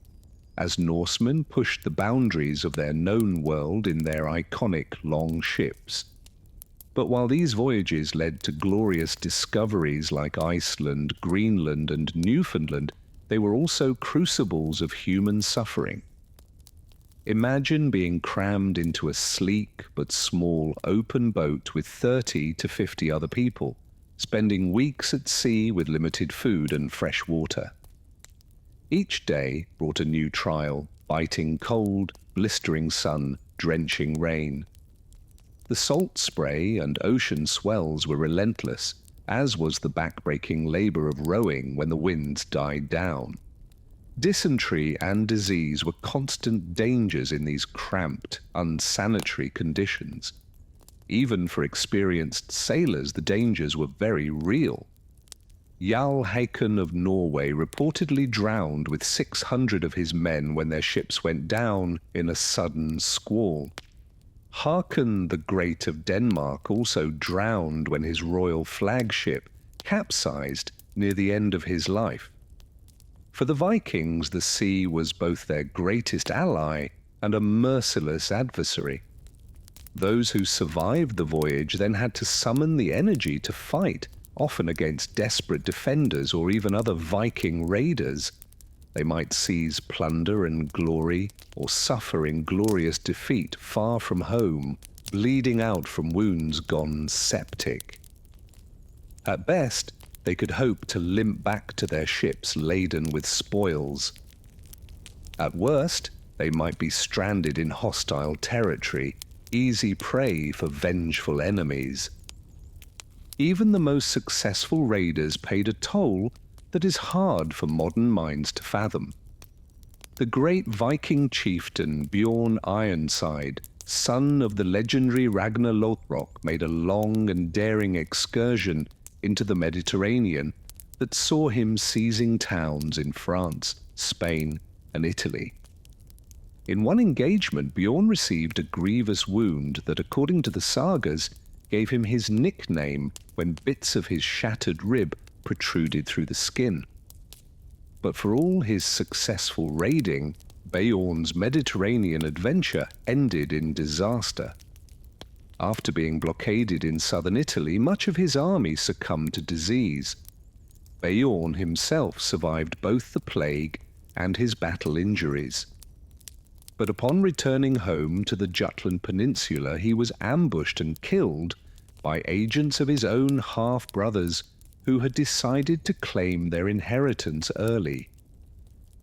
as Norsemen pushed the boundaries of their known world in their iconic long ships. But while these voyages led to glorious discoveries like Iceland, Greenland, and Newfoundland, they were also crucibles of human suffering. Imagine being crammed into a sleek but small open boat with 30 to 50 other people, spending weeks at sea with limited food and fresh water. Each day brought a new trial, biting cold, blistering sun, drenching rain. The salt spray and ocean swells were relentless, as was the back-breaking labor of rowing when the winds died down. Dysentery and disease were constant dangers in these cramped, unsanitary conditions. Even for experienced sailors, the dangers were very real. Jarl Haakon of Norway reportedly drowned with 600 of his men when their ships went down in a sudden squall. Haakon the Great of Denmark also drowned when his royal flagship capsized near the end of his life. For the Vikings, the sea was both their greatest ally and a merciless adversary. Those who survived the voyage then had to summon the energy to fight, often against desperate defenders or even other Viking raiders. They might seize plunder and glory, or suffer inglorious defeat far from home, bleeding out from wounds gone septic. At best, they could hope to limp back to their ships laden with spoils. At worst, they might be stranded in hostile territory, easy prey for vengeful enemies. Even the most successful raiders paid a toll that is hard for modern minds to fathom. The great Viking chieftain Bjorn Ironside, son of the legendary Ragnar Lothbrok, made a long and daring excursion into the Mediterranean that saw him seizing towns in France, Spain, and Italy. In one engagement, Bjorn received a grievous wound that, according to the sagas, gave him his nickname when bits of his shattered rib protruded through the skin. But for all his successful raiding, Bjorn's Mediterranean adventure ended in disaster. After being blockaded in southern Italy, much of his army succumbed to disease. Bjorn himself survived both the plague and his battle injuries. But upon returning home to the Jutland Peninsula, he was ambushed and killed by agents of his own half-brothers who had decided to claim their inheritance early.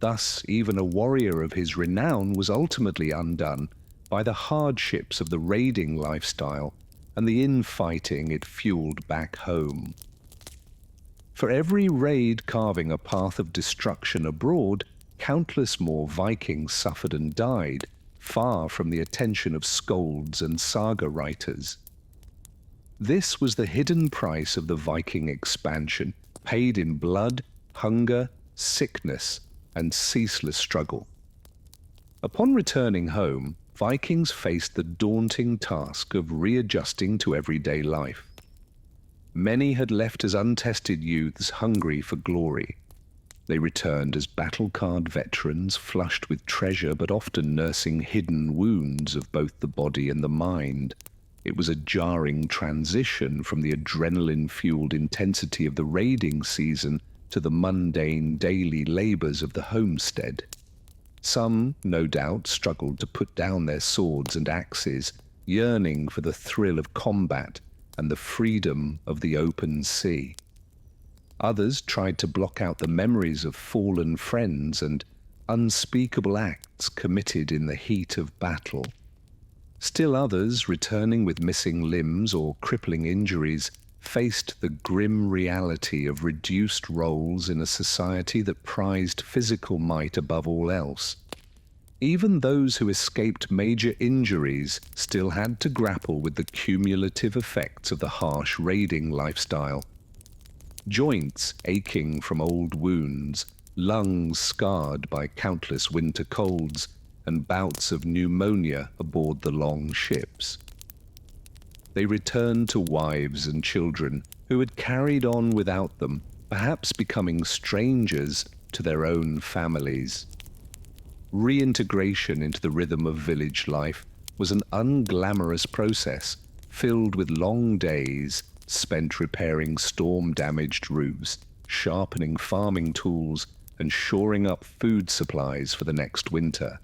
Thus, even a warrior of his renown was ultimately undone by the hardships of the raiding lifestyle and the infighting it fueled back home. For every raid carving a path of destruction abroad, countless more Vikings suffered and died, far from the attention of skalds and saga writers. This was the hidden price of the Viking expansion, paid in blood, hunger, sickness, and ceaseless struggle. Upon returning home, Vikings faced the daunting task of readjusting to everyday life. Many had left as untested youths hungry for glory. They returned as battle-scarred veterans, flushed with treasure but often nursing hidden wounds of both the body and the mind. It was a jarring transition from the adrenaline-fueled intensity of the raiding season to the mundane daily labors of the homestead. Some, no doubt, struggled to put down their swords and axes, yearning for the thrill of combat and the freedom of the open sea. Others tried to block out the memories of fallen friends and unspeakable acts committed in the heat of battle. Still others, returning with missing limbs or crippling injuries, faced the grim reality of reduced roles in a society that prized physical might above all else. Even those who escaped major injuries still had to grapple with the cumulative effects of the harsh raiding lifestyle. Joints aching from old wounds, lungs scarred by countless winter colds, and bouts of pneumonia aboard the long ships. They returned to wives and children who had carried on without them, perhaps becoming strangers to their own families. Reintegration into the rhythm of village life was an unglamorous process, filled with long days spent repairing storm-damaged roofs, sharpening farming tools, and shoring up food supplies for the next winter.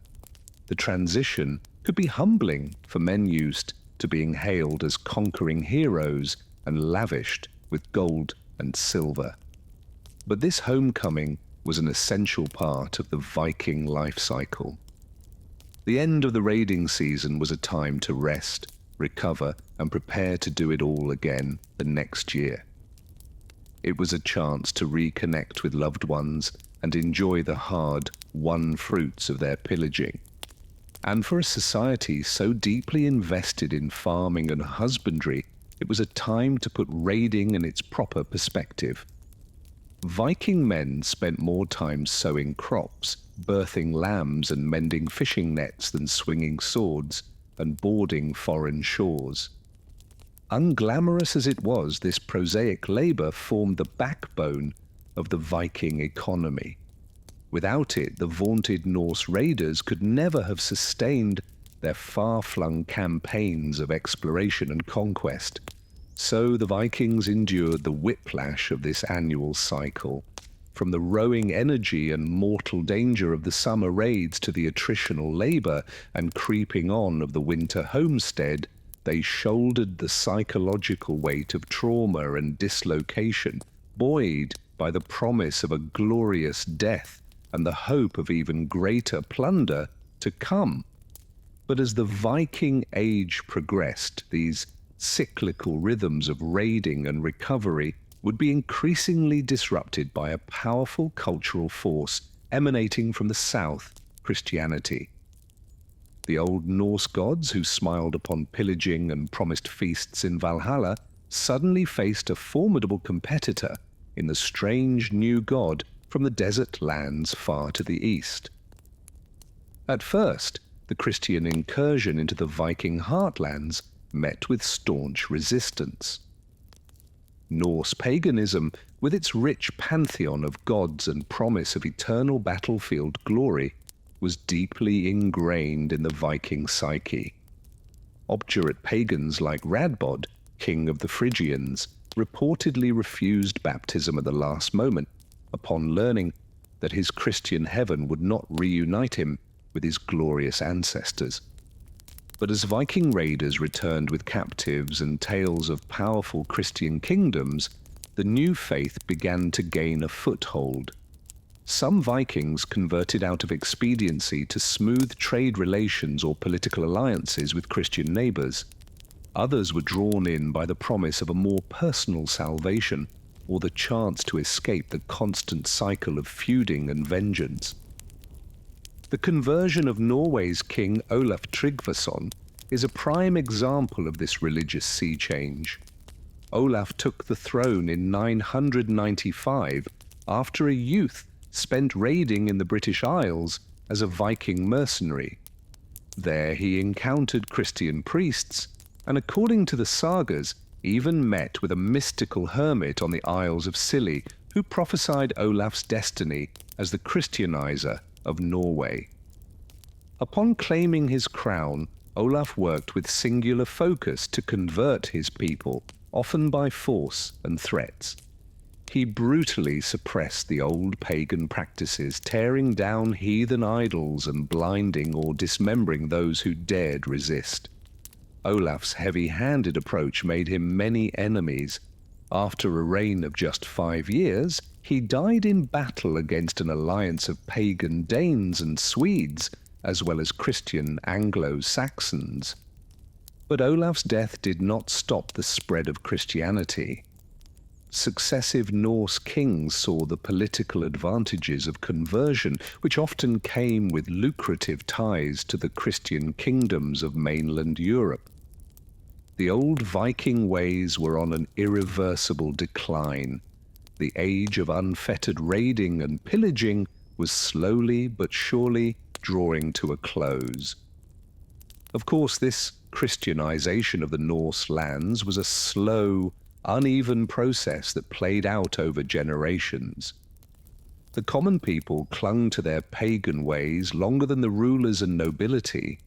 The transition could be humbling for men used to being hailed as conquering heroes and lavished with gold and silver. But this homecoming was an essential part of the Viking life cycle. The end of the raiding season was a time to rest, recover, and prepare to do it all again the next year. It was a chance to reconnect with loved ones and enjoy the hard-won fruits of their pillaging. And for a society so deeply invested in farming and husbandry, it was a time to put raiding in its proper perspective. Viking men spent more time sowing crops, birthing lambs, and mending fishing nets than swinging swords, and boarding foreign shores. Unglamorous as it was, this prosaic labor formed the backbone of the Viking economy. Without it, the vaunted Norse raiders could never have sustained their far-flung campaigns of exploration and conquest. So the Vikings endured the whiplash of this annual cycle. From the rowing energy and mortal danger of the summer raids to the attritional labor and creeping on of the winter homestead, they shouldered the psychological weight of trauma and dislocation, buoyed by the promise of a glorious death and the hope of even greater plunder to come. But as the Viking Age progressed, these cyclical rhythms of raiding and recovery would be increasingly disrupted by a powerful cultural force emanating from the south, Christianity. The old Norse gods who smiled upon pillaging and promised feasts in Valhalla suddenly faced a formidable competitor in the strange new god from the desert lands far to the east. At first, the Christian incursion into the Viking heartlands met with staunch resistance. Norse paganism, with its rich pantheon of gods and promise of eternal battlefield glory, was deeply ingrained in the Viking psyche. Obdurate pagans like Radbod, king of the Phrygians, reportedly refused baptism at the last moment, upon learning that his Christian heaven would not reunite him with his glorious ancestors. But as Viking raiders returned with captives and tales of powerful Christian kingdoms, the new faith began to gain a foothold. Some Vikings converted out of expediency to smooth trade relations or political alliances with Christian neighbors. Others were drawn in by the promise of a more personal salvation or the chance to escape the constant cycle of feuding and vengeance. The conversion of Norway's king Olaf Tryggvason is a prime example of this religious sea change. Olaf took the throne in 995 after a youth spent raiding in the British Isles as a Viking mercenary. There he encountered Christian priests and, according to the sagas, even met with a mystical hermit on the Isles of Scilly who prophesied Olaf's destiny as the Christianizer of Norway. Upon claiming his crown, Olaf worked with singular focus to convert his people, often by force and threats. He brutally suppressed the old pagan practices, tearing down heathen idols and blinding or dismembering those who dared resist. Olaf's heavy-handed approach made him many enemies. After a reign of just 5 years, he died in battle against an alliance of pagan Danes and Swedes, as well as Christian Anglo-Saxons. But Olaf's death did not stop the spread of Christianity. Successive Norse kings saw the political advantages of conversion, which often came with lucrative ties to the Christian kingdoms of mainland Europe. The old Viking ways were on an irreversible decline. The age of unfettered raiding and pillaging was slowly but surely drawing to a close. Of course, this Christianization of the Norse lands was a slow, uneven process that played out over generations. The common people clung to their pagan ways longer than the rulers and nobility.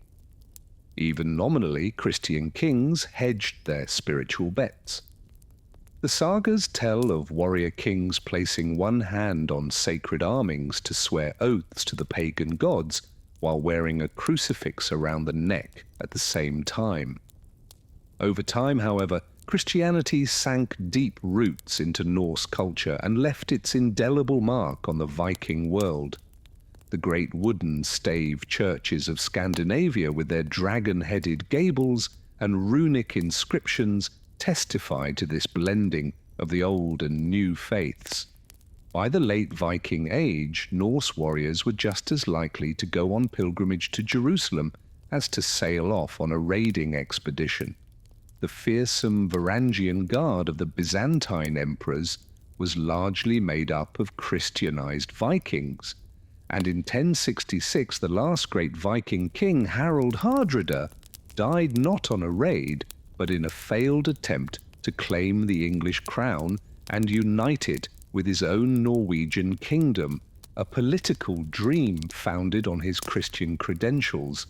Even nominally, Christian kings hedged their spiritual bets. The sagas tell of warrior kings placing one hand on sacred armings to swear oaths to the pagan gods while wearing a crucifix around the neck at the same time. Over time, however, Christianity sank deep roots into Norse culture and left its indelible mark on the Viking world. The great wooden stave churches of Scandinavia with their dragon-headed gables and runic inscriptions testify to this blending of the old and new faiths. By the late Viking Age, Norse warriors were just as likely to go on pilgrimage to Jerusalem as to sail off on a raiding expedition. The fearsome Varangian guard of the Byzantine emperors was largely made up of Christianized Vikings, and in 1066 the last great Viking king, Harald Hardrada, died not on a raid, but in a failed attempt to claim the English crown and unite it with his own Norwegian kingdom, a political dream founded on his Christian credentials.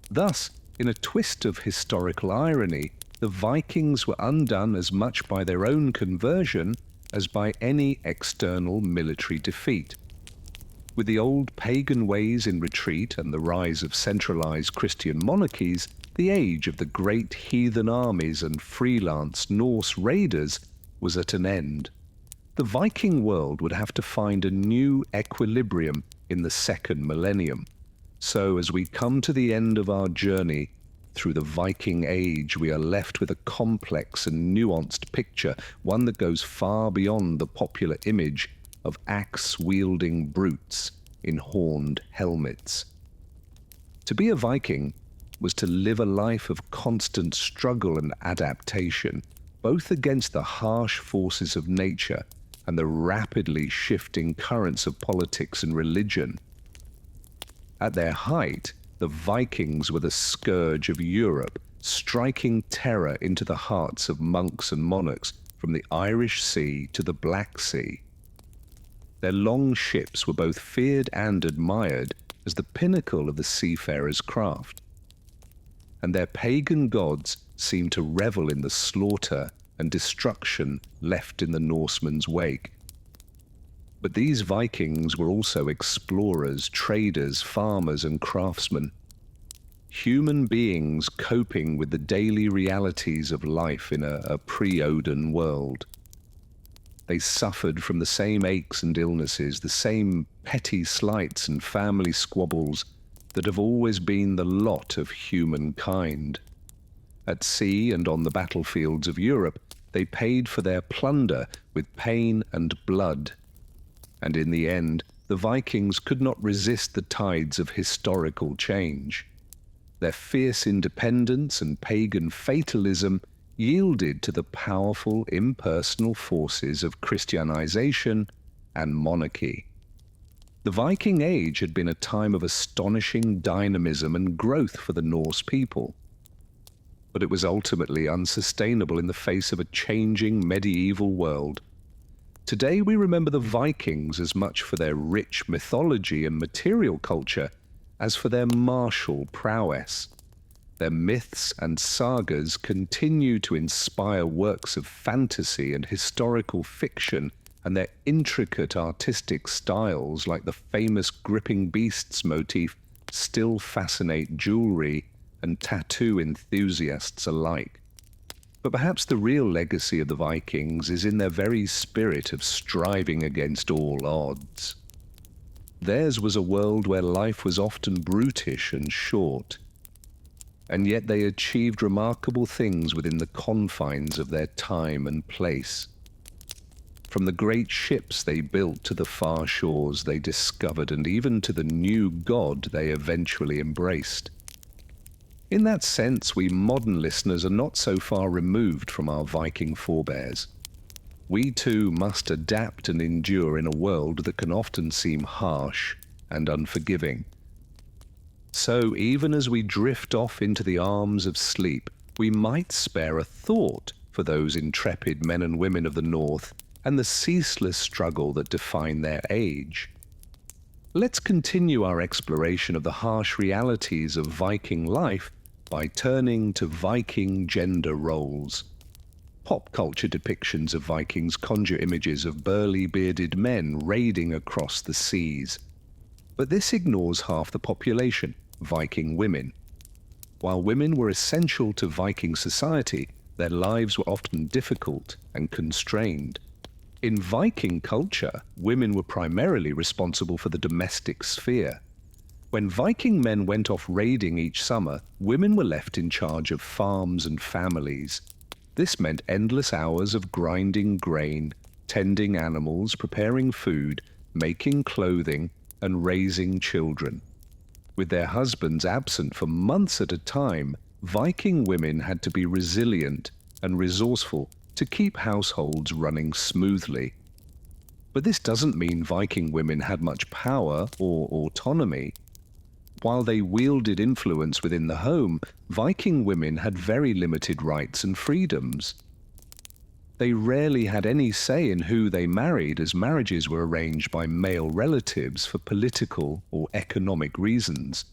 Thus, in a twist of historical irony, the Vikings were undone as much by their own conversion as by any external military defeat. With the old pagan ways in retreat and the rise of centralized Christian monarchies, the age of the great heathen armies and freelance Norse raiders was at an end. The Viking world would have to find a new equilibrium in the second millennium. So as we come to the end of our journey through the Viking age, we are left with a complex and nuanced picture, one that goes far beyond the popular image of axe-wielding brutes in horned helmets. To be a Viking was to live a life of constant struggle and adaptation, both against the harsh forces of nature and the rapidly shifting currents of politics and religion. At their height, the Vikings were the scourge of Europe, striking terror into the hearts of monks and monarchs from the Irish Sea to the Black Sea. Their long ships were both feared and admired as the pinnacle of the seafarer's craft. And their pagan gods seemed to revel in the slaughter and destruction left in the Norsemen's wake. But these Vikings were also explorers, traders, farmers, and craftsmen. Human beings coping with the daily realities of life in a pre-Odin world. They suffered from the same aches and illnesses, the same petty slights and family squabbles that have always been the lot of humankind. At sea and on the battlefields of Europe, they paid for their plunder with pain and blood. And in the end, the Vikings could not resist the tides of historical change. Their fierce independence and pagan fatalism yielded to the powerful impersonal forces of Christianization and monarchy. The Viking Age had been a time of astonishing dynamism and growth for the Norse people. But it was ultimately unsustainable in the face of a changing medieval world. Today we remember the Vikings as much for their rich mythology and material culture as for their martial prowess. Their myths and sagas continue to inspire works of fantasy and historical fiction, and their intricate artistic styles, like the famous gripping beasts motif, still fascinate jewelry and tattoo enthusiasts alike. But perhaps the real legacy of the Vikings is in their very spirit of striving against all odds. Theirs was a world where life was often brutish and short, and yet they achieved remarkable things within the confines of their time and place. From the great ships they built to the far shores they discovered, and even to the new god they eventually embraced. In that sense, we modern listeners are not so far removed from our Viking forebears. We too must adapt and endure in a world that can often seem harsh and unforgiving. So even as we drift off into the arms of sleep, we might spare a thought for those intrepid men and women of the North and the ceaseless struggle that define their age. Let's continue our exploration of the harsh realities of Viking life by turning to Viking gender roles. Pop culture depictions of Vikings conjure images of burly bearded men raiding across the seas. But this ignores half the population, Viking women. While women were essential to Viking society, their lives were often difficult and constrained. In Viking culture, women were primarily responsible for the domestic sphere. When Viking men went off raiding each summer, women were left in charge of farms and families. This meant endless hours of grinding grain, tending animals, preparing food, making clothing, and raising children. With their husbands absent for months at a time, Viking women had to be resilient and resourceful to keep households running smoothly. But this doesn't mean Viking women had much power or autonomy. While they wielded influence within the home, Viking women had very limited rights and freedoms. They rarely had any say in who they married, as marriages were arranged by male relatives for political or economic reasons.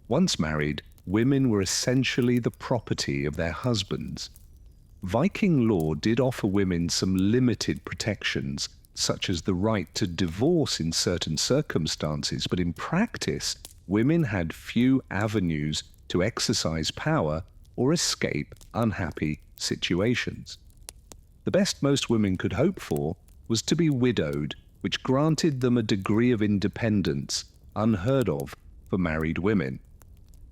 Once married, women were essentially the property of their husbands. Viking law did offer women some limited protections, such as the right to divorce in certain circumstances, but in practice, women had few avenues to exercise power or escape unhappy situations. The best most women could hope for was to be widowed, which granted them a degree of independence unheard of for married women.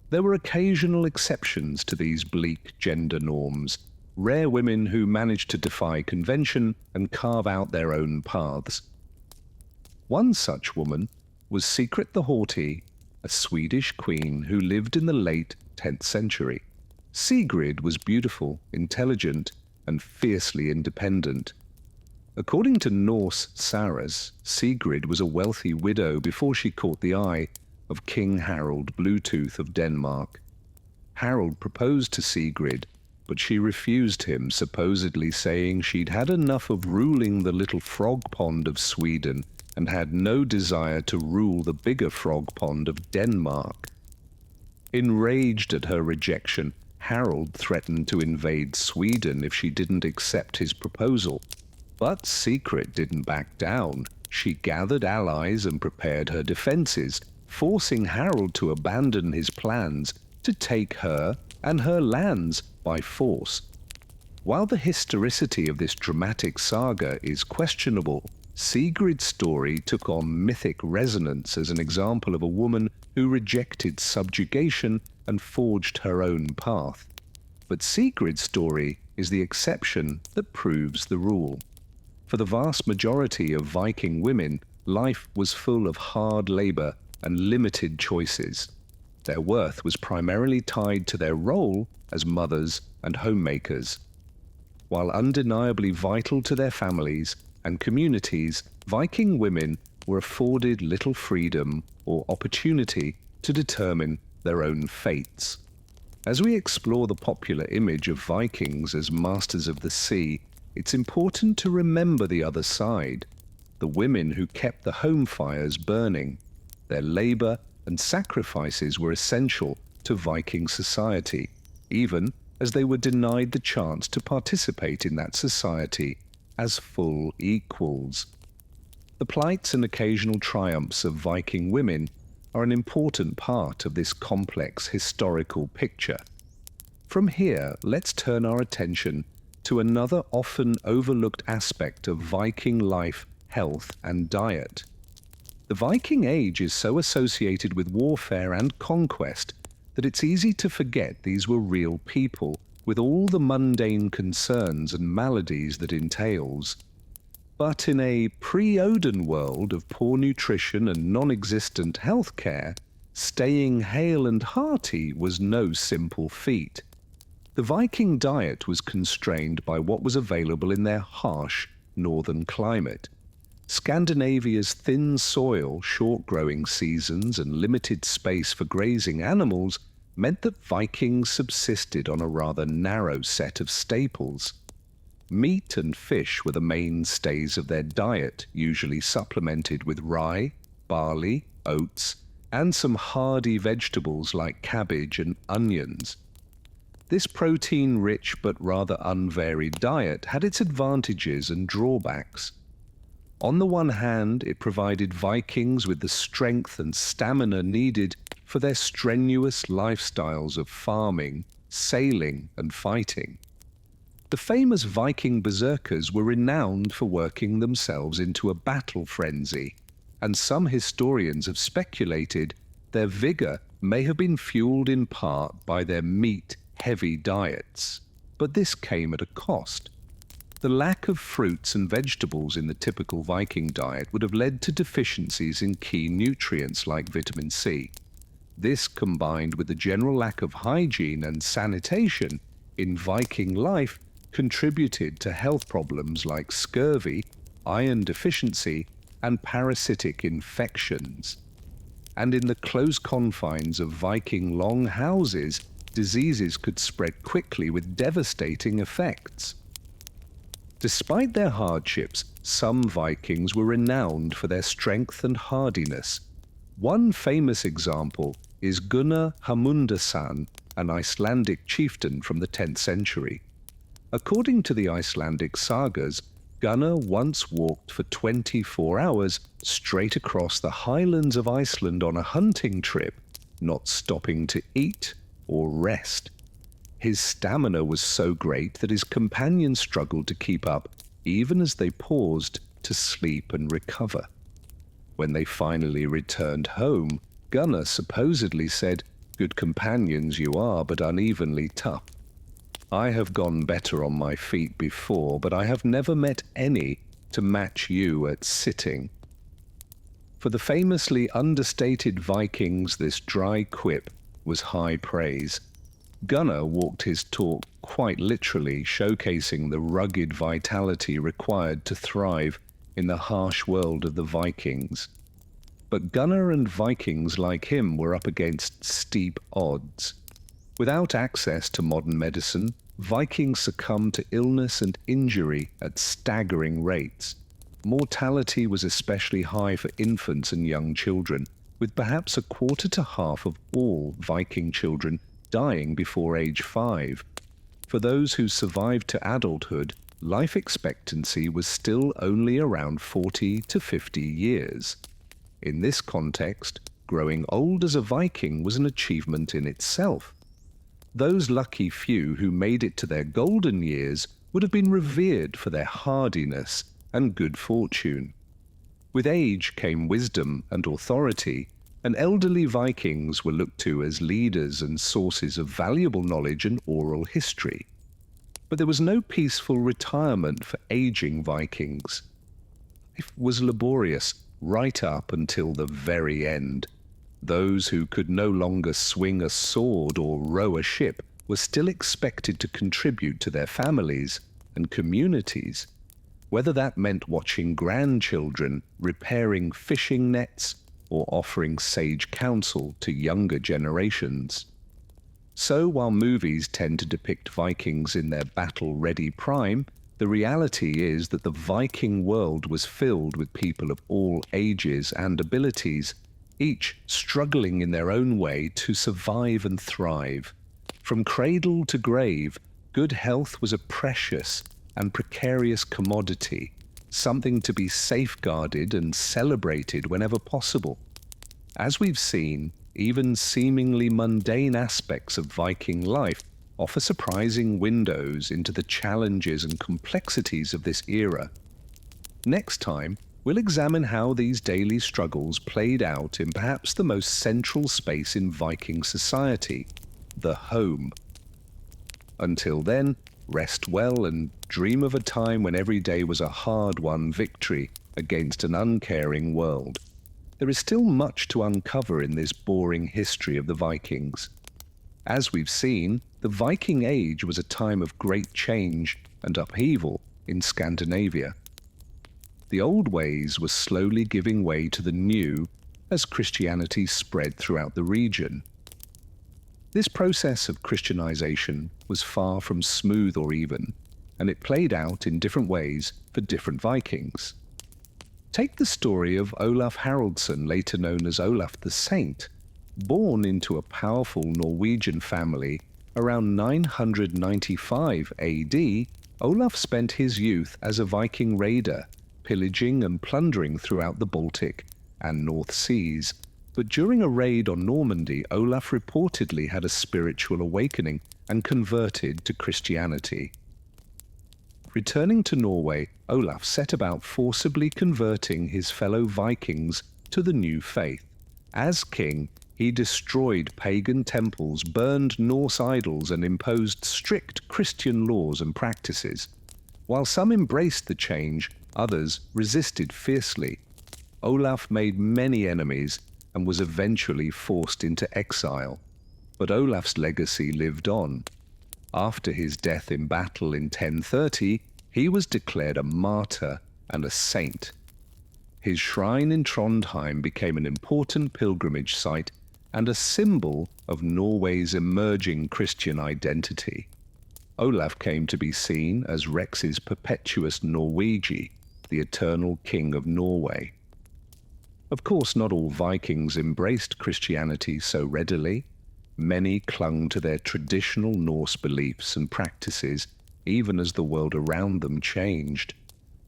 There were occasional exceptions to these bleak gender norms, rare women who managed to defy convention and carve out their own paths. One such woman was Secret the Haughty, a Swedish queen who lived in the late 10th century. Sigrid was beautiful, intelligent, and fiercely independent. According to Norse sagas, Sigrid was a wealthy widow before she caught the eye of King Harald Bluetooth of Denmark. Harald proposed to Sigrid, but she refused him, supposedly saying she'd had enough of ruling the little frog pond of Sweden and had no desire to rule the bigger frog pond of Denmark. Enraged at her rejection, Harald threatened to invade Sweden if she didn't accept his proposal. But Sigrid didn't back down. She gathered allies and prepared her defenses, forcing Harald to abandon his plans to take her and her lands by force. While the historicity of this dramatic saga is questionable, Sigrid's story took on mythic resonance as an example of a woman who rejected subjugation and forged her own path. But Sigrid's story is the exception that proves the rule. For the vast majority of Viking women, life was full of hard labor and limited choices. Their worth was primarily tied to their role as mothers and homemakers. While undeniably vital to their families and communities, Viking women were afforded little freedom or opportunity to determine their own fates. As we explore the popular image of Vikings as masters of the sea, it's important to remember the other side, the women who kept the home fires burning. Their labor and sacrifices were essential to Viking society, even as they were denied the chance to participate in that society as full equals. The plights and occasional triumphs of Viking women are an important part of this complex historical picture. From here, let's turn our attention to another often overlooked aspect of Viking life, health, and diet. The Viking Age is so associated with warfare and conquest that it's easy to forget these were real people with all the mundane concerns and maladies that entails. But in a pre-Odin world of poor nutrition and non-existent health care, staying hale and hearty was no simple feat. The Viking diet was constrained by what was available in their harsh northern climate. Scandinavia's thin soil, short growing seasons, and limited space for grazing animals meant that Vikings subsisted on a rather narrow set of staples. Meat and fish were the mainstays of their diet, usually supplemented with rye, barley, oats, and some hardy vegetables like cabbage and onions. This protein-rich but rather unvaried diet had its advantages and drawbacks. On the one hand, it provided Vikings with the strength and stamina needed for their strenuous lifestyles of farming, sailing, and fighting. The famous Viking berserkers were renowned for working themselves into a battle frenzy, and some historians have speculated their vigor may have been fueled in part by their meat-heavy diets. But this came at a cost. The lack of fruits and vegetables in the typical Viking diet would have led to deficiencies in key nutrients like vitamin C. This, combined with the general lack of hygiene and sanitation in Viking life, contributed to health problems like scurvy, iron deficiency, and parasitic infections. and in the close confines of Viking long houses, diseases could spread quickly with devastating effects. Despite their hardships, some Vikings were renowned for their strength and hardiness. One famous example is Gunnar Hamundason, an Icelandic chieftain from the 10th century. According to the Icelandic sagas, Gunnar once walked for 24 hours straight across the highlands of Iceland on a hunting trip, not stopping to eat or rest. His stamina was so great that his companions struggled to keep up, even as they paused to sleep and recover. When they finally returned home, Gunnar supposedly said, "Good companions you are, but unevenly tough. I have gone better on my feet before, but I have never met any to match you at sitting." For the famously understated Vikings, this dry quip was high praise. Gunnar walked his talk quite literally, showcasing the rugged vitality required to thrive in the harsh world of the Vikings. But Gunnar and Vikings like him were up against steep odds. Without access to modern medicine, Vikings succumbed to illness and injury at staggering rates. Mortality was especially high for infants and young children, with perhaps a quarter to half of all Viking children dying before age 5. For those who survived to adulthood, life expectancy was still only around 40 to 50 years. In this context, growing old as a Viking was an achievement in itself. Those lucky few who made it to their golden years would have been revered for their hardiness and good fortune. With age came wisdom and authority, and elderly Vikings were looked to as leaders and sources of valuable knowledge and oral history. But there was no peaceful retirement for aging Vikings. Life was laborious right up until the very end. Those who could no longer swing a sword or row a ship were still expected to contribute to their families and communities, whether that meant watching grandchildren, repairing fishing nets, or offering sage counsel to younger generations. So while movies tend to depict Vikings in their battle-ready prime, the reality is that the Viking world was filled with people of all ages and abilities, each struggling in their own way to survive and thrive. From cradle to grave, good health was a precious and precarious commodity, something to be safeguarded and celebrated whenever possible. As we've seen, even seemingly mundane aspects of Viking life offer surprising windows into the challenges and complexities of this era. Next time, we'll examine how these daily struggles played out in perhaps the most central space in Viking society, the home. Until then, rest well and dream of a time when every day was a hard-won victory against an uncaring world. There is still much to uncover in this boring history of the Vikings. As we've seen, the Viking Age was a time of great change and upheaval in Scandinavia. The old ways were slowly giving way to the new as Christianity spread throughout the region. This process of Christianization was far from smooth or even, and it played out in different ways for different Vikings. Take the story of Olaf Haraldsson, later known as Olaf the Saint. Born into a powerful Norwegian family around 995 AD, Olaf spent his youth as a Viking raider, pillaging and plundering throughout the Baltic and North Seas. But during a raid on Normandy, Olaf reportedly had a spiritual awakening and converted to Christianity. Returning to Norway, Olaf set about forcibly converting his fellow Vikings to the new faith. As king, he destroyed pagan temples, burned Norse idols, and imposed strict Christian laws and practices. While some embraced the change, others resisted fiercely. Olaf made many enemies and was eventually forced into exile. But Olaf's legacy lived on. After his death in battle in 1030, he was declared a martyr and a saint. His shrine in Trondheim became an important pilgrimage site and a symbol of Norway's emerging Christian identity. Olaf came to be seen as Rex's perpetuous Norwegi, the eternal king of Norway. Of course, not all Vikings embraced Christianity so readily. Many clung to their traditional Norse beliefs and practices, even as the world around them changed.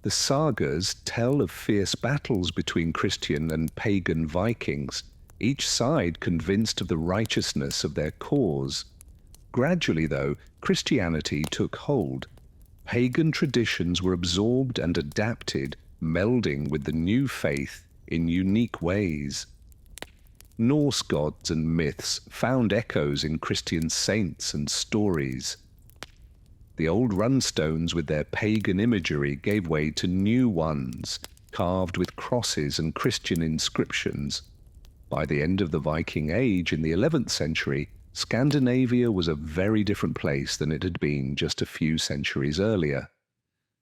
The sagas tell of fierce battles between Christian and pagan Vikings, each side convinced of the righteousness of their cause. Gradually, though, Christianity took hold. Pagan traditions were absorbed and adapted, melding with the new faith in unique ways. Norse gods and myths found echoes in Christian saints and stories. The old runstones with their pagan imagery gave way to new ones, carved with crosses and Christian inscriptions. By the end of the Viking Age in the 11th century, Scandinavia was a very different place than it had been just a few centuries earlier.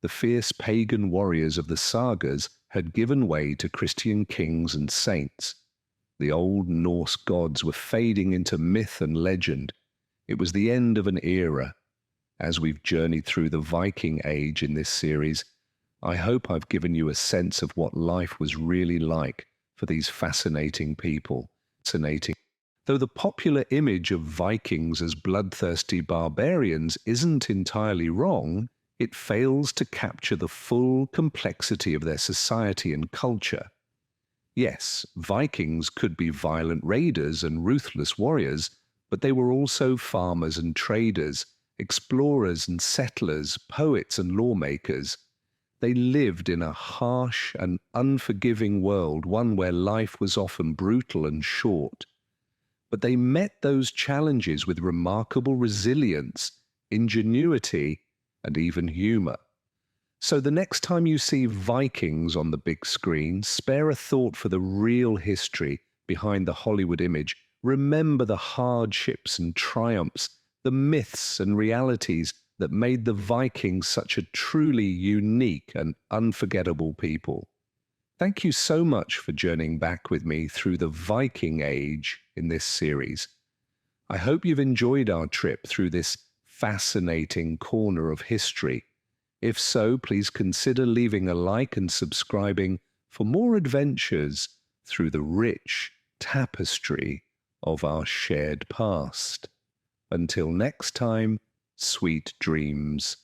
The fierce pagan warriors of the sagas had given way to Christian kings and saints. The old Norse gods were fading into myth and legend. It was the end of an era. As we've journeyed through the Viking Age in this series, I hope I've given you a sense of what life was really like for these fascinating people. Though the popular image of Vikings as bloodthirsty barbarians isn't entirely wrong, it fails to capture the full complexity of their society and culture. Yes, Vikings could be violent raiders and ruthless warriors, but they were also farmers and traders, explorers and settlers, poets and lawmakers. They lived in a harsh and unforgiving world, one where life was often brutal and short. But they met those challenges with remarkable resilience, ingenuity, and even humor. So the next time you see Vikings on the big screen, spare a thought for the real history behind the Hollywood image. Remember the hardships and triumphs, the myths and realities that made the Vikings such a truly unique and unforgettable people. Thank you so much for journeying back with me through the Viking Age in this series. I hope you've enjoyed our trip through this fascinating corner of history. If so, please consider leaving a like and subscribing for more adventures through the rich tapestry of our shared past. Until next time, sweet dreams.